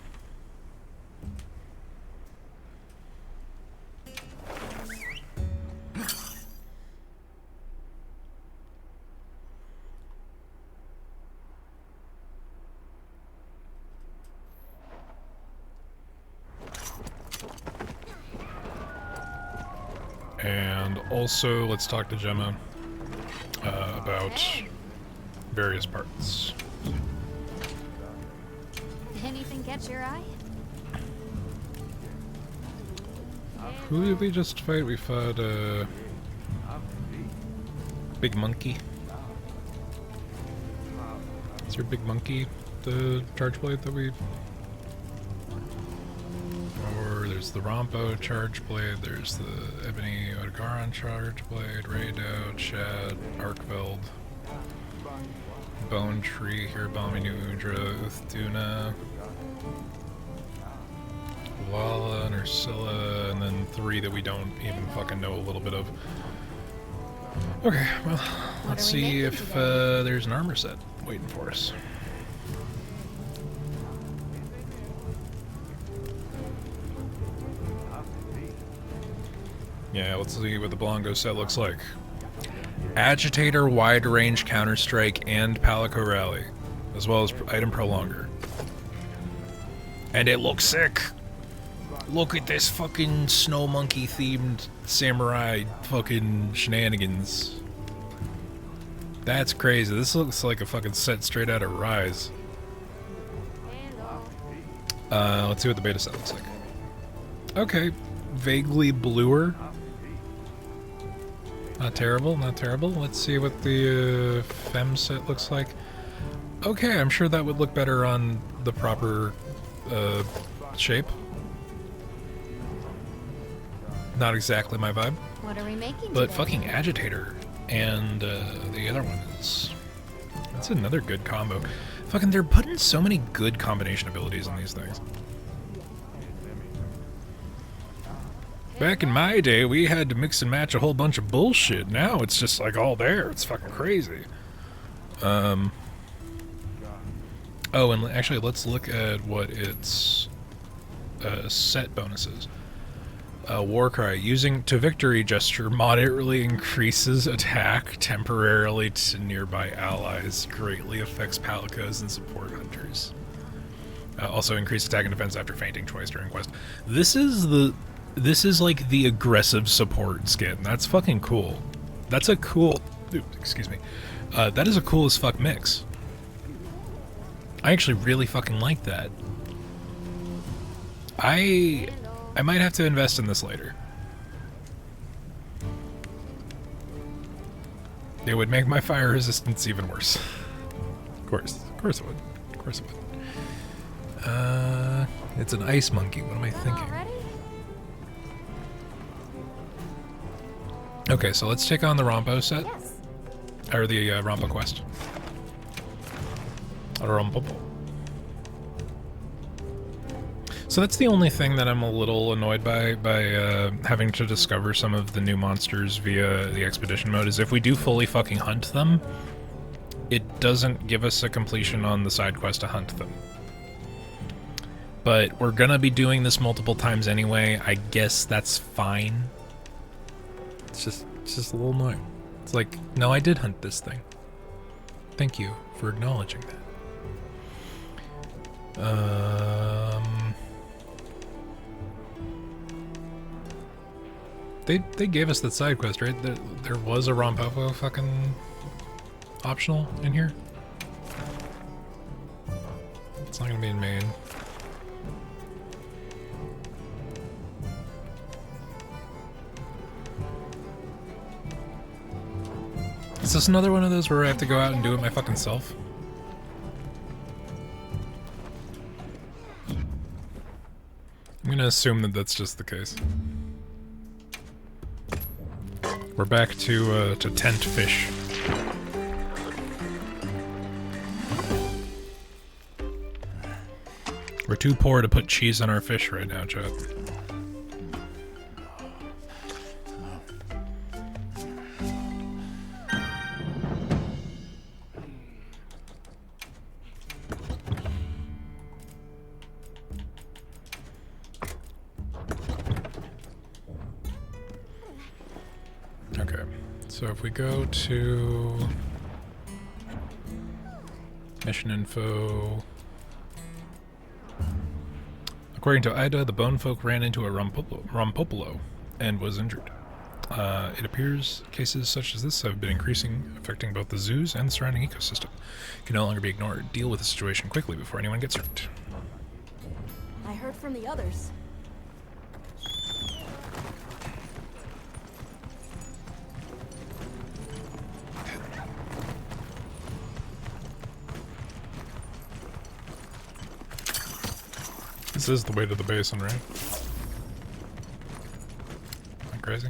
And also, let's talk to Gemma about various parts. Anything catch your eye? Who did we just fight? We fought Big Monkey. Is there Big Monkey, the charge blade that we... Or there's the Rompo charge blade, there's the Ebony Odogaron charge blade, Raydo, Shad, Arkveld, Bone Tree, Hirabami New Udra, Uthduna, Lala, Nursilla, and then 3 that we don't even fucking know a little bit of. Okay, well, let's see if there's an armor set waiting for us. Yeah, let's see what the Blongo set looks like. Agitator, Wide Range Counter-Strike, and Palico Rally, as well as Item Prolonger. And it looks sick! Look at this fucking Snow Monkey themed samurai fucking shenanigans. That's crazy. This looks like a fucking set straight out of Rise. Let's see what the beta set looks like. Okay, vaguely bluer. Not terrible, not terrible. Let's see what the Fem set looks like. Okay, I'm sure that would look better on the proper shape. Not exactly my vibe. What are we making But today? fucking Agitator and the other one is... That's another good combo. Fucking, they're putting so many good combination abilities in these things. Back in my day, we had to mix and match a whole bunch of bullshit. Now it's just like all there. It's fucking crazy. Oh, and actually, let's look at what its set bonuses. Warcry. Using to victory gesture moderately increases attack temporarily to nearby allies. Greatly affects Palicos and support hunters. Also increase attack and defense after fainting twice during quest. This is like the aggressive support skin. That's fucking cool. That's a cool... excuse me. That is a cool as fuck mix. I actually really fucking like that. I might have to invest in this later. It would make my fire resistance even worse. Of course it would. Of course it would. It's an ice monkey. What am I thinking? Okay, so let's take on the Rompo set. Yes. Or the Rompo quest. Rompo. So that's the only thing that I'm a little annoyed by having to discover some of the new monsters via the expedition mode, is if we do fully fucking hunt them, it doesn't give us a completion on the side quest to hunt them. But we're gonna be doing this multiple times anyway. I guess that's fine. It's just a little annoying. It's like, no, I did hunt this thing. Thank you for acknowledging that. They gave us that side quest, right? There was a Rompopo fucking optional in here. It's not gonna be in main. Is this another one of those where I have to go out and do it my fucking self? I'm gonna assume that that's just the case. We're back to tent fish. We're too poor to put cheese on our fish right now, chat. Okay, so if we go to mission info, according to Ida, the bone folk ran into a Rompopolo and was injured. It appears cases such as this have been increasing, affecting both the zoos and the surrounding ecosystem. Can no longer be ignored. Deal with the situation quickly before anyone gets hurt. I heard from the others. This is the way to the basin, right? Am I crazy?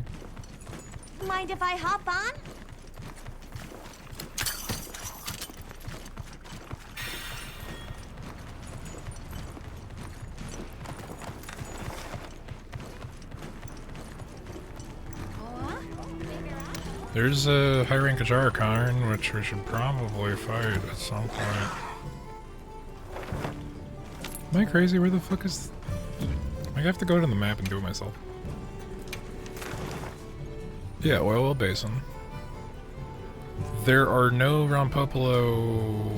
Mind if I hop on? There's a high rank Ajara Karn, which we should probably fight at some point. Am I crazy? Where the fuck is... I have to go to the map and do it myself. Yeah, Oil Basin. There are no Rompopolo...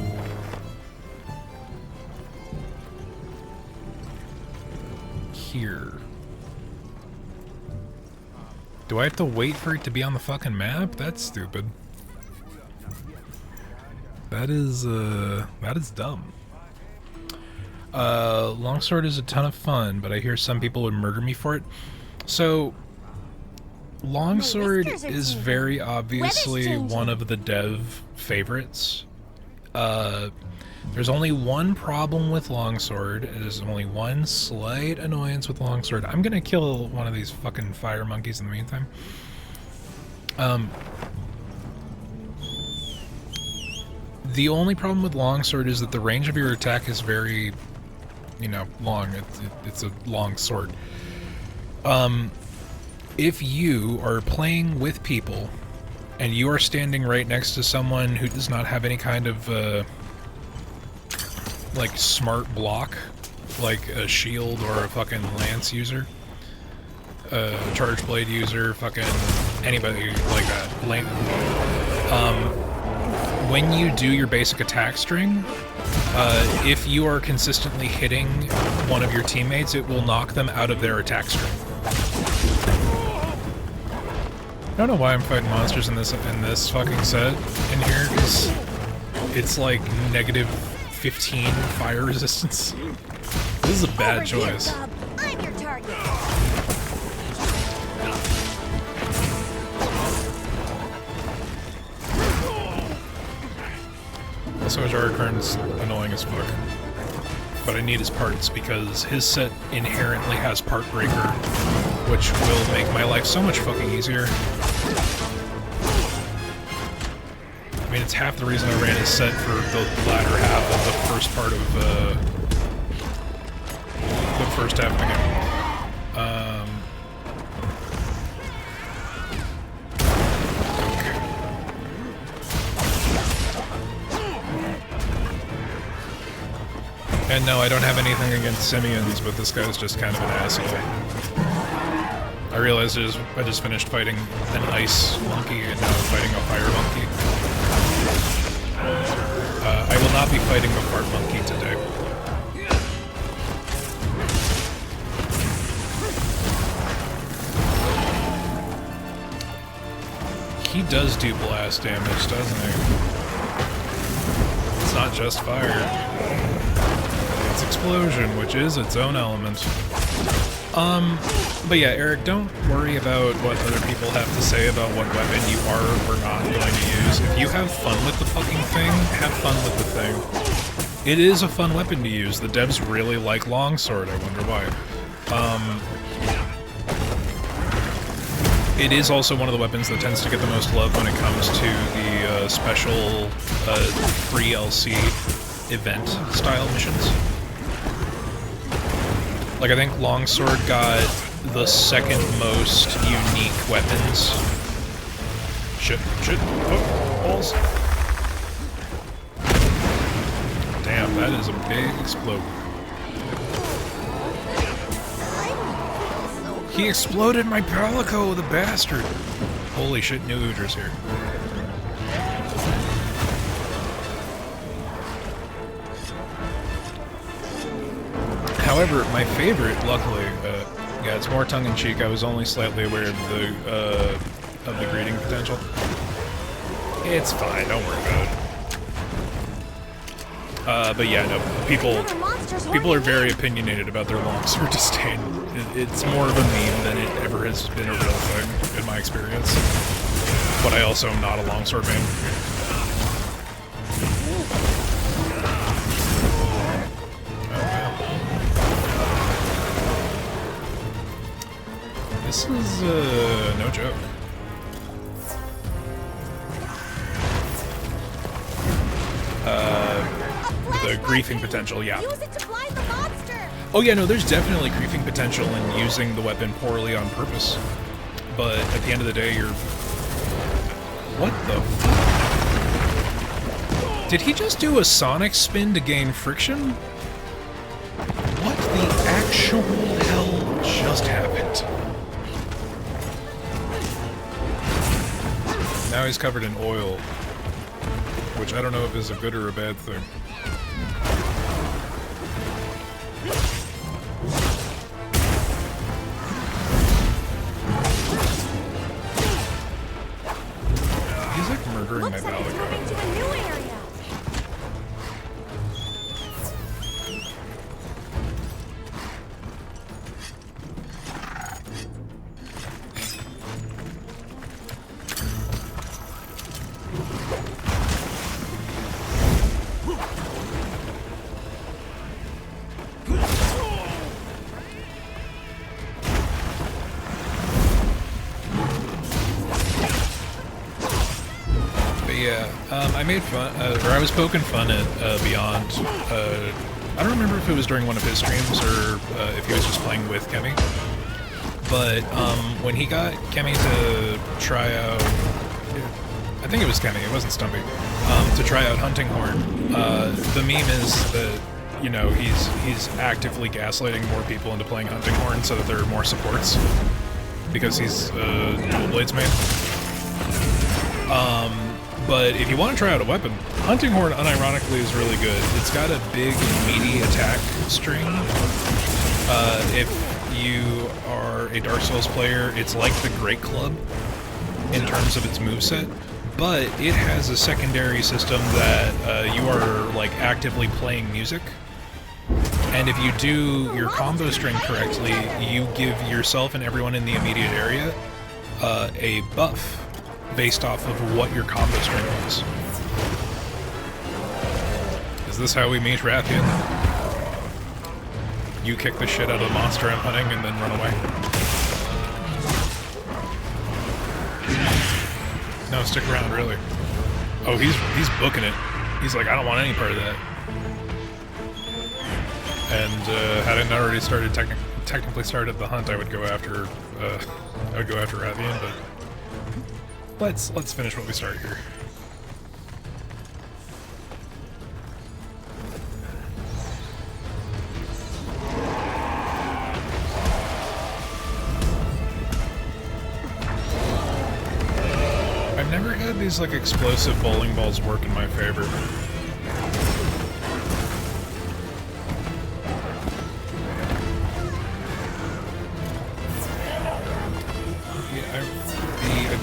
here. Do I have to wait for it to be on the fucking map? That's stupid. That is dumb. Longsword is a ton of fun, but I hear some people would murder me for it. So, Longsword is very obviously one of the dev favorites. There's only one problem with Longsword. There's only one slight annoyance with Longsword. I'm gonna kill one of these fucking fire monkeys in the meantime. The only problem with Longsword is that the range of your attack is very, you know, long. It's a long sword. If you are playing with people and you are standing right next to someone who does not have any kind of like smart block, like a shield or a fucking lance user, a charge blade user, fucking anybody like that. When you do your basic attack string, if you are consistently hitting one of your teammates, it will knock them out of their attack string. I don't know why I'm fighting monsters in this fucking set in here, because it's like negative 15 fire resistance. This is a bad choice. I'm your target. Also, Ajara Karn's annoying as fuck. But I need his parts because his set inherently has Part Breaker, which will make my life so much fucking easier. I mean, it's half the reason I ran his set for the latter half of the first part of the first half of the game. And no, I don't have anything against simians, but this guy's just kind of an asshole. I realized I just finished fighting an ice monkey and now I'm fighting a fire monkey. I will not be fighting the fart monkey today. He does do blast damage, doesn't he? It's not just fire. It's explosion, which is its own element. But yeah, Eric, don't worry about what other people have to say about what weapon you are or not going to use. If you have fun with the fucking thing, have fun with the thing. It is a fun weapon to use. The devs really like Longsword, I wonder why. It is also one of the weapons that tends to get the most love when it comes to the special free LC event style missions. Like, I think Longsword got the second most unique weapons. Shit, oh, balls. Damn, that is a big explode. He exploded my Palico, the bastard! Holy shit, new Udra's here. However, my favorite, luckily, yeah, it's more tongue-in-cheek. I was only slightly aware of the greeting potential. It's fine, don't worry about it. But yeah, no, people are very opinionated about their Longsword disdain. It's more of a meme than it ever has been a real thing, in my experience. But I also am not a Longsword man. This is no joke. The griefing potential, yeah. Use it to blind the monster. Oh yeah, no, there's definitely griefing potential in using the weapon poorly on purpose. But at the end of the day, you're... What the fuck? Did he just do a Sonic spin to gain friction? What the actual hell just happened? Now he's covered in oil, which I don't know if is a good or a bad thing. He's like murdering my Valakut. To a new area. I made fun, or I was poking fun at Beyond. I don't remember if it was during one of his streams or if he was just playing with Kemi. But when he got Kemi to try out, I think it was Kemi, it wasn't Stumpy, to try out Hunting Horn, the meme is that, you know, he's actively gaslighting more people into playing Hunting Horn so that there are more supports, because he's Dual Blades main. But if you want to try out a weapon, Hunting Horn unironically is really good. It's got a big, meaty attack string. If you are a Dark Souls player, it's like the Great Club in terms of its moveset, but it has a secondary system that you are like actively playing music. And if you do your combo string correctly, you give yourself and everyone in the immediate area a buff based off of what your combo string was. Is this how we meet Rathian? You kick the shit out of the monster I'm hunting and then run away? No, stick around, really. Oh, he's booking it. He's like, I don't want any part of that. And had I not already started technically started the hunt, I would go after Rathian, but let's finish what we started here. I've never had these like explosive bowling balls work in my favor.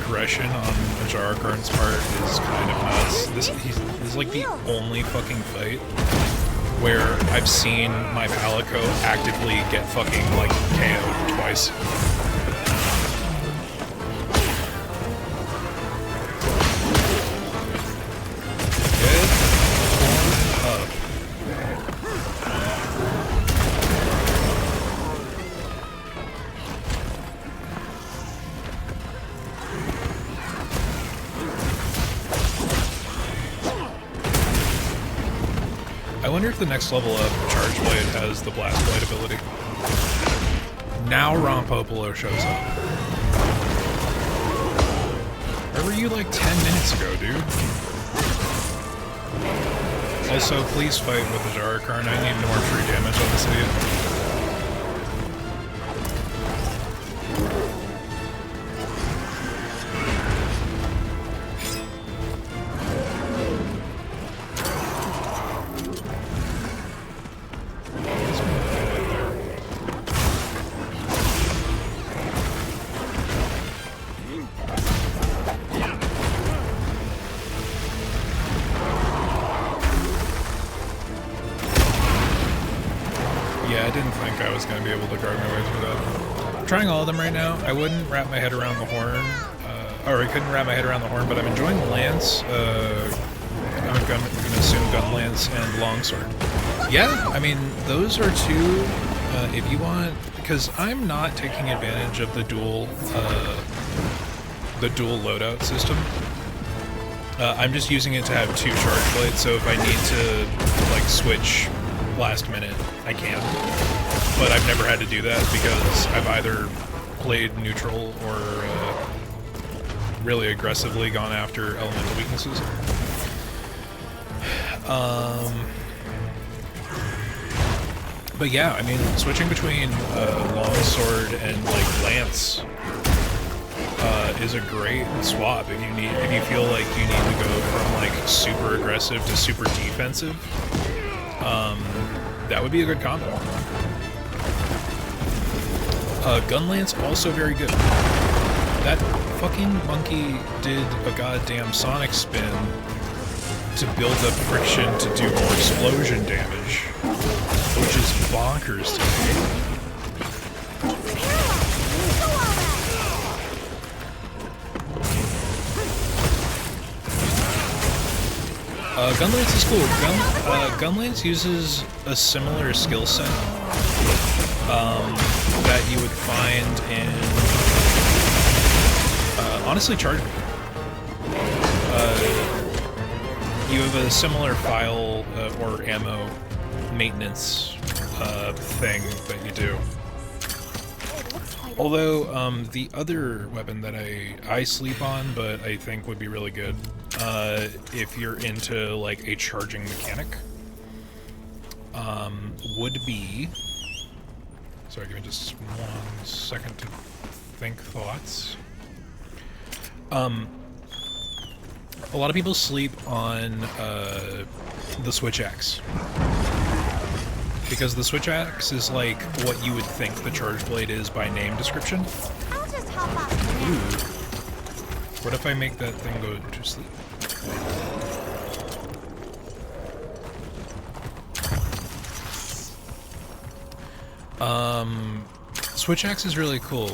Aggression on Ajara Karn's part is kind of nuts. This is like the only fucking fight where I've seen my Valakut actively get fucking like KO'd twice. I wonder if the next level up, Charge Blade, has the Blast Blade ability. Now Ron Popolo shows up. Where were you like 10 minutes ago, dude? Also, please fight with the Ajara Karn. I need more free damage on this idiot. Yeah, I didn't think I was going to be able to guard my way through that. I'm trying all of them right now. I wouldn't wrap my head around the horn, or I couldn't wrap my head around the horn, but I'm enjoying the lance. I'm going to assume gun lance and longsword. Yeah, I mean, those are two if you want, because I'm not taking advantage of the dual loadout system. I'm just using it to have 2 charge blades, so if I need to like switch last minute, I can. But I've never had to do that because I've either played neutral or really aggressively gone after elemental weaknesses. But yeah, I mean, switching between longsword and like lance is a great swap if you feel like you need to go from like super aggressive to super defensive. That would be a good combo. Gunlance also very good. That fucking monkey did a goddamn sonic spin to build up friction to do more explosion damage, which is bonkers to me. Gunlance is cool. Gunlance uses a similar skill set that you would find in, honestly, Charge Me. You have a similar file or ammo maintenance thing that you do. Although the other weapon that I sleep on, but I think would be really good if you're into like a charging mechanic, would be. Sorry, give me just 1 second to think thoughts. A lot of people sleep on the Switch Axe. Because the Switch Axe is like what you would think the Charge Blade is by name description. I'll just hop off. Ooh. What if I make that thing go to sleep? Switch Axe is really cool,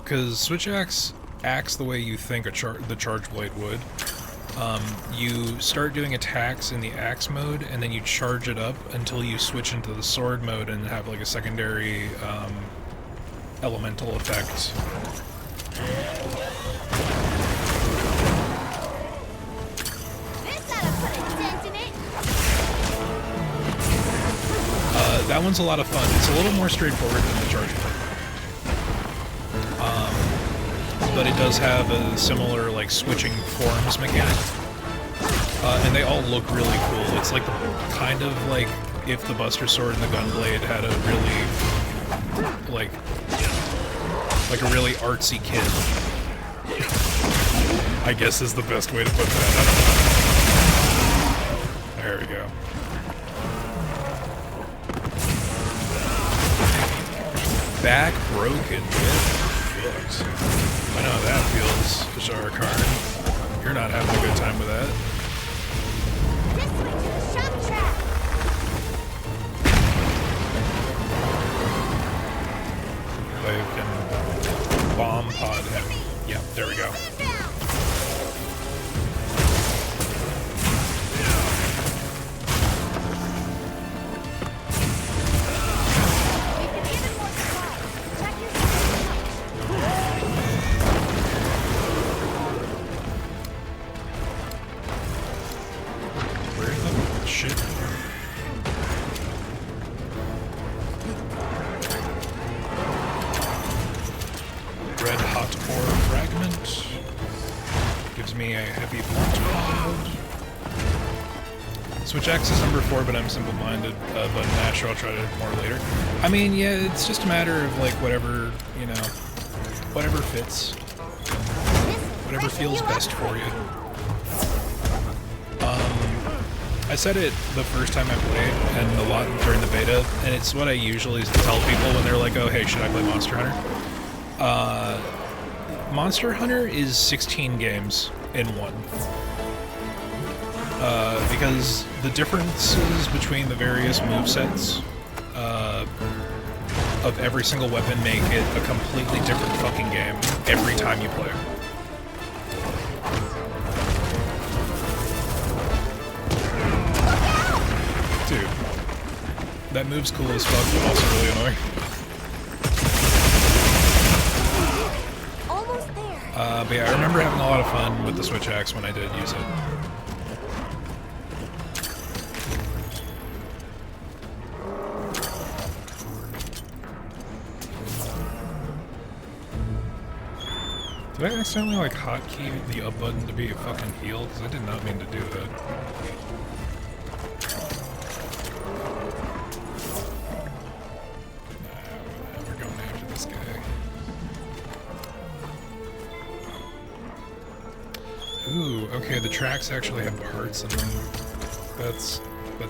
because Switch Axe acts the way you think the Charge Blade would. You start doing attacks in the axe mode, and then you charge it up until you switch into the sword mode and have like a secondary elemental effect. That one's a lot of fun. It's a little more straightforward than the Charge Blade. But it does have a similar like switching forms mechanic. And they all look really cool. It's like kind of like if the Buster Sword and the Gunblade had a really like a really artsy kid. I guess is the best way to put that. I don't know. There we go. Back broken, shit. I know how that feels, Shara Karn. You're not having a good time with that. This way to the shock trap. I can bomb pod him. Yeah, there we go. Red hot ore fragment gives me a heavy blunt pod. Switch Axe is number 4, but I'm simple-minded. But Nashor, I'll try to more later. I mean, yeah, it's just a matter of like whatever, you know, whatever fits, whatever feels best for you. I said it the first time I played, and a lot during the beta, and it's what I usually tell people when they're like, oh, hey, should I play Monster Hunter? Monster Hunter is 16 games in one. Because the differences between the various movesets of every single weapon make it a completely different fucking game every time you play. Dude. That move's cool as fuck, but also really annoying. Almost there. But yeah, I remember having a lot of fun with the switch axe when I did use it. Did I accidentally like hotkey the up button to be a fucking heal? Because I did not mean to do that. We're going after this guy. Ooh, okay, the tracks actually have parts in them. That's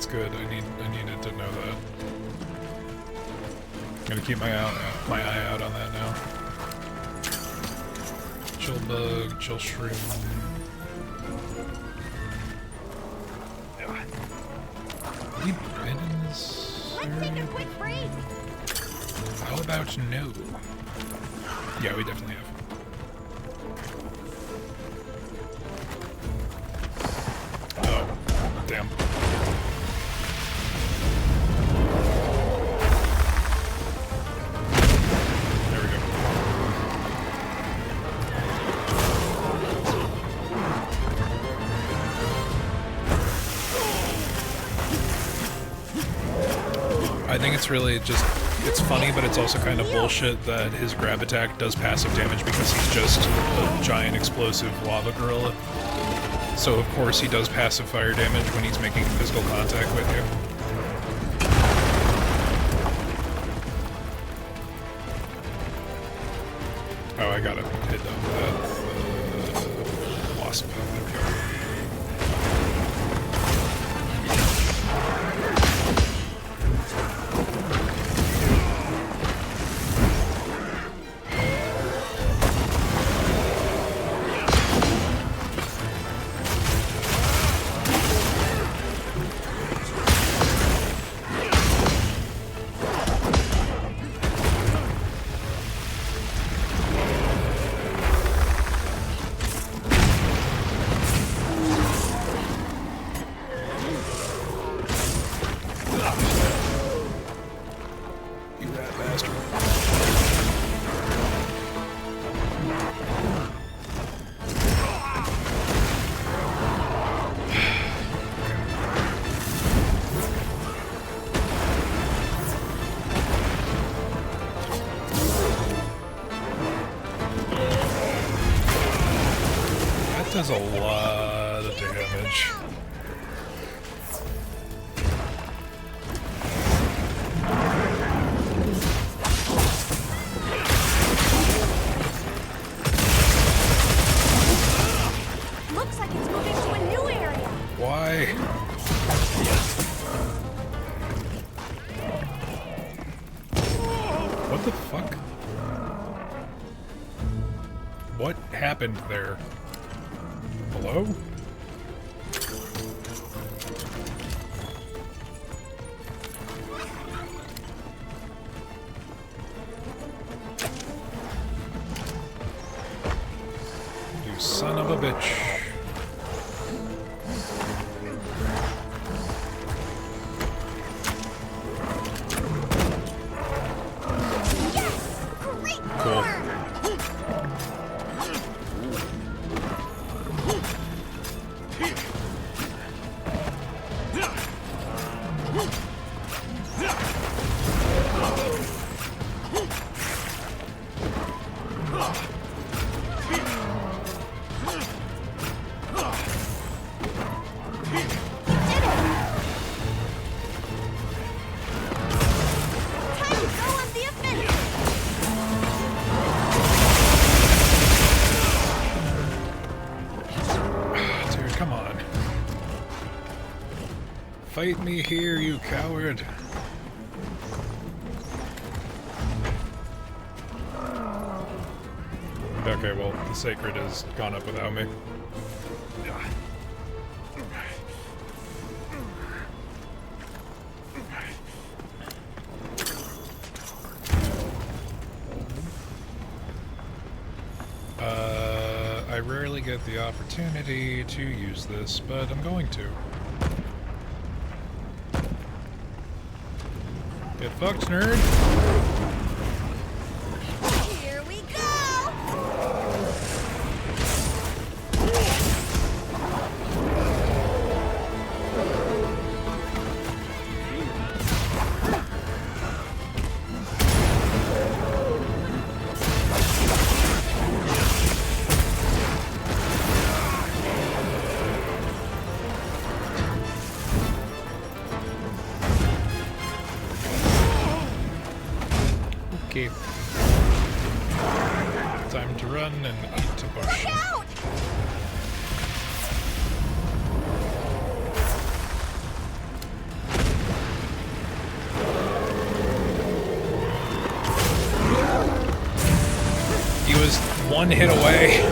good. I needed to know that. I'm gonna keep my eye out on that now. Chill bug, chill shroom. Have you been in this? Let's take a quick break. How about no? Yeah, we definitely have. Oh, damn. There we go. I think it's really just, it's funny, but it's also kind of bullshit that his grab attack does passive damage because he's just a giant explosive lava gorilla. So of course he does passive fire damage when he's making physical contact with you. Oh, I gotta hit them with that wasp. There we go. Does a lot of damage. Looks like it's moving to a new area. Why? What the fuck? What happened there? Hello? You son of a bitch. Cool. Fight me here, you coward! Okay, well, the Sacred has gone up without me. I rarely get the opportunity to use this, but I'm going to. Get fucked, nerd. Here we go! Okay. Time to run and eat a potion. Out! He was one hit away.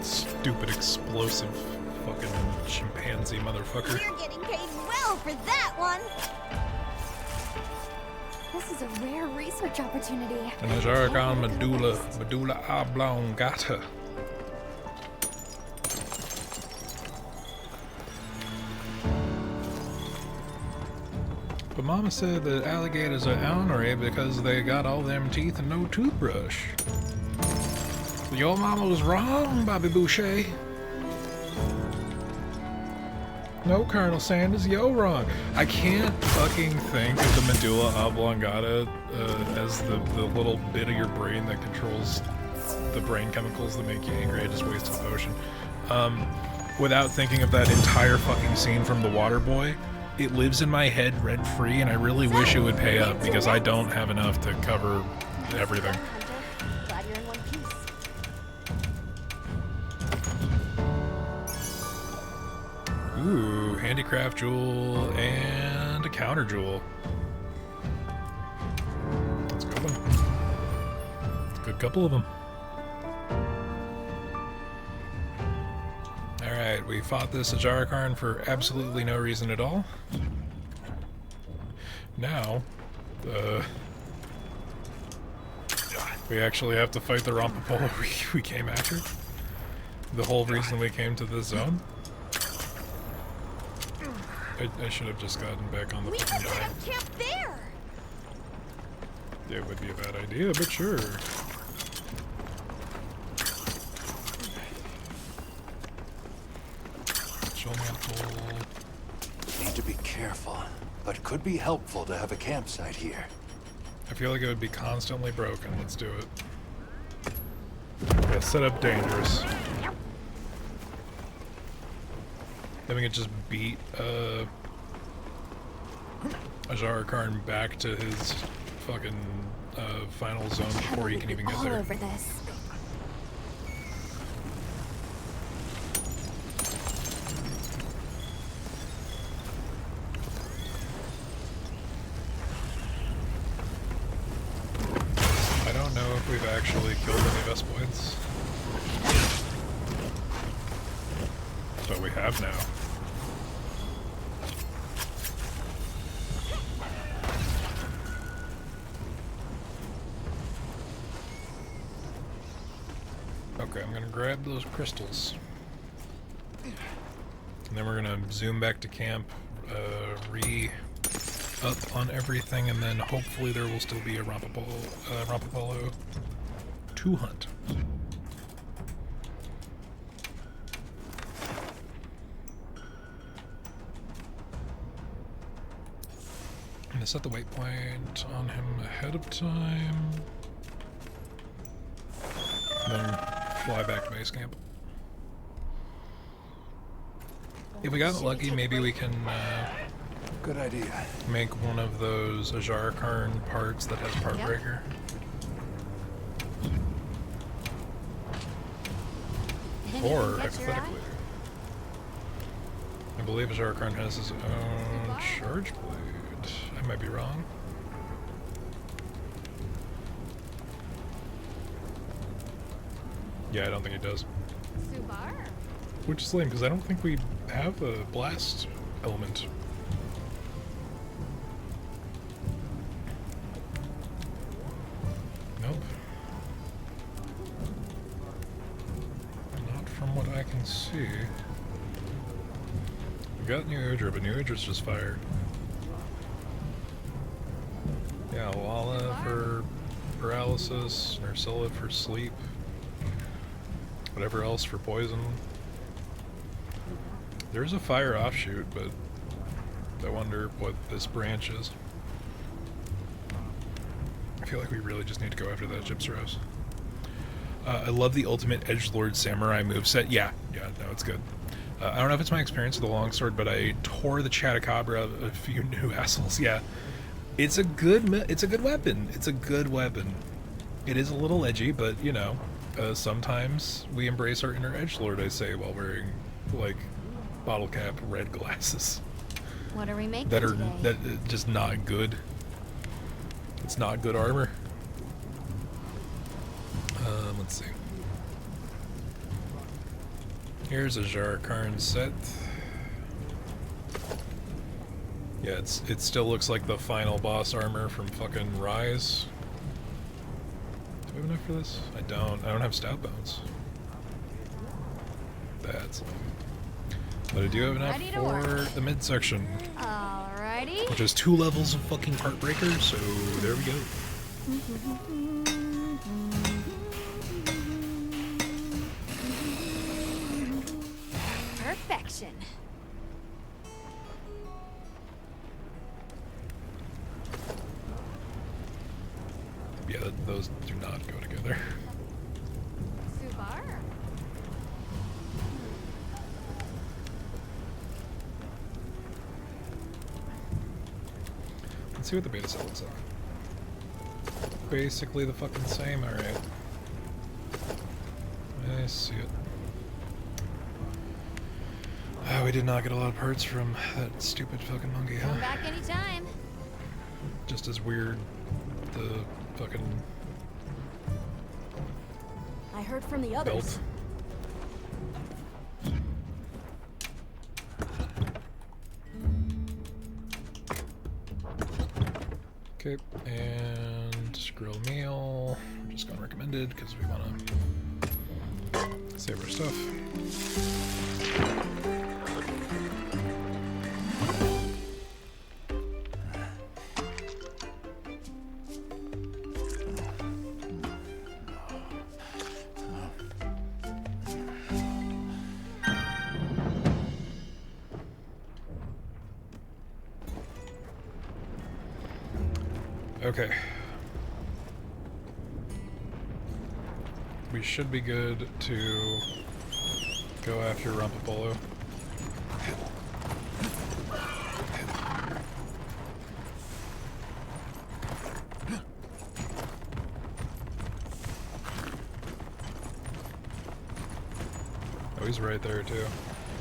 Stupid explosive fucking chimpanzee motherfucker. You're getting paid well for that one! This is a rare research opportunity. And there's Archon medulla oblongata. But Mama said that alligators are ornery because they got all them teeth and no toothbrush. Your mama was wrong, Bobby Boucher. No, Colonel Sanders, you're wrong. I can't fucking think of the medulla oblongata as the little bit of your brain that controls the brain chemicals that make you angry. I just wasted a potion. Without thinking of that entire fucking scene from The Waterboy. It lives in my head rent-free, and I really wish it would pay up because I don't have enough to cover everything. Glad you're in one piece. Ooh, handicraft jewel and a counter jewel. That's a good one. Good couple of them. Alright, we fought this Ajarakarn for absolutely no reason at all. Now, we actually have to fight the Rompopolo we came after. The whole reason we came to this zone. I should have just gotten back on the We fucking could set dive. up camp there! It would be a bad idea, but sure. Show me a full... Need to be careful, but could be helpful to have a campsite here. I feel like it would be constantly broken. Let's do it. Yeah, set up dangerous. Then we can just beat Ajarakarn back to his fucking final zone before he can even get All there. over this. I don't know if we've actually killed any Vespoids. So we have now. Okay, I'm gonna grab those crystals. And then we're gonna zoom back to camp, re-up on everything, and then hopefully there will still be a Rompopolo to hunt. I'm gonna set the waypoint on him ahead of time. Then fly back to base camp. If we got lucky, maybe we can Good idea. make one of those Ajarakarn parts that has part Yep. breaker. Anything Or, catch your eye? hypothetically, I believe Ajarakarn has his own charge blade. I might be wrong. Yeah, I don't think he does. Subar? Which is lame, because I don't think we have a blast element. Nope. Not from what I can see. We got New Udra, but New Udra's just fire. Yeah, Lala for paralysis, Nursilla for sleep. Whatever else for poison. There's a fire offshoot, but I wonder what this branch is. I feel like we really just need to go after that Gypsyros. I love the ultimate edgelord samurai moveset. Yeah, no, it's good. I don't know if it's my experience with the longsword, but I tore the Chatacabra of a few new assholes. Yeah, it's a good weapon. It's a good weapon. It is a little edgy, but you know, sometimes we embrace our inner edgelord, I say, while wearing like bottle cap red glasses. What are we making that are today? just not good. It's not good armor. Let's see. Here's a Jar Karn set. Yeah, it still looks like the final boss armor from fucking Rise. Do we have enough for this? I don't have stout bones. That's but I do have enough for the midsection. Alrighty. Which is 2 levels of fucking Heartbreaker, so there we go. Perfection. Yeah, those do not go together. Subar. Let's see what the beta set looks like. Basically the fucking same, alright. I see it. We did not get a lot of parts from that stupid fucking monkey, huh? Come back anytime. Just as weird, the fucking I heard from the others. belt. Okay, and grill meal. We're just going recommended because we want to save our stuff. Okay. We should be good to go after Rumpapolo. Oh, he's right there too.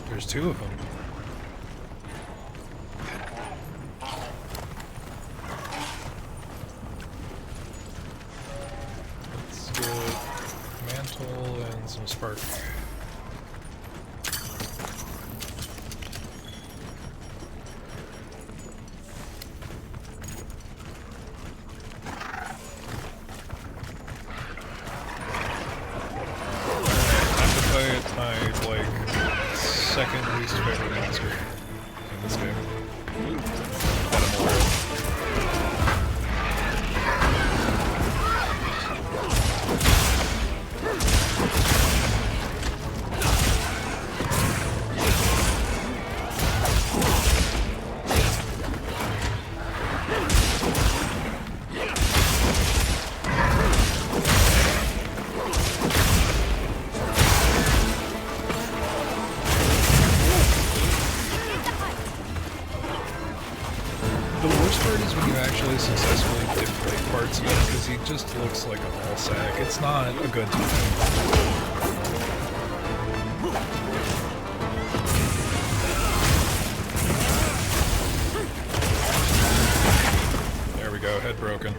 There's 2 of them. Some spark. My like second least favorite monster in this game. That I'm aware of. Successfully deflate parts of it because he just looks like a ball sack. It's not a good time. There we go, head broken.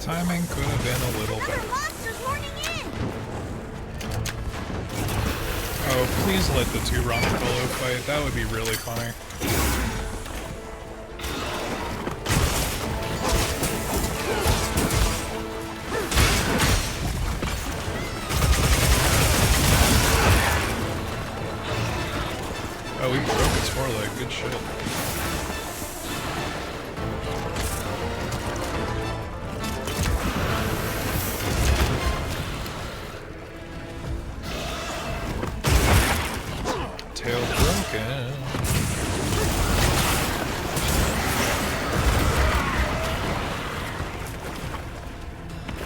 Timing could have been a little better. Monsters morning in! Oh, please let the two Rompolo fight. That would be really funny. Oh, we broke its foreleg. Good shit. Tail broken.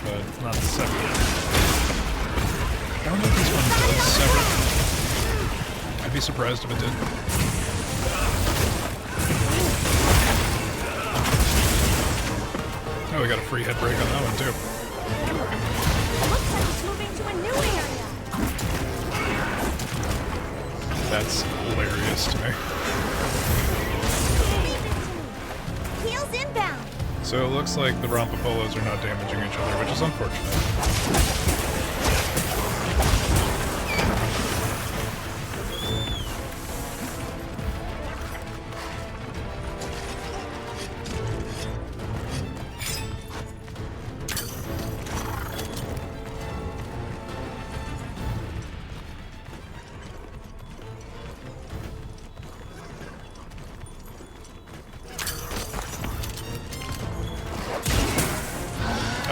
But not severed. I don't know if this one does sever. I'd be surprised if it did. Oh, we got a free head break on that one too. Looks like it's moving to a new area. That's hilarious to me. Heels inbound. So it looks like the Rompopolos are not damaging each other, which is unfortunate.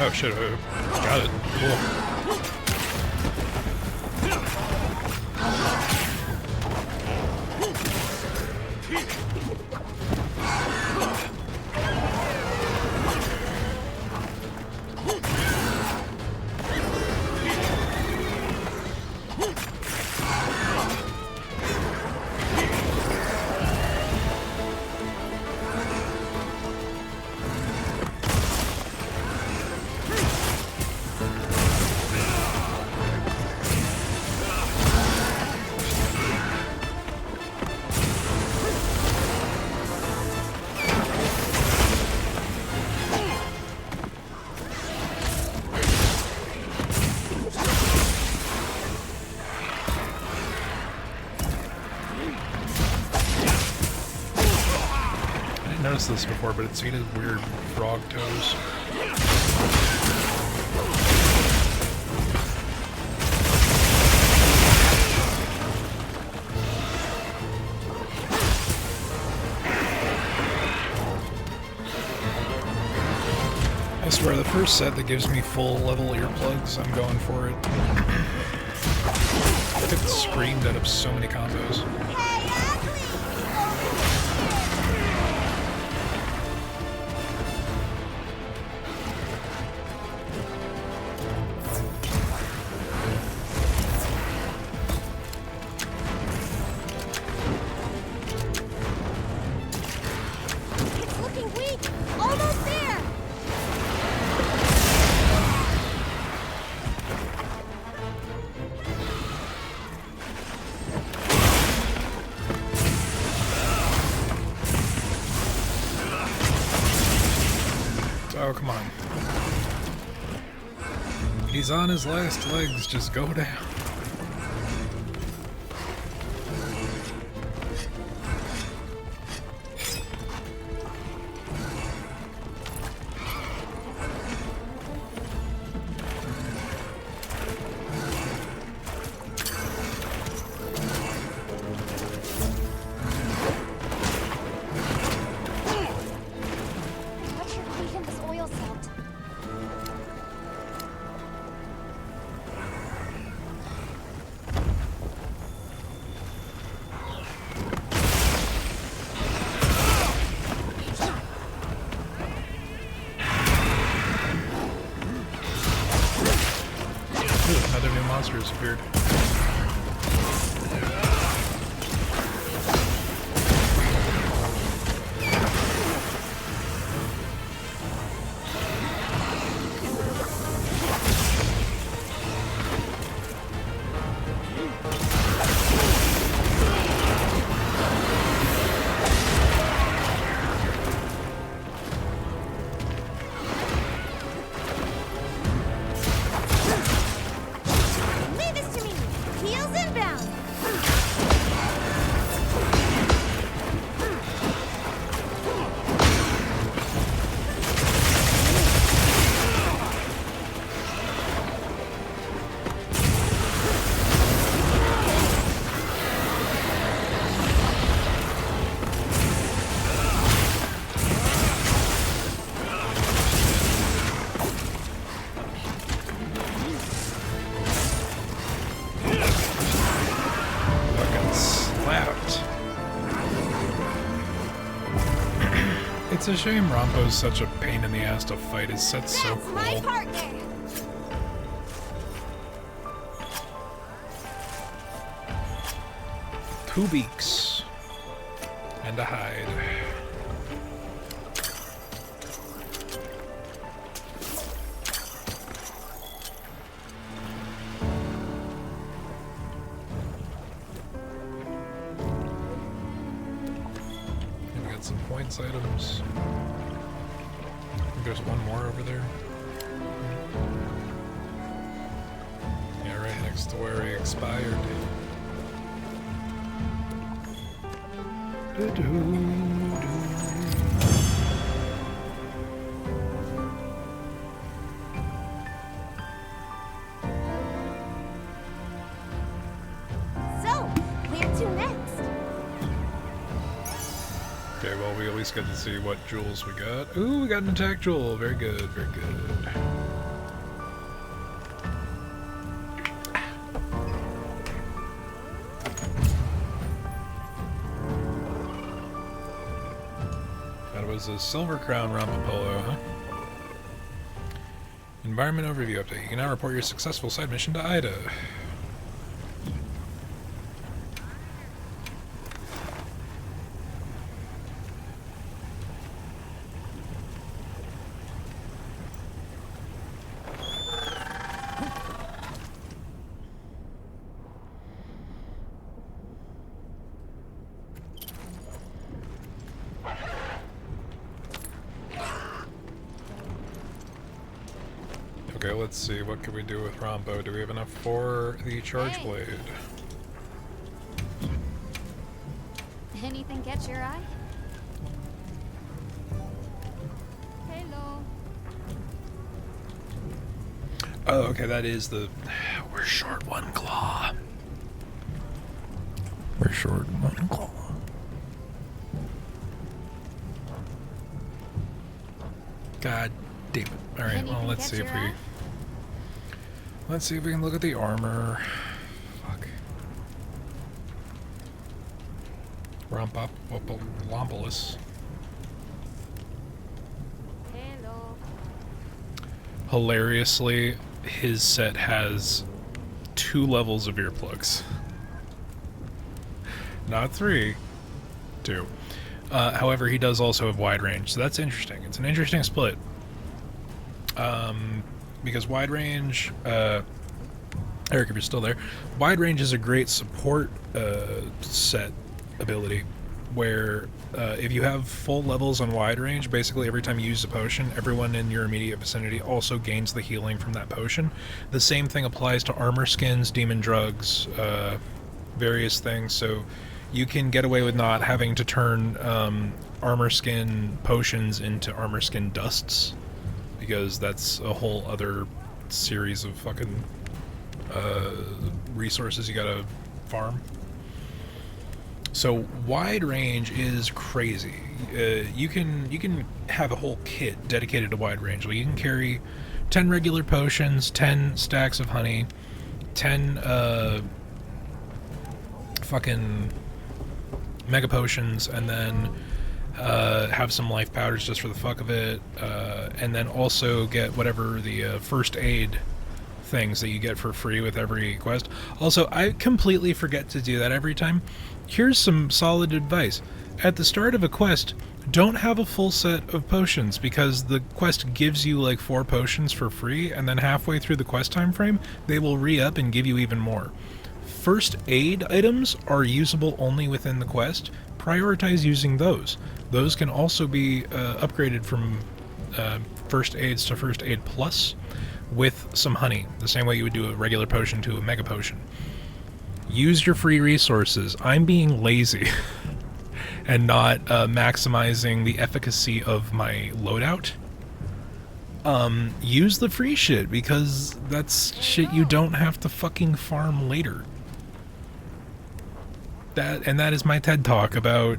Oh shit, got it. Cool. Noticed this before, but it's eaten weird frog toes. I swear, the first set that gives me full level earplugs, I'm going for it. I get screamed out of so many combos. Oh, come on. He's on his last legs, just go down. Another new monster has appeared. It's a shame Rompo's such a pain in the ass to fight. His set's so cool. My partner. Two beaks. And a hide. We got some points items. I think there's one more over there. Yeah, right next to where he expired. So, where to next? Okay, well, we at least get to see what jewels we got. Ooh, we got an attack jewel. Very good, very good. That was a Silver Crown Rompopolo, huh? Environment overview update. You can now report your successful side mission to Ida. Okay, let's see. What can we do with Rompo? Do we have enough for the Charge Blade? Anything catch your eye? Hello. Oh, okay, that is the... We're short one claw. We're short one claw. God damn it. Alright, well, let's see if we... Let's see if we can look at the armor. Fuck. Rompolopoulos. Hello. Hilariously, his set has 2 levels of earplugs. Not 3. 2. However, he does also have wide range, so that's interesting. It's an interesting split. Because wide range, Eric, if you're still there, wide range is a great support set ability, where if you have full levels on wide range, basically every time you use a potion, everyone in your immediate vicinity also gains the healing from that potion. The same thing applies to armor skins, demon drugs, various things, so you can get away with not having to turn armor skin potions into armor skin dusts, because that's a whole other series of fucking resources you gotta farm. So wide range is crazy. You can have a whole kit dedicated to wide range. Like you can carry 10 regular potions, 10 stacks of honey, 10 fucking mega potions, and then have some life powders just for the fuck of it, and then also get whatever the first aid things that you get for free with every quest. Also, I completely forget to do that every time. Here's some solid advice. At the start of a quest, don't have a full set of potions, because the quest gives you like 4 potions for free, and then halfway through the quest time frame, they will re-up and give you even more. First aid items are usable only within the quest. Prioritize using those. Those can also be upgraded from first aids to first aid plus with some honey, the same way you would do a regular potion to a mega potion. Use your free resources. I'm being lazy and not maximizing the efficacy of my loadout. Use the free shit, because that's shit you don't have to fucking farm later. That is my TED Talk about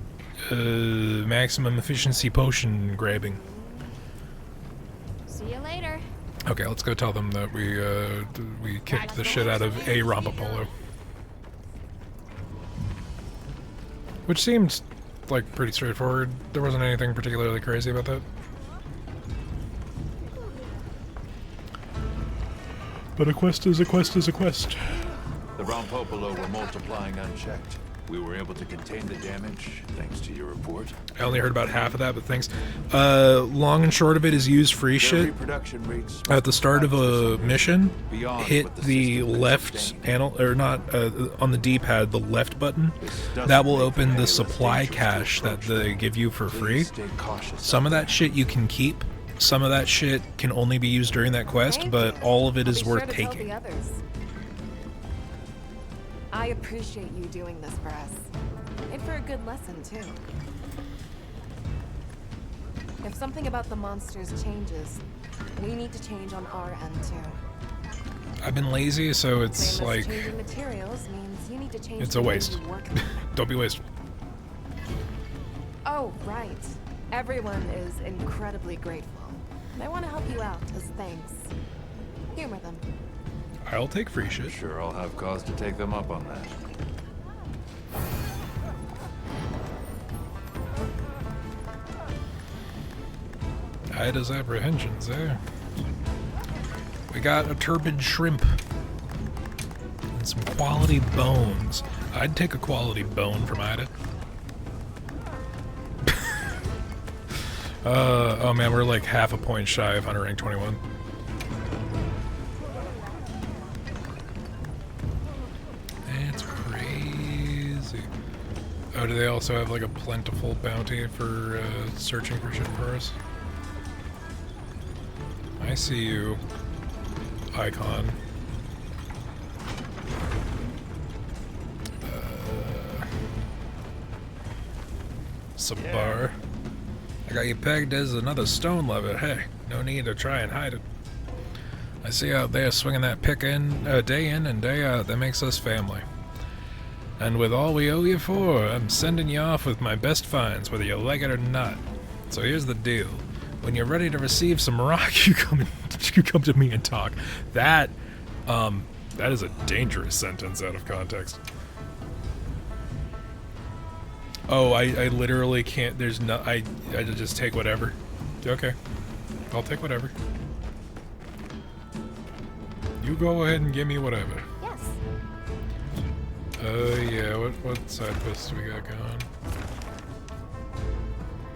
maximum efficiency potion grabbing. See you later. Okay, let's go tell them that we kicked the shit out of a Rompopolo. Which seemed like pretty straightforward. There wasn't anything particularly crazy about that. But a quest is a quest is a quest. The Rompopolo were multiplying unchecked. We were able to contain the damage, thanks to your report. I only heard about half of that, but thanks. Long and short of it is use free shit. Reproduction rates At the start of a mission, beyond hit what the the system can left sustain. or not, on the D-pad, the left button. That will open the supply cache that they give you for free. Stay cautious. Some of that shit you can keep. Some of that shit can only be used during that quest, but all of it is worth taking. I appreciate you doing this for us. And for a good lesson, too. If something about the monsters changes, we need to change on our end, too. I've been lazy, so it's Same as like... changing materials means you need to change It's the a way waste. you work. Don't be wasted. Oh, right. Everyone is incredibly grateful. They want to help you out as thanks. Humor them. I'll take free shit. Sure, I'll have cause to take them up on that. Ida's apprehensions, eh? We got a turbid shrimp. And some quality bones. I'd take a quality bone from Ida. Oh man, we're like half a point shy of Hunter rank 21. It's crazy. Oh, do they also have like a plentiful bounty for searching for shit for us? I see you, Icon. Sabar. I got you pegged as another stone lover. Hey, no need to try and hide it. I see you out there swinging that pick day in and day out. That makes us family. And with all we owe you for, I'm sending you off with my best finds, whether you like it or not. So here's the deal. When you're ready to receive some rock, you come to me and talk. That is a dangerous sentence out of context. Oh, I literally can't. There's no. I just take whatever. Okay, I'll take whatever. You go ahead and give me whatever. Yes. Yeah. What side quests do we got going?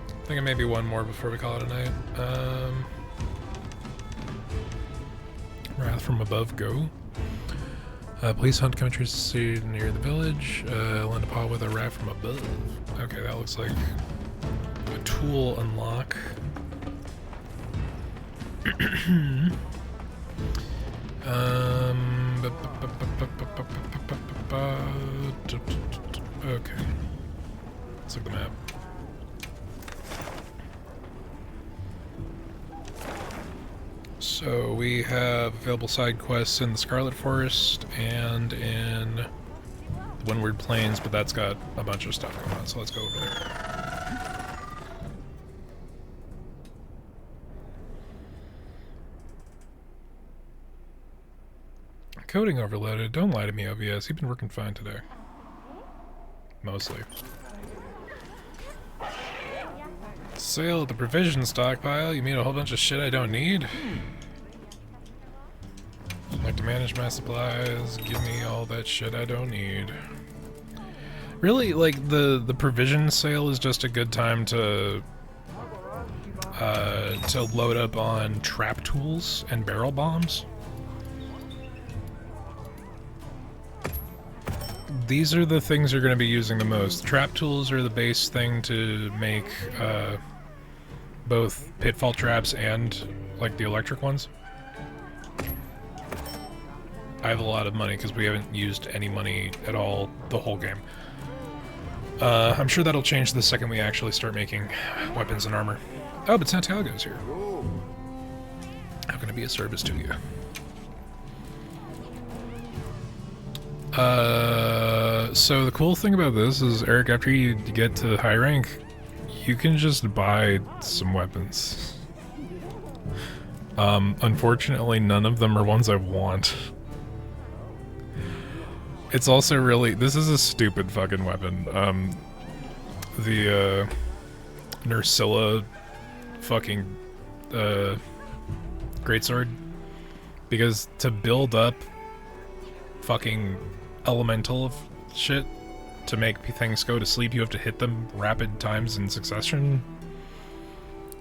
I think maybe one more before we call it a night. Wrath from above, go. Police hunt country seed near the village. Lend a paw with a wrath from above. Okay, that looks like a tool unlock. Okay. Let's look at the map. So we have available side quests in the Scarlet Forest and in the Windward Plains, but that's got a bunch of stuff going on, so let's go over there. Coding overloaded. Don't lie to me, OBS. You've been working fine today. Mostly. Sale at the provision stockpile. You mean a whole bunch of shit I don't need? Like to manage my supplies. Give me all that shit I don't need. Really, like the provision sale is just a good time to load up on trap tools and barrel bombs. These are the things you're going to be using the most. Trap tools are the base thing to make both pitfall traps and like the electric ones. I have a lot of money because we haven't used any money at all the whole game. I'm sure that'll change the second we actually start making weapons and armor. Oh, but Santiago's here. How can I be of service to you? So the cool thing about this is, Eric, after you get to high rank, you can just buy some weapons. Unfortunately, none of them are ones I want. It's also really, this is a stupid fucking weapon. the Nursilla fucking greatsword, because to build up fucking elemental shit to make things go to sleep, you have to hit them rapid times in succession.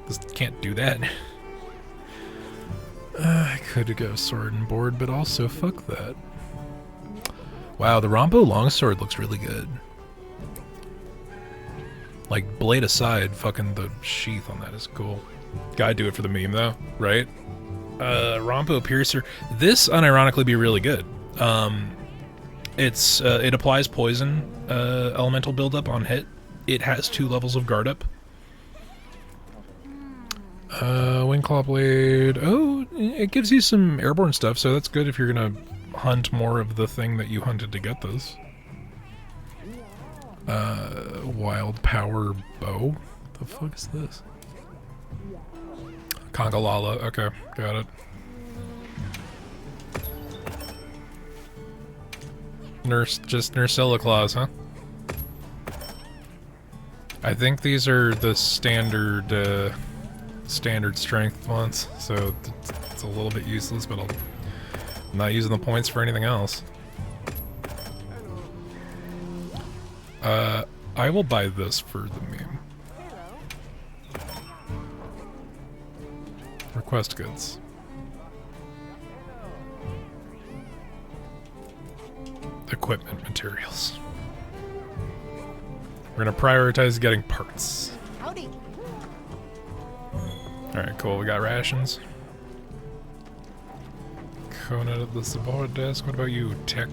This can't do that. I could go sword and board, but also fuck that. Wow, the Rompo longsword looks really good. Like, blade aside, fucking the sheath on that is cool. Gotta do it for the meme though, right? Rompo Piercer. This unironically be really good. It applies poison elemental buildup on hit. It has 2 levels of guard up. Wingclaw Blade. Oh, it gives you some airborne stuff, so that's good if you're gonna hunt more of the thing that you hunted to get this. Wild Power Bow? What the fuck is this? Congalala. Okay, got it. Just Nursilla claws, huh? I think these are the standard strength ones, so it's a little bit useless, but I'm not using the points for anything else. I will buy this for the meme. Request goods. Equipment materials. We're gonna prioritize getting parts. Howdy. Alright, cool. We got rations. Conan at the support desk. What about you, Tech?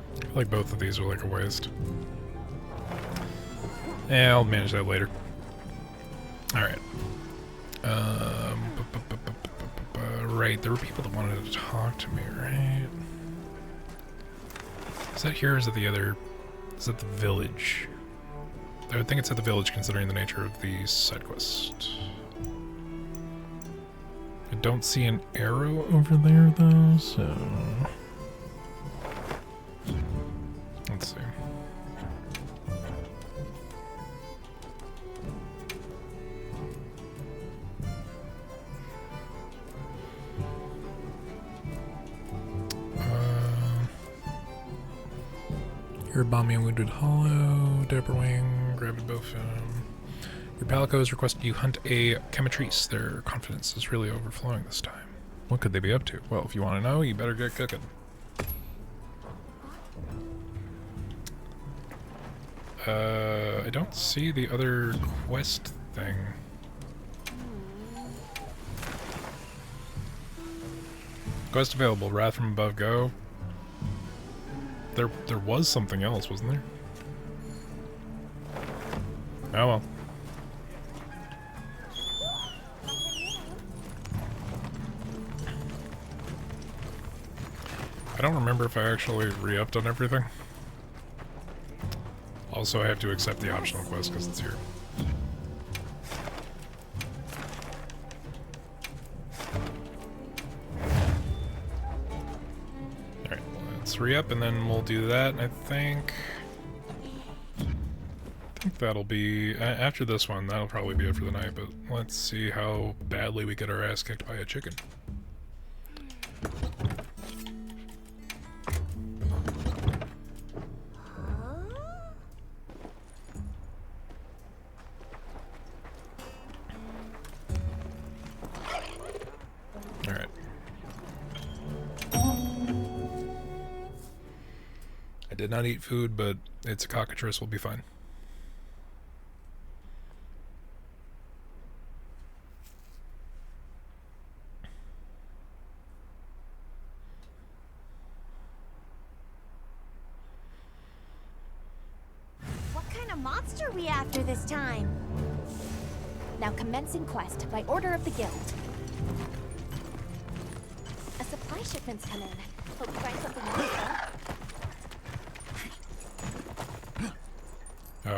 I feel like both of these are like a waste. Yeah, I'll manage that later. Alright. Right, there were people that wanted to talk to me, right? Is that here or is it the other... Is it the village? I would think it's at the village considering the nature of the side quest. I don't see an arrow over there though, so... Let's see. Your Bombing Wounded Hollow, Dapperwing, Gravid Bowfin. Your Palicos requested you hunt a Chematrice. Their confidence is really overflowing this time. What could they be up to? Well, if you want to know, you better get cooking. I don't see the other quest thing. Quest available, Wrath from Above, go. There was something else, wasn't there? Oh well. I don't remember if I actually re-upped on everything. Also, I have to accept the optional quest because it's here. Alright, let's re-up and then we'll do that. I think that'll be... after this one, that'll probably be it for the night, but let's see how badly we get our ass kicked by a chicken. Alright. I did not eat food, but it's a cockatrice, will be fine. What kind of monster are we after this time? Now commencing quest by order of the guild. A supply shipment's come in. Hope you find something useful.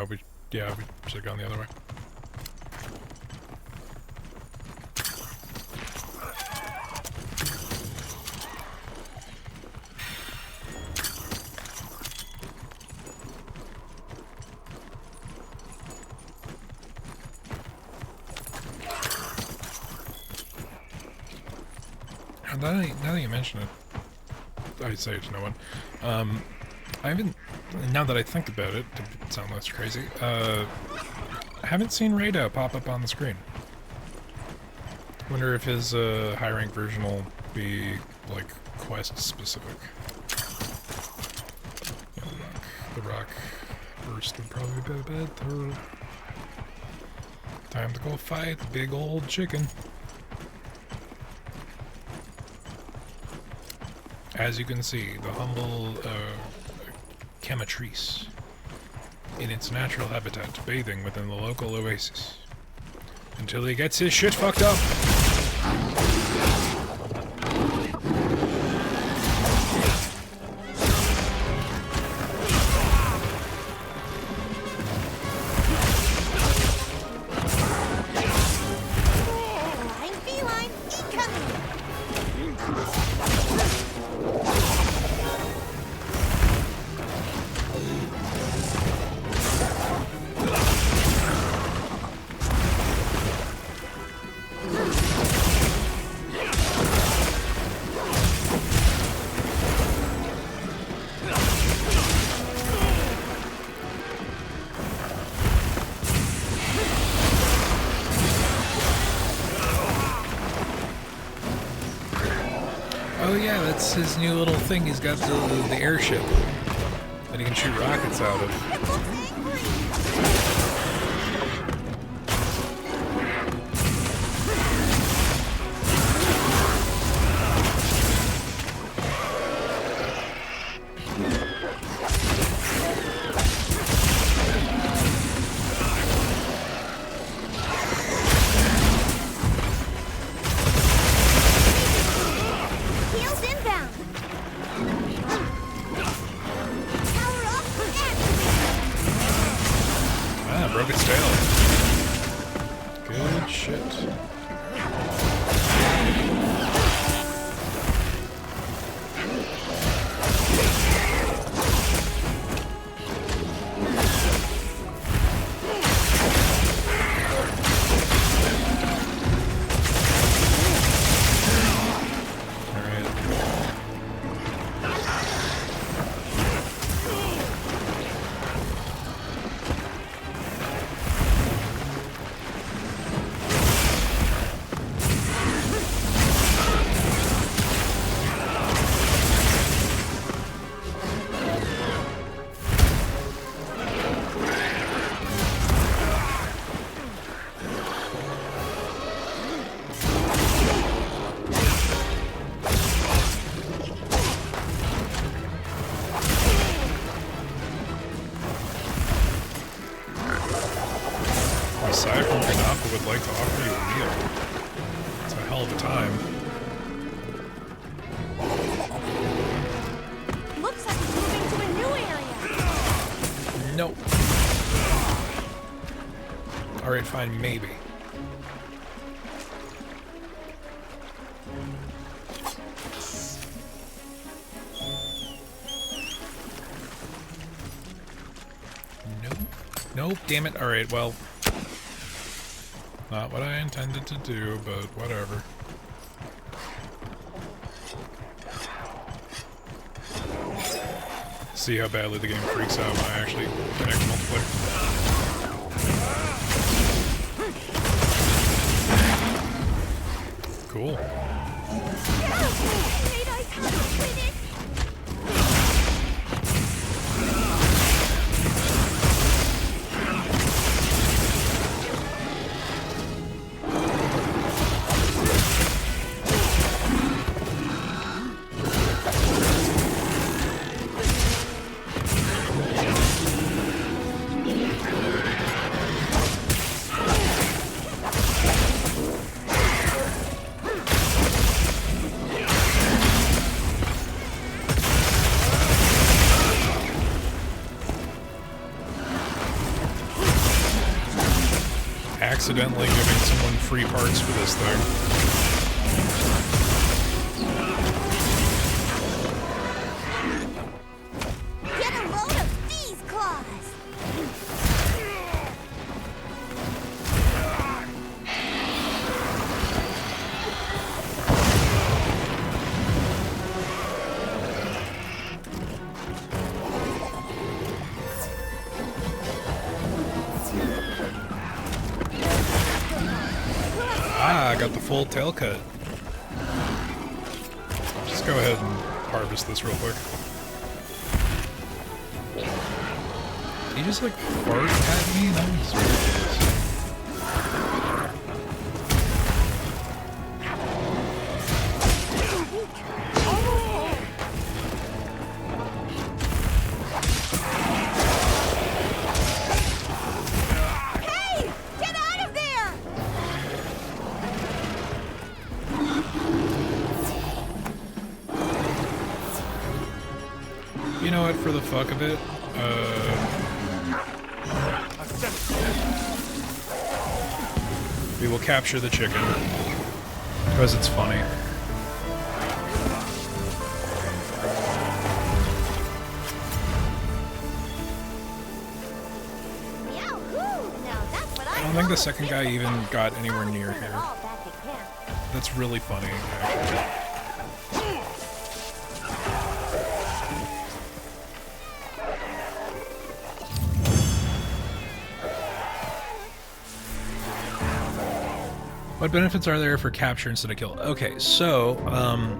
We should have gone the other way. now that you mention it, I say it to no one. I haven't, now that I think about it, to sound less crazy, I haven't seen Rado pop up on the screen. Wonder if his high rank version will be like quest specific. The rock burst would probably be better. Time to go fight the big old chicken. As you can see, the humble Chematrice in its natural habitat, bathing within the local oasis. Until he gets his shit fucked up. Oh yeah, that's his new little thing. He's got the airship that he can shoot rockets out of. Broke its tail. Good shit. Aside from Kanapa would like to offer you a meal. It's a hell of a time. Looks like it's moving to a new area. Nope. Alright, fine, maybe. Nope. Nope, damn it. Alright, well. Not what I intended to do, but whatever. See how badly the game freaks out when I actually connect multiplayer. Cool. Accidentally giving someone free parts for this thing. Get a load of these claws! got the full tail cut. Just go ahead and harvest this real quick. He just like farted at me? That was ridiculous. Hey! Get out of there! You know what, for the fuck of it, we will capture the chicken, because it's funny. I don't think the second guy even got anywhere near here. That's really funny, actually. What benefits are there for capture instead of kill? Okay, so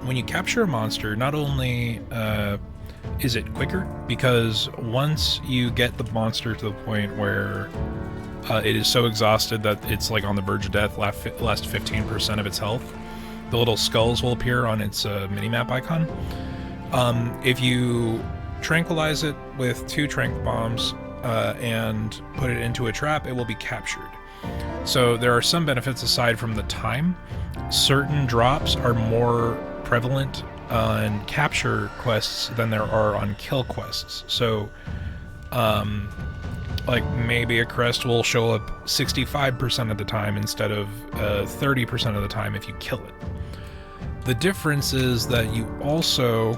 when you capture a monster, not only is it quicker, because once you get the monster to the point where it is so exhausted that it's like on the verge of death, last 15% of its health, the little skulls will appear on its minimap icon. If you tranquilize it with 2 tranq bombs and put it into a trap, it will be captured. So there are some benefits aside from the time. Certain drops are more prevalent on capture quests than there are on kill quests. So, like maybe a crest will show up 65% of the time instead of 30% of the time if you kill it. The difference is that you also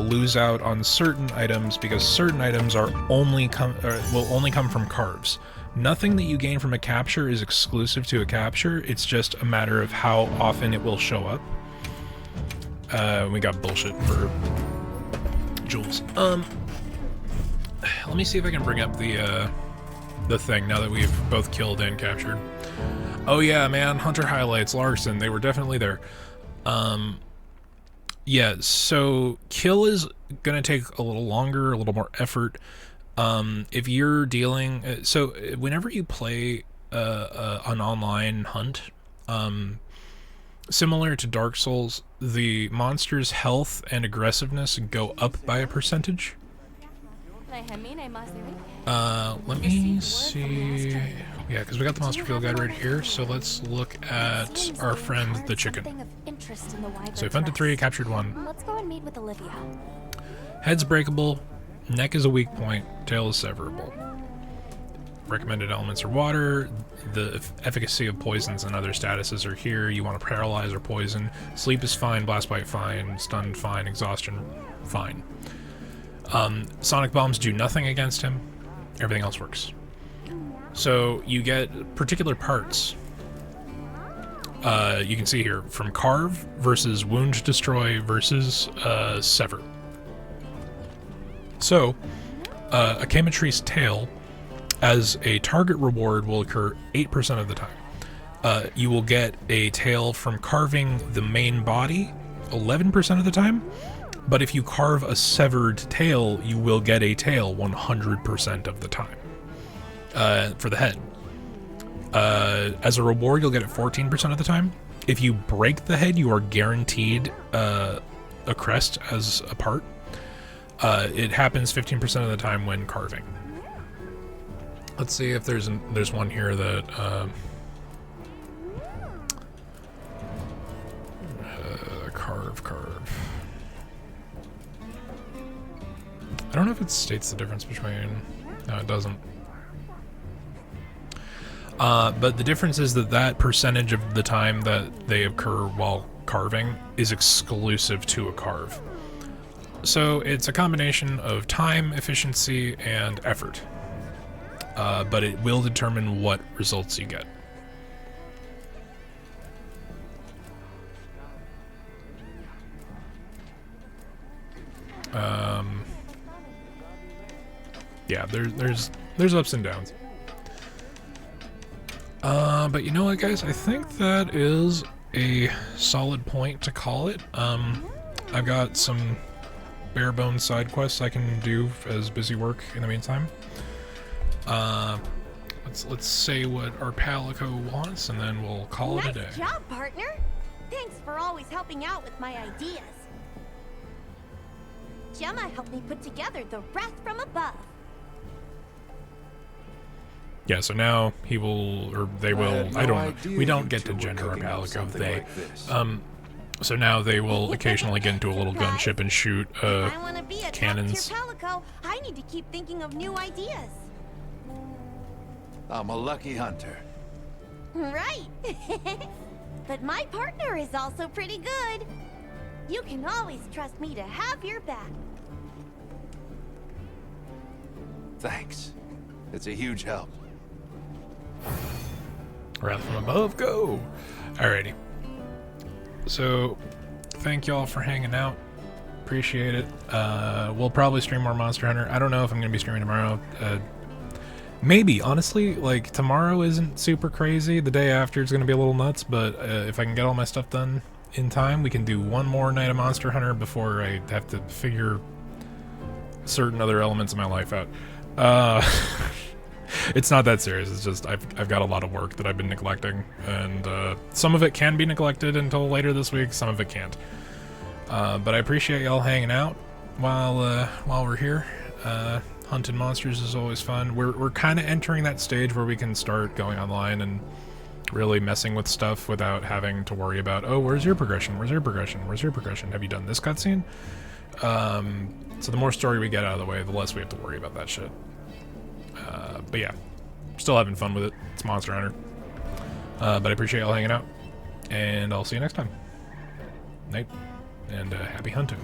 lose out on certain items because certain items are will only come from carves. Nothing that you gain from a capture is exclusive to a capture. It's just a matter of how often it will show up. We got bullshit for jewels. Let me see if I can bring up the thing now that we've both killed and captured. Oh yeah, man, Hunter highlights, Larson, they were definitely there. Yeah, so kill is gonna take a little longer, a little more effort. If you're dealing, so whenever you play an online hunt, similar to Dark Souls, the monster's health and aggressiveness go up by a percentage. Let me see. Yeah, because we got the monster field guide right here, so let's look at our friend the chicken. So we hunted 3, captured 1. Let's go and meet with Olivia. Head's breakable, neck is a weak point, tail is severable. Recommended elements are water, the efficacy of poisons and other statuses are here. You want to paralyze or poison. Sleep is fine, blast bite fine, stun fine, exhaustion fine. Sonic bombs do nothing against him, everything else works. So you get particular parts. You can see here, from carve versus wound destroy versus sever. So, a Kametree's tail as a target reward will occur 8% of the time. You will get a tail from carving the main body 11% of the time, but if you carve a severed tail, you will get a tail 100% of the time for the head. As a reward, you'll get it 14% of the time. If you break the head, you are guaranteed a crest as a part. It happens 15% of the time when carving. Let's see if there's one here that carve. I don't know if it states the difference between. No, it doesn't. But the difference is that percentage of the time that they occur while carving is exclusive to a carve. So it's a combination of time, efficiency, and effort. But it will determine what results you get. Yeah, there's ups and downs. But you know what, guys? I think that is a solid point to call it. I've got some bare bones side quests I can do as busy work in the meantime. Let's say what our Palico wants, and then we'll call it a day. Nice job, partner. Thanks for always helping out with my ideas. Gemma helped me put together the Wrath from Above. Yeah, so now he will, or they will, I don't know. We don't get to gender our Palico, they. So now they will occasionally get into a little gunship and shoot I want to be a cannons. top-tier Palico. I need to keep thinking of new ideas. I'm a lucky hunter. Right. But my partner is also pretty good. You can always trust me to have your back. Thanks. It's a huge help. Wrath from Above, go! Alrighty. So, thank y'all for hanging out. Appreciate it. We'll probably stream more Monster Hunter. I don't know if I'm going to be streaming tomorrow. Maybe, honestly, like, tomorrow isn't super crazy. The day after it's going to be a little nuts, but if I can get all my stuff done in time, we can do one more night of Monster Hunter before I have to figure certain other elements of my life out. It's not that serious, it's just I've got a lot of work that I've been neglecting, and some of it can be neglected until later this week, some of it can't. But I appreciate y'all hanging out while we're here. Hunting monsters is always fun. We're kind of entering that stage where we can start going online and really messing with stuff without having to worry about, oh, where's your progression? Where's your progression? Where's your progression? Have you done this cutscene? So the more story we get out of the way, the less we have to worry about that shit. But yeah, still having fun with it. It's Monster Hunter. But I appreciate y'all hanging out, and I'll see you next time. Night, and happy hunting.